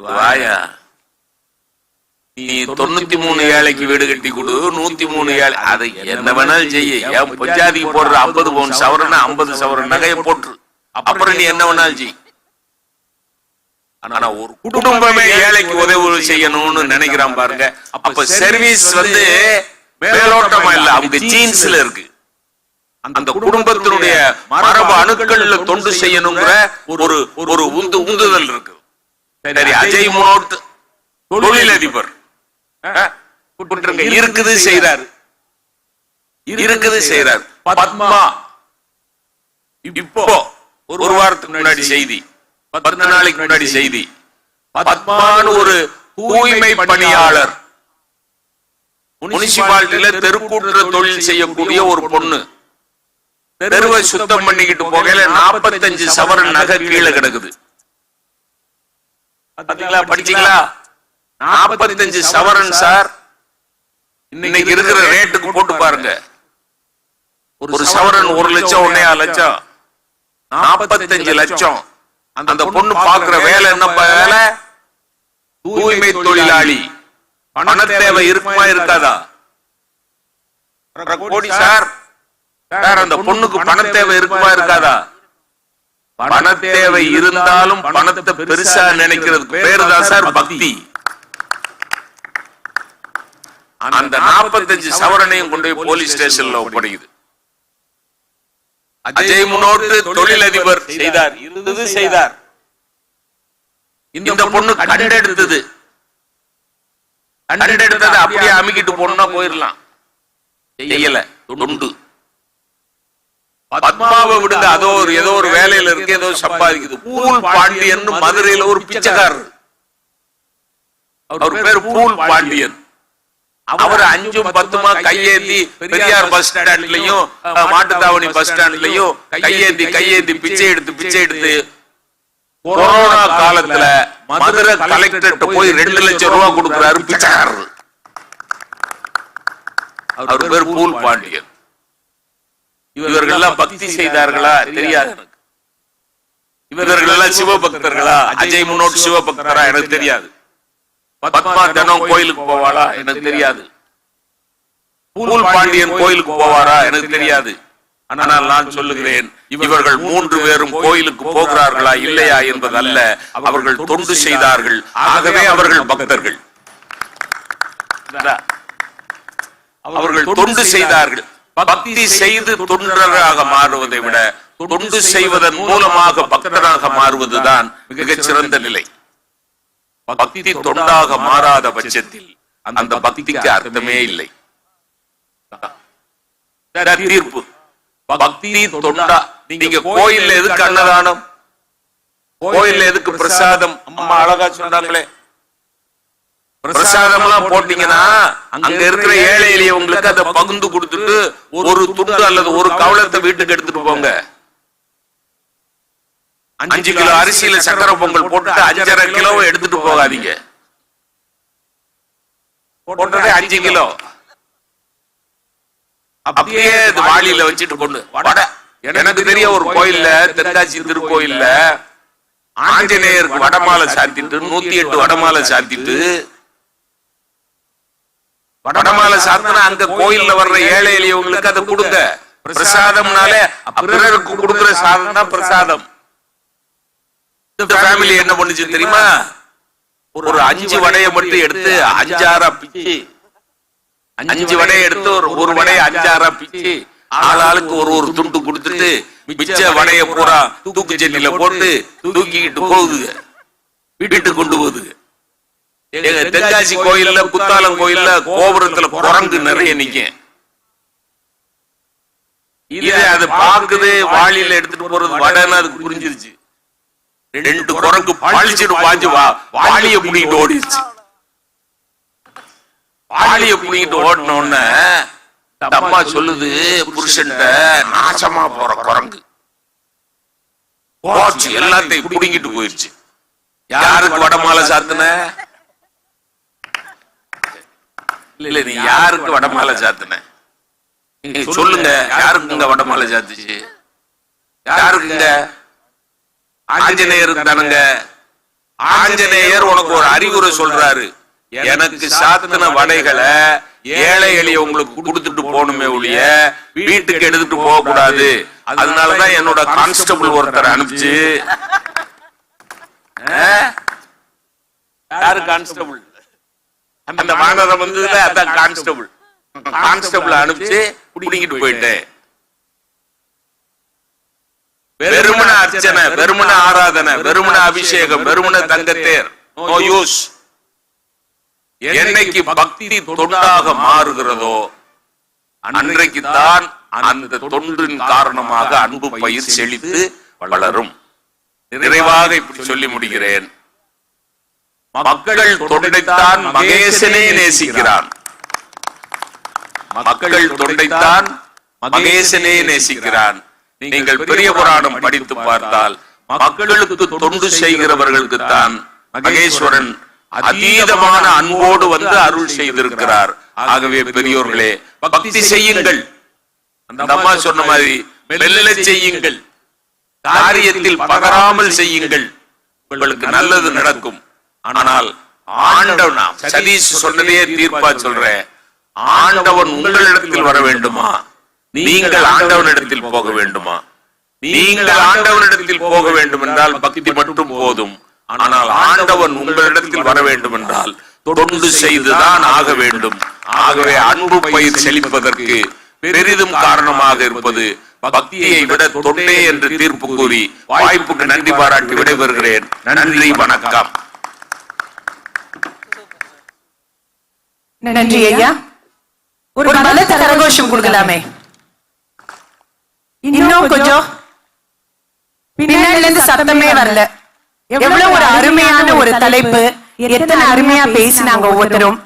வாயா நீ 93 ஏழைக்கு வீடு கட்டி கொடு, 103 ஏழை அதை என்ன வேணாலும் செய்ய. என் பஞ்சாதிக்கு போடுற 50 பவுன் சவரன் 50 சவரன் நகையை போட்டு அப்புறம் நீ என்ன வேணாலும் செய். ஆனா ஒரு குடும்பமே ஏழைக்கு உதவி செய்யணும்னு நினைக்கிறான் பாருங்க. அப்ப சர்வீஸ் மேலோட்டமா இல்ல, அவங்க ஜீன்ஸ்ல இருக்கு. அந்த குடும்பத்தினுடைய மரபு அணுக்கள்ல தொண்டு செய்யணுங்கிற ஒரு உந்துதல் இருக்கு. சரி, அஜய் முனோட் தொழிலதிபர் இருக்குது செய்யறாரு. பத்மா இப்போ ஒரு வாரத்துக்கு முன்னாடி செய்தி, 10 நாளைக்கு முன்னாடி செய்தி, பத்மான்னு ஒரு தூய்மை பணியாளர் முனிசிபாலிட்டியில தெருக்கூற்று தொழில் செய்யக்கூடிய ஒரு பொண்ணு தெருவை சுத்தம் பண்ணிக்கிட்டு போகையில 45 சவரன் நகை கீழே கிடக்குது. படிச்சீங்களா? 45 சவரன் சார். இன்னைக்கு இருக்கிற ரேட்டுக்கு போட்டு பாருங்க. ஒரு சவரன் 1 லட்சம் 1.5 லட்சம் 45 லட்சம். அந்த பொண்ணு பாக்குற வேலை என்ன வேலை? தூய்மை தொழிலாளி. பண தேவை இருக்குமா இருக்காதா? கோடி சார், அந்த பொண்ணுக்கு பண தேவை இருக்குமா இருக்காதா? பண தேவை இருந்தாலும் பணத்தை பெருசா நினைக்கிறதுக்கு பேரு தான் சார் பக்தி. அந்த 45 சவரனையும் கொண்டு போய் போலீஸ் ஸ்டேஷன்ல ஒப்படைக்குது. அஜய் முனோட்டு தொழிலதிபர் செய்தார். இந்த பொண்ணு கண்டெடுத்தது அப்படியே அமுக்கிட்டு போனா போயிடலாம். செய்யல, தொண்டு. பத்மாவை விடுங்க, அதோ ஏதோ ஒரு வேலையில இருக்கு, ஏதோ சம்பாதிக்குது. பூல் பாண்டியன் மதுரையில ஒரு பிச்சைக்காரர், அவர் பேர் பூல் பாண்டியன். அவர் 5-10 கையேந்தி பெரியார் பஸ் ஸ்டாண்ட்லயும் மாட்டுத்தாவணி பஸ் ஸ்டாண்ட்லயும் கையேந்தி பிச்சை எடுத்து கொரோனா காலத்துல மதுரை கலெக்டர் போய் 2 லட்சம் ரூபாய் கொடுக்கிறாரு பிச்சைக்காரர். அவர் பேர் பூல் பாண்டியன். இவர்கள் எல்லாம் பக்தி செய்தார்களா தெரியாது எனக்கு. இவர்கள் எல்லாம் சிவபக்தர்களா? அஜய் முனோட் சிவபக்தரா எனக்கு தெரியாது. பத்மா தினம் கோயிலுக்கு போவாளா எனக்கு தெரியாது. பூல் பாண்டியன் கோயிலுக்கு போவாரா எனக்கு தெரியாது. ஆனால் நான் சொல்லுகிறேன், இவர்கள் 3 பேரும் கோயிலுக்கு போகிறார்களா இல்லையா என்பதல்ல, அவர்கள் தொண்டு செய்தார்கள். ஆகவே அவர்கள் பக்தர்கள். அவர்கள் தொண்டு செய்தார்கள். பக்தி செய்து தொண்டராக மாறுவதை விட தொண்டு செய்வதன் மூலமாக பக்தராக மாறுவதுதான் மிகச்சிறந்த நிலை. பக்தி தொண்டாக மாறாத பட்சத்தில் அந்த பக்திக்கு அர்த்தமே இல்லை. தீர்ப்பு பக்தி தொண்டா. நீங்க கோயில்ல எதுக்கு அன்னதானம், கோயில்ல எதுக்கு பிரசாதம்? அம்மா அழகா சொன்னாங்களே, பிரசாதம் எல்லாம் போட்டீங்கன்னா அங்க இருக்கிற ஏழை எளியவங்களுக்கு அதை பகிர்ந்து கொடுத்துட்டு ஒரு துண்டு அல்லது ஒரு கவளத்தை வீட்டுக்கு எடுத்துட்டு போங்க. 5 கிலோ அரிசியில சக்கரை பொங்கல் போட்டுட்டு 5.5 கிலோவை எடுத்துட்டு போகாதீங்க. போட்டதே 5 கிலோ அப்படியே வாளியில வச்சுட்டு கொண்டு வட. எனக்கு தெரிய ஒரு கோயில்ல, தென்காசி திருக்கோயில்ல ஆஞ்சநேயருக்கு வடமாலை சாத்திட்டு 108 வடமாலை சாத்திட்டு வடமாலை சாத்தினா அங்க கோயில்ல வர்ற ஏழை எளியவங்களுக்கு அதை கொடுங்க. பிரசாதம்னாலே பிறருக்கு கொடுக்கிற சாதம் தான் பிரசாதம். இந்த ஃபேமிலி என்ன பண்ணுச்சு தெரியுமா? ஒரு 5 வடையை மட்டும் எடுத்து 5-6 பிச்சு, 5 வடையை எடுத்து ஒரு வடையை 5-6 பிச்சு ஆளாளுக்கு ஒரு துண்டு கொடுத்துட்டு மிச்ச வடைய பூரா தூக்கு சென்னில போட்டு தூக்கிட்டு போகுதுங்க, வீட்டுக்கு கொண்டு போகுதுங்க. தென்காசி கோயில்ல, குத்தாலம் கோயில்ல கோபுரத்துல குரங்கு நிறைய நிக்கும். இது அது பாக்குது, வாளியில எடுத்துட்டு போறது வடன்னு அது புரிஞ்சிருச்சு. 2 குரங்கு பழிச்சிட்டு பாஞ்சு வாளிய புடிக்கிட்டு ஓடிடுச்சு. வாளிய புடிக்கிட்டு ஓடின உடனே அம்மா சொல்லுது புருஷன்ட்ட, நாசமா போற குரங்கு போச்சு, எல்லாத்தையும் புடிங்கிட்டு போயிருச்சு. யாருக்கு வடமாலை சாத்துன? இல்ல, நீ யாருக்கு வடமாலை சாத்துன? சொல்லுங்க, யாருக்குங்க வடமாலை சாத்துச்சு? யாருக்குங்க? ஆஞ்சநேயருக்கு தானுங்க. ஆஞ்சநேயர் உனக்கு ஒரு அறிவுரை சொல்றாரு, எனக்கு சாத்தின வடைகளை ஏழை எளிய உங்களுக்கு கொடுத்துட்டு போகணுமே ஒழிய வீட்டுக்கு எடுத்துட்டு போக கூடாது. அதனாலதான் என்னோட கான்ஸ்டபிள் ஒருத்தர் அனுப்பிச்சு. யாரு கான்ஸ்டபிள்? அந்த வானரம் வந்ததுல அதான் கான்ஸ்டபிள். கான்ஸ்டபிள் அனுப்பிச்சு பிடிங்கிட்டு போயிட்டேன். வெறுமன அர்ச்சனை, வெறுமன ஆராதனை, வெறுமன அபிஷேகம், வெறுமன தங்கத்தேர், நோ யூஸ். என்னைக்கு பக்தி தொண்டாக மாறுகிறதோ அன்றைக்குத்தான் அந்த தொண்டின் காரணமாக அன்பு பயிர் செழித்து வளரும். நிறைவாக இப்படி சொல்லி முடிகிறேன். மக்கள் தொண்டைத்தான் மகேசனே நேசிக்கிறான். மக்கள் தொண்டைத்தான் மகேசனே நேசிக்கிறான். நீங்கள் பெரிய புராணம் படித்து பார்த்தால் மக்களுக்கு தொண்டு செய்கிறவர்களுக்கு தான் மகேஸ்வரன் அதீதமான அன்போடு வந்து அருள் செய்திருக்கிறார். ஆகவே பெரியோர்களே, பக்தி செய்யுங்கள். அந்த அம்மா சொன்ன மாதிரி மெல்ல செய்யுங்கள், காரியத்தில் பதறாமல் செய்யுங்கள், உங்களுக்கு நல்லது நடக்கும். ஆனால் ஆண்டவன், சதீஷ் சொன்னதே தீர்ப்பா சொல்றேன், ஆண்டவன் உங்களிடத்தில் வர வேண்டுமா? நீங்கள் ஆண்டவனிடத்தில் போக வேண்டுமா? நீங்கள் ஆண்டவனிடத்தில் போக வேண்டும் என்றால் பக்தி மட்டும் போதும். ஆனால் ஆண்டவன் உங்களிடத்தில் வர வேண்டும் என்றால் தொண்டு செய்துதான் ஆக வேண்டும். ஆகவே அன்பு பயிர் செழிப்பதற்கு பெரிதும் காரணமாக இருப்பது பக்தியை விட தொண்டே என்று தீர்ப்பு கூறி வாய்ப்புக்கு நன்றி பாராட்டி விடைபெறுகிறேன். நன்றி, வணக்கம். நன்றி ஐயா. ஒரு பலத்த கரகோஷம் கொடுக்கலாமே. இன்னும் கொஞ்சம் பின்னாடில இருந்து சத்தமே வரல. எவ்வளவு ஒரு அருமையான ஒரு தலைப்பு, எத்தனை அருமையா பேசினாங்க ஒவ்வொருத்தரும்.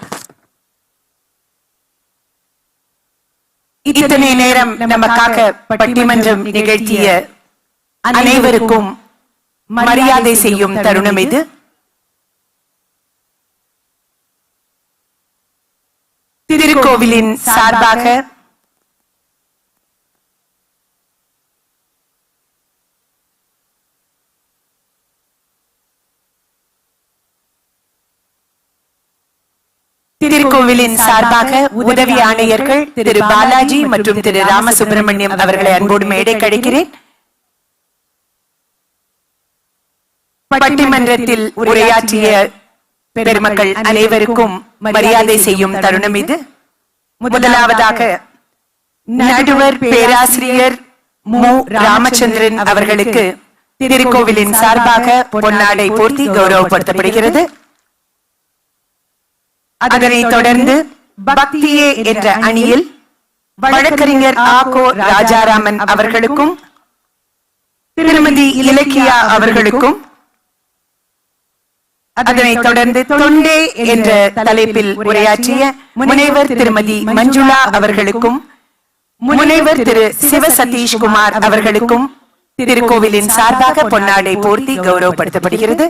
இத்தனை நேரம் நமக்காக பட்டிமன்றம் நிகழ்த்திய அனைவருக்கும் மரியாதை செய்யும் தருணம் இது. திருக்கோவிலின் சார்பாக திருக்கோவிலின் சார்பாக உதவி ஆணையர்கள் திரு பாலாஜி மற்றும் திரு ராமசுப்பிரமணியம் அவர்களை அன்போடு மேடை கழிக்கிறேன். பட்டிமன்றத்தில் உரையாற்றிய பெருமக்கள் அனைவருக்கும் மரியாதை செய்யும் தருணம் இது. முதலாவதாக நடுவர் பேராசிரியர் மு ராமச்சந்திரன் அவர்களுக்கு திருக்கோவிலின் சார்பாக பொன்னாடை போர்த்தி கௌரவப்படுத்தப்படுகிறது. அதனைத் தொடர்ந்து பக்தியே என்ற அணியில் வழக்கறிஞர் ஆகோ ராஜாராமன் அவர்களுக்கும் திருமதி இலக்கியா அவர்களுக்கும், அதனைத் தொடர்ந்து தொண்டே என்ற தலைப்பில் உரையாற்றிய முனைவர் திருமதி மஞ்சுளா அவர்களுக்கும், முனைவர் திரு சிவ சதீஷ்குமார் அவர்களுக்கும் திருக்கோவிலின் சார்பாக பொன்னாடை போர்த்தி கௌரவப்படுத்தப்படுகிறது.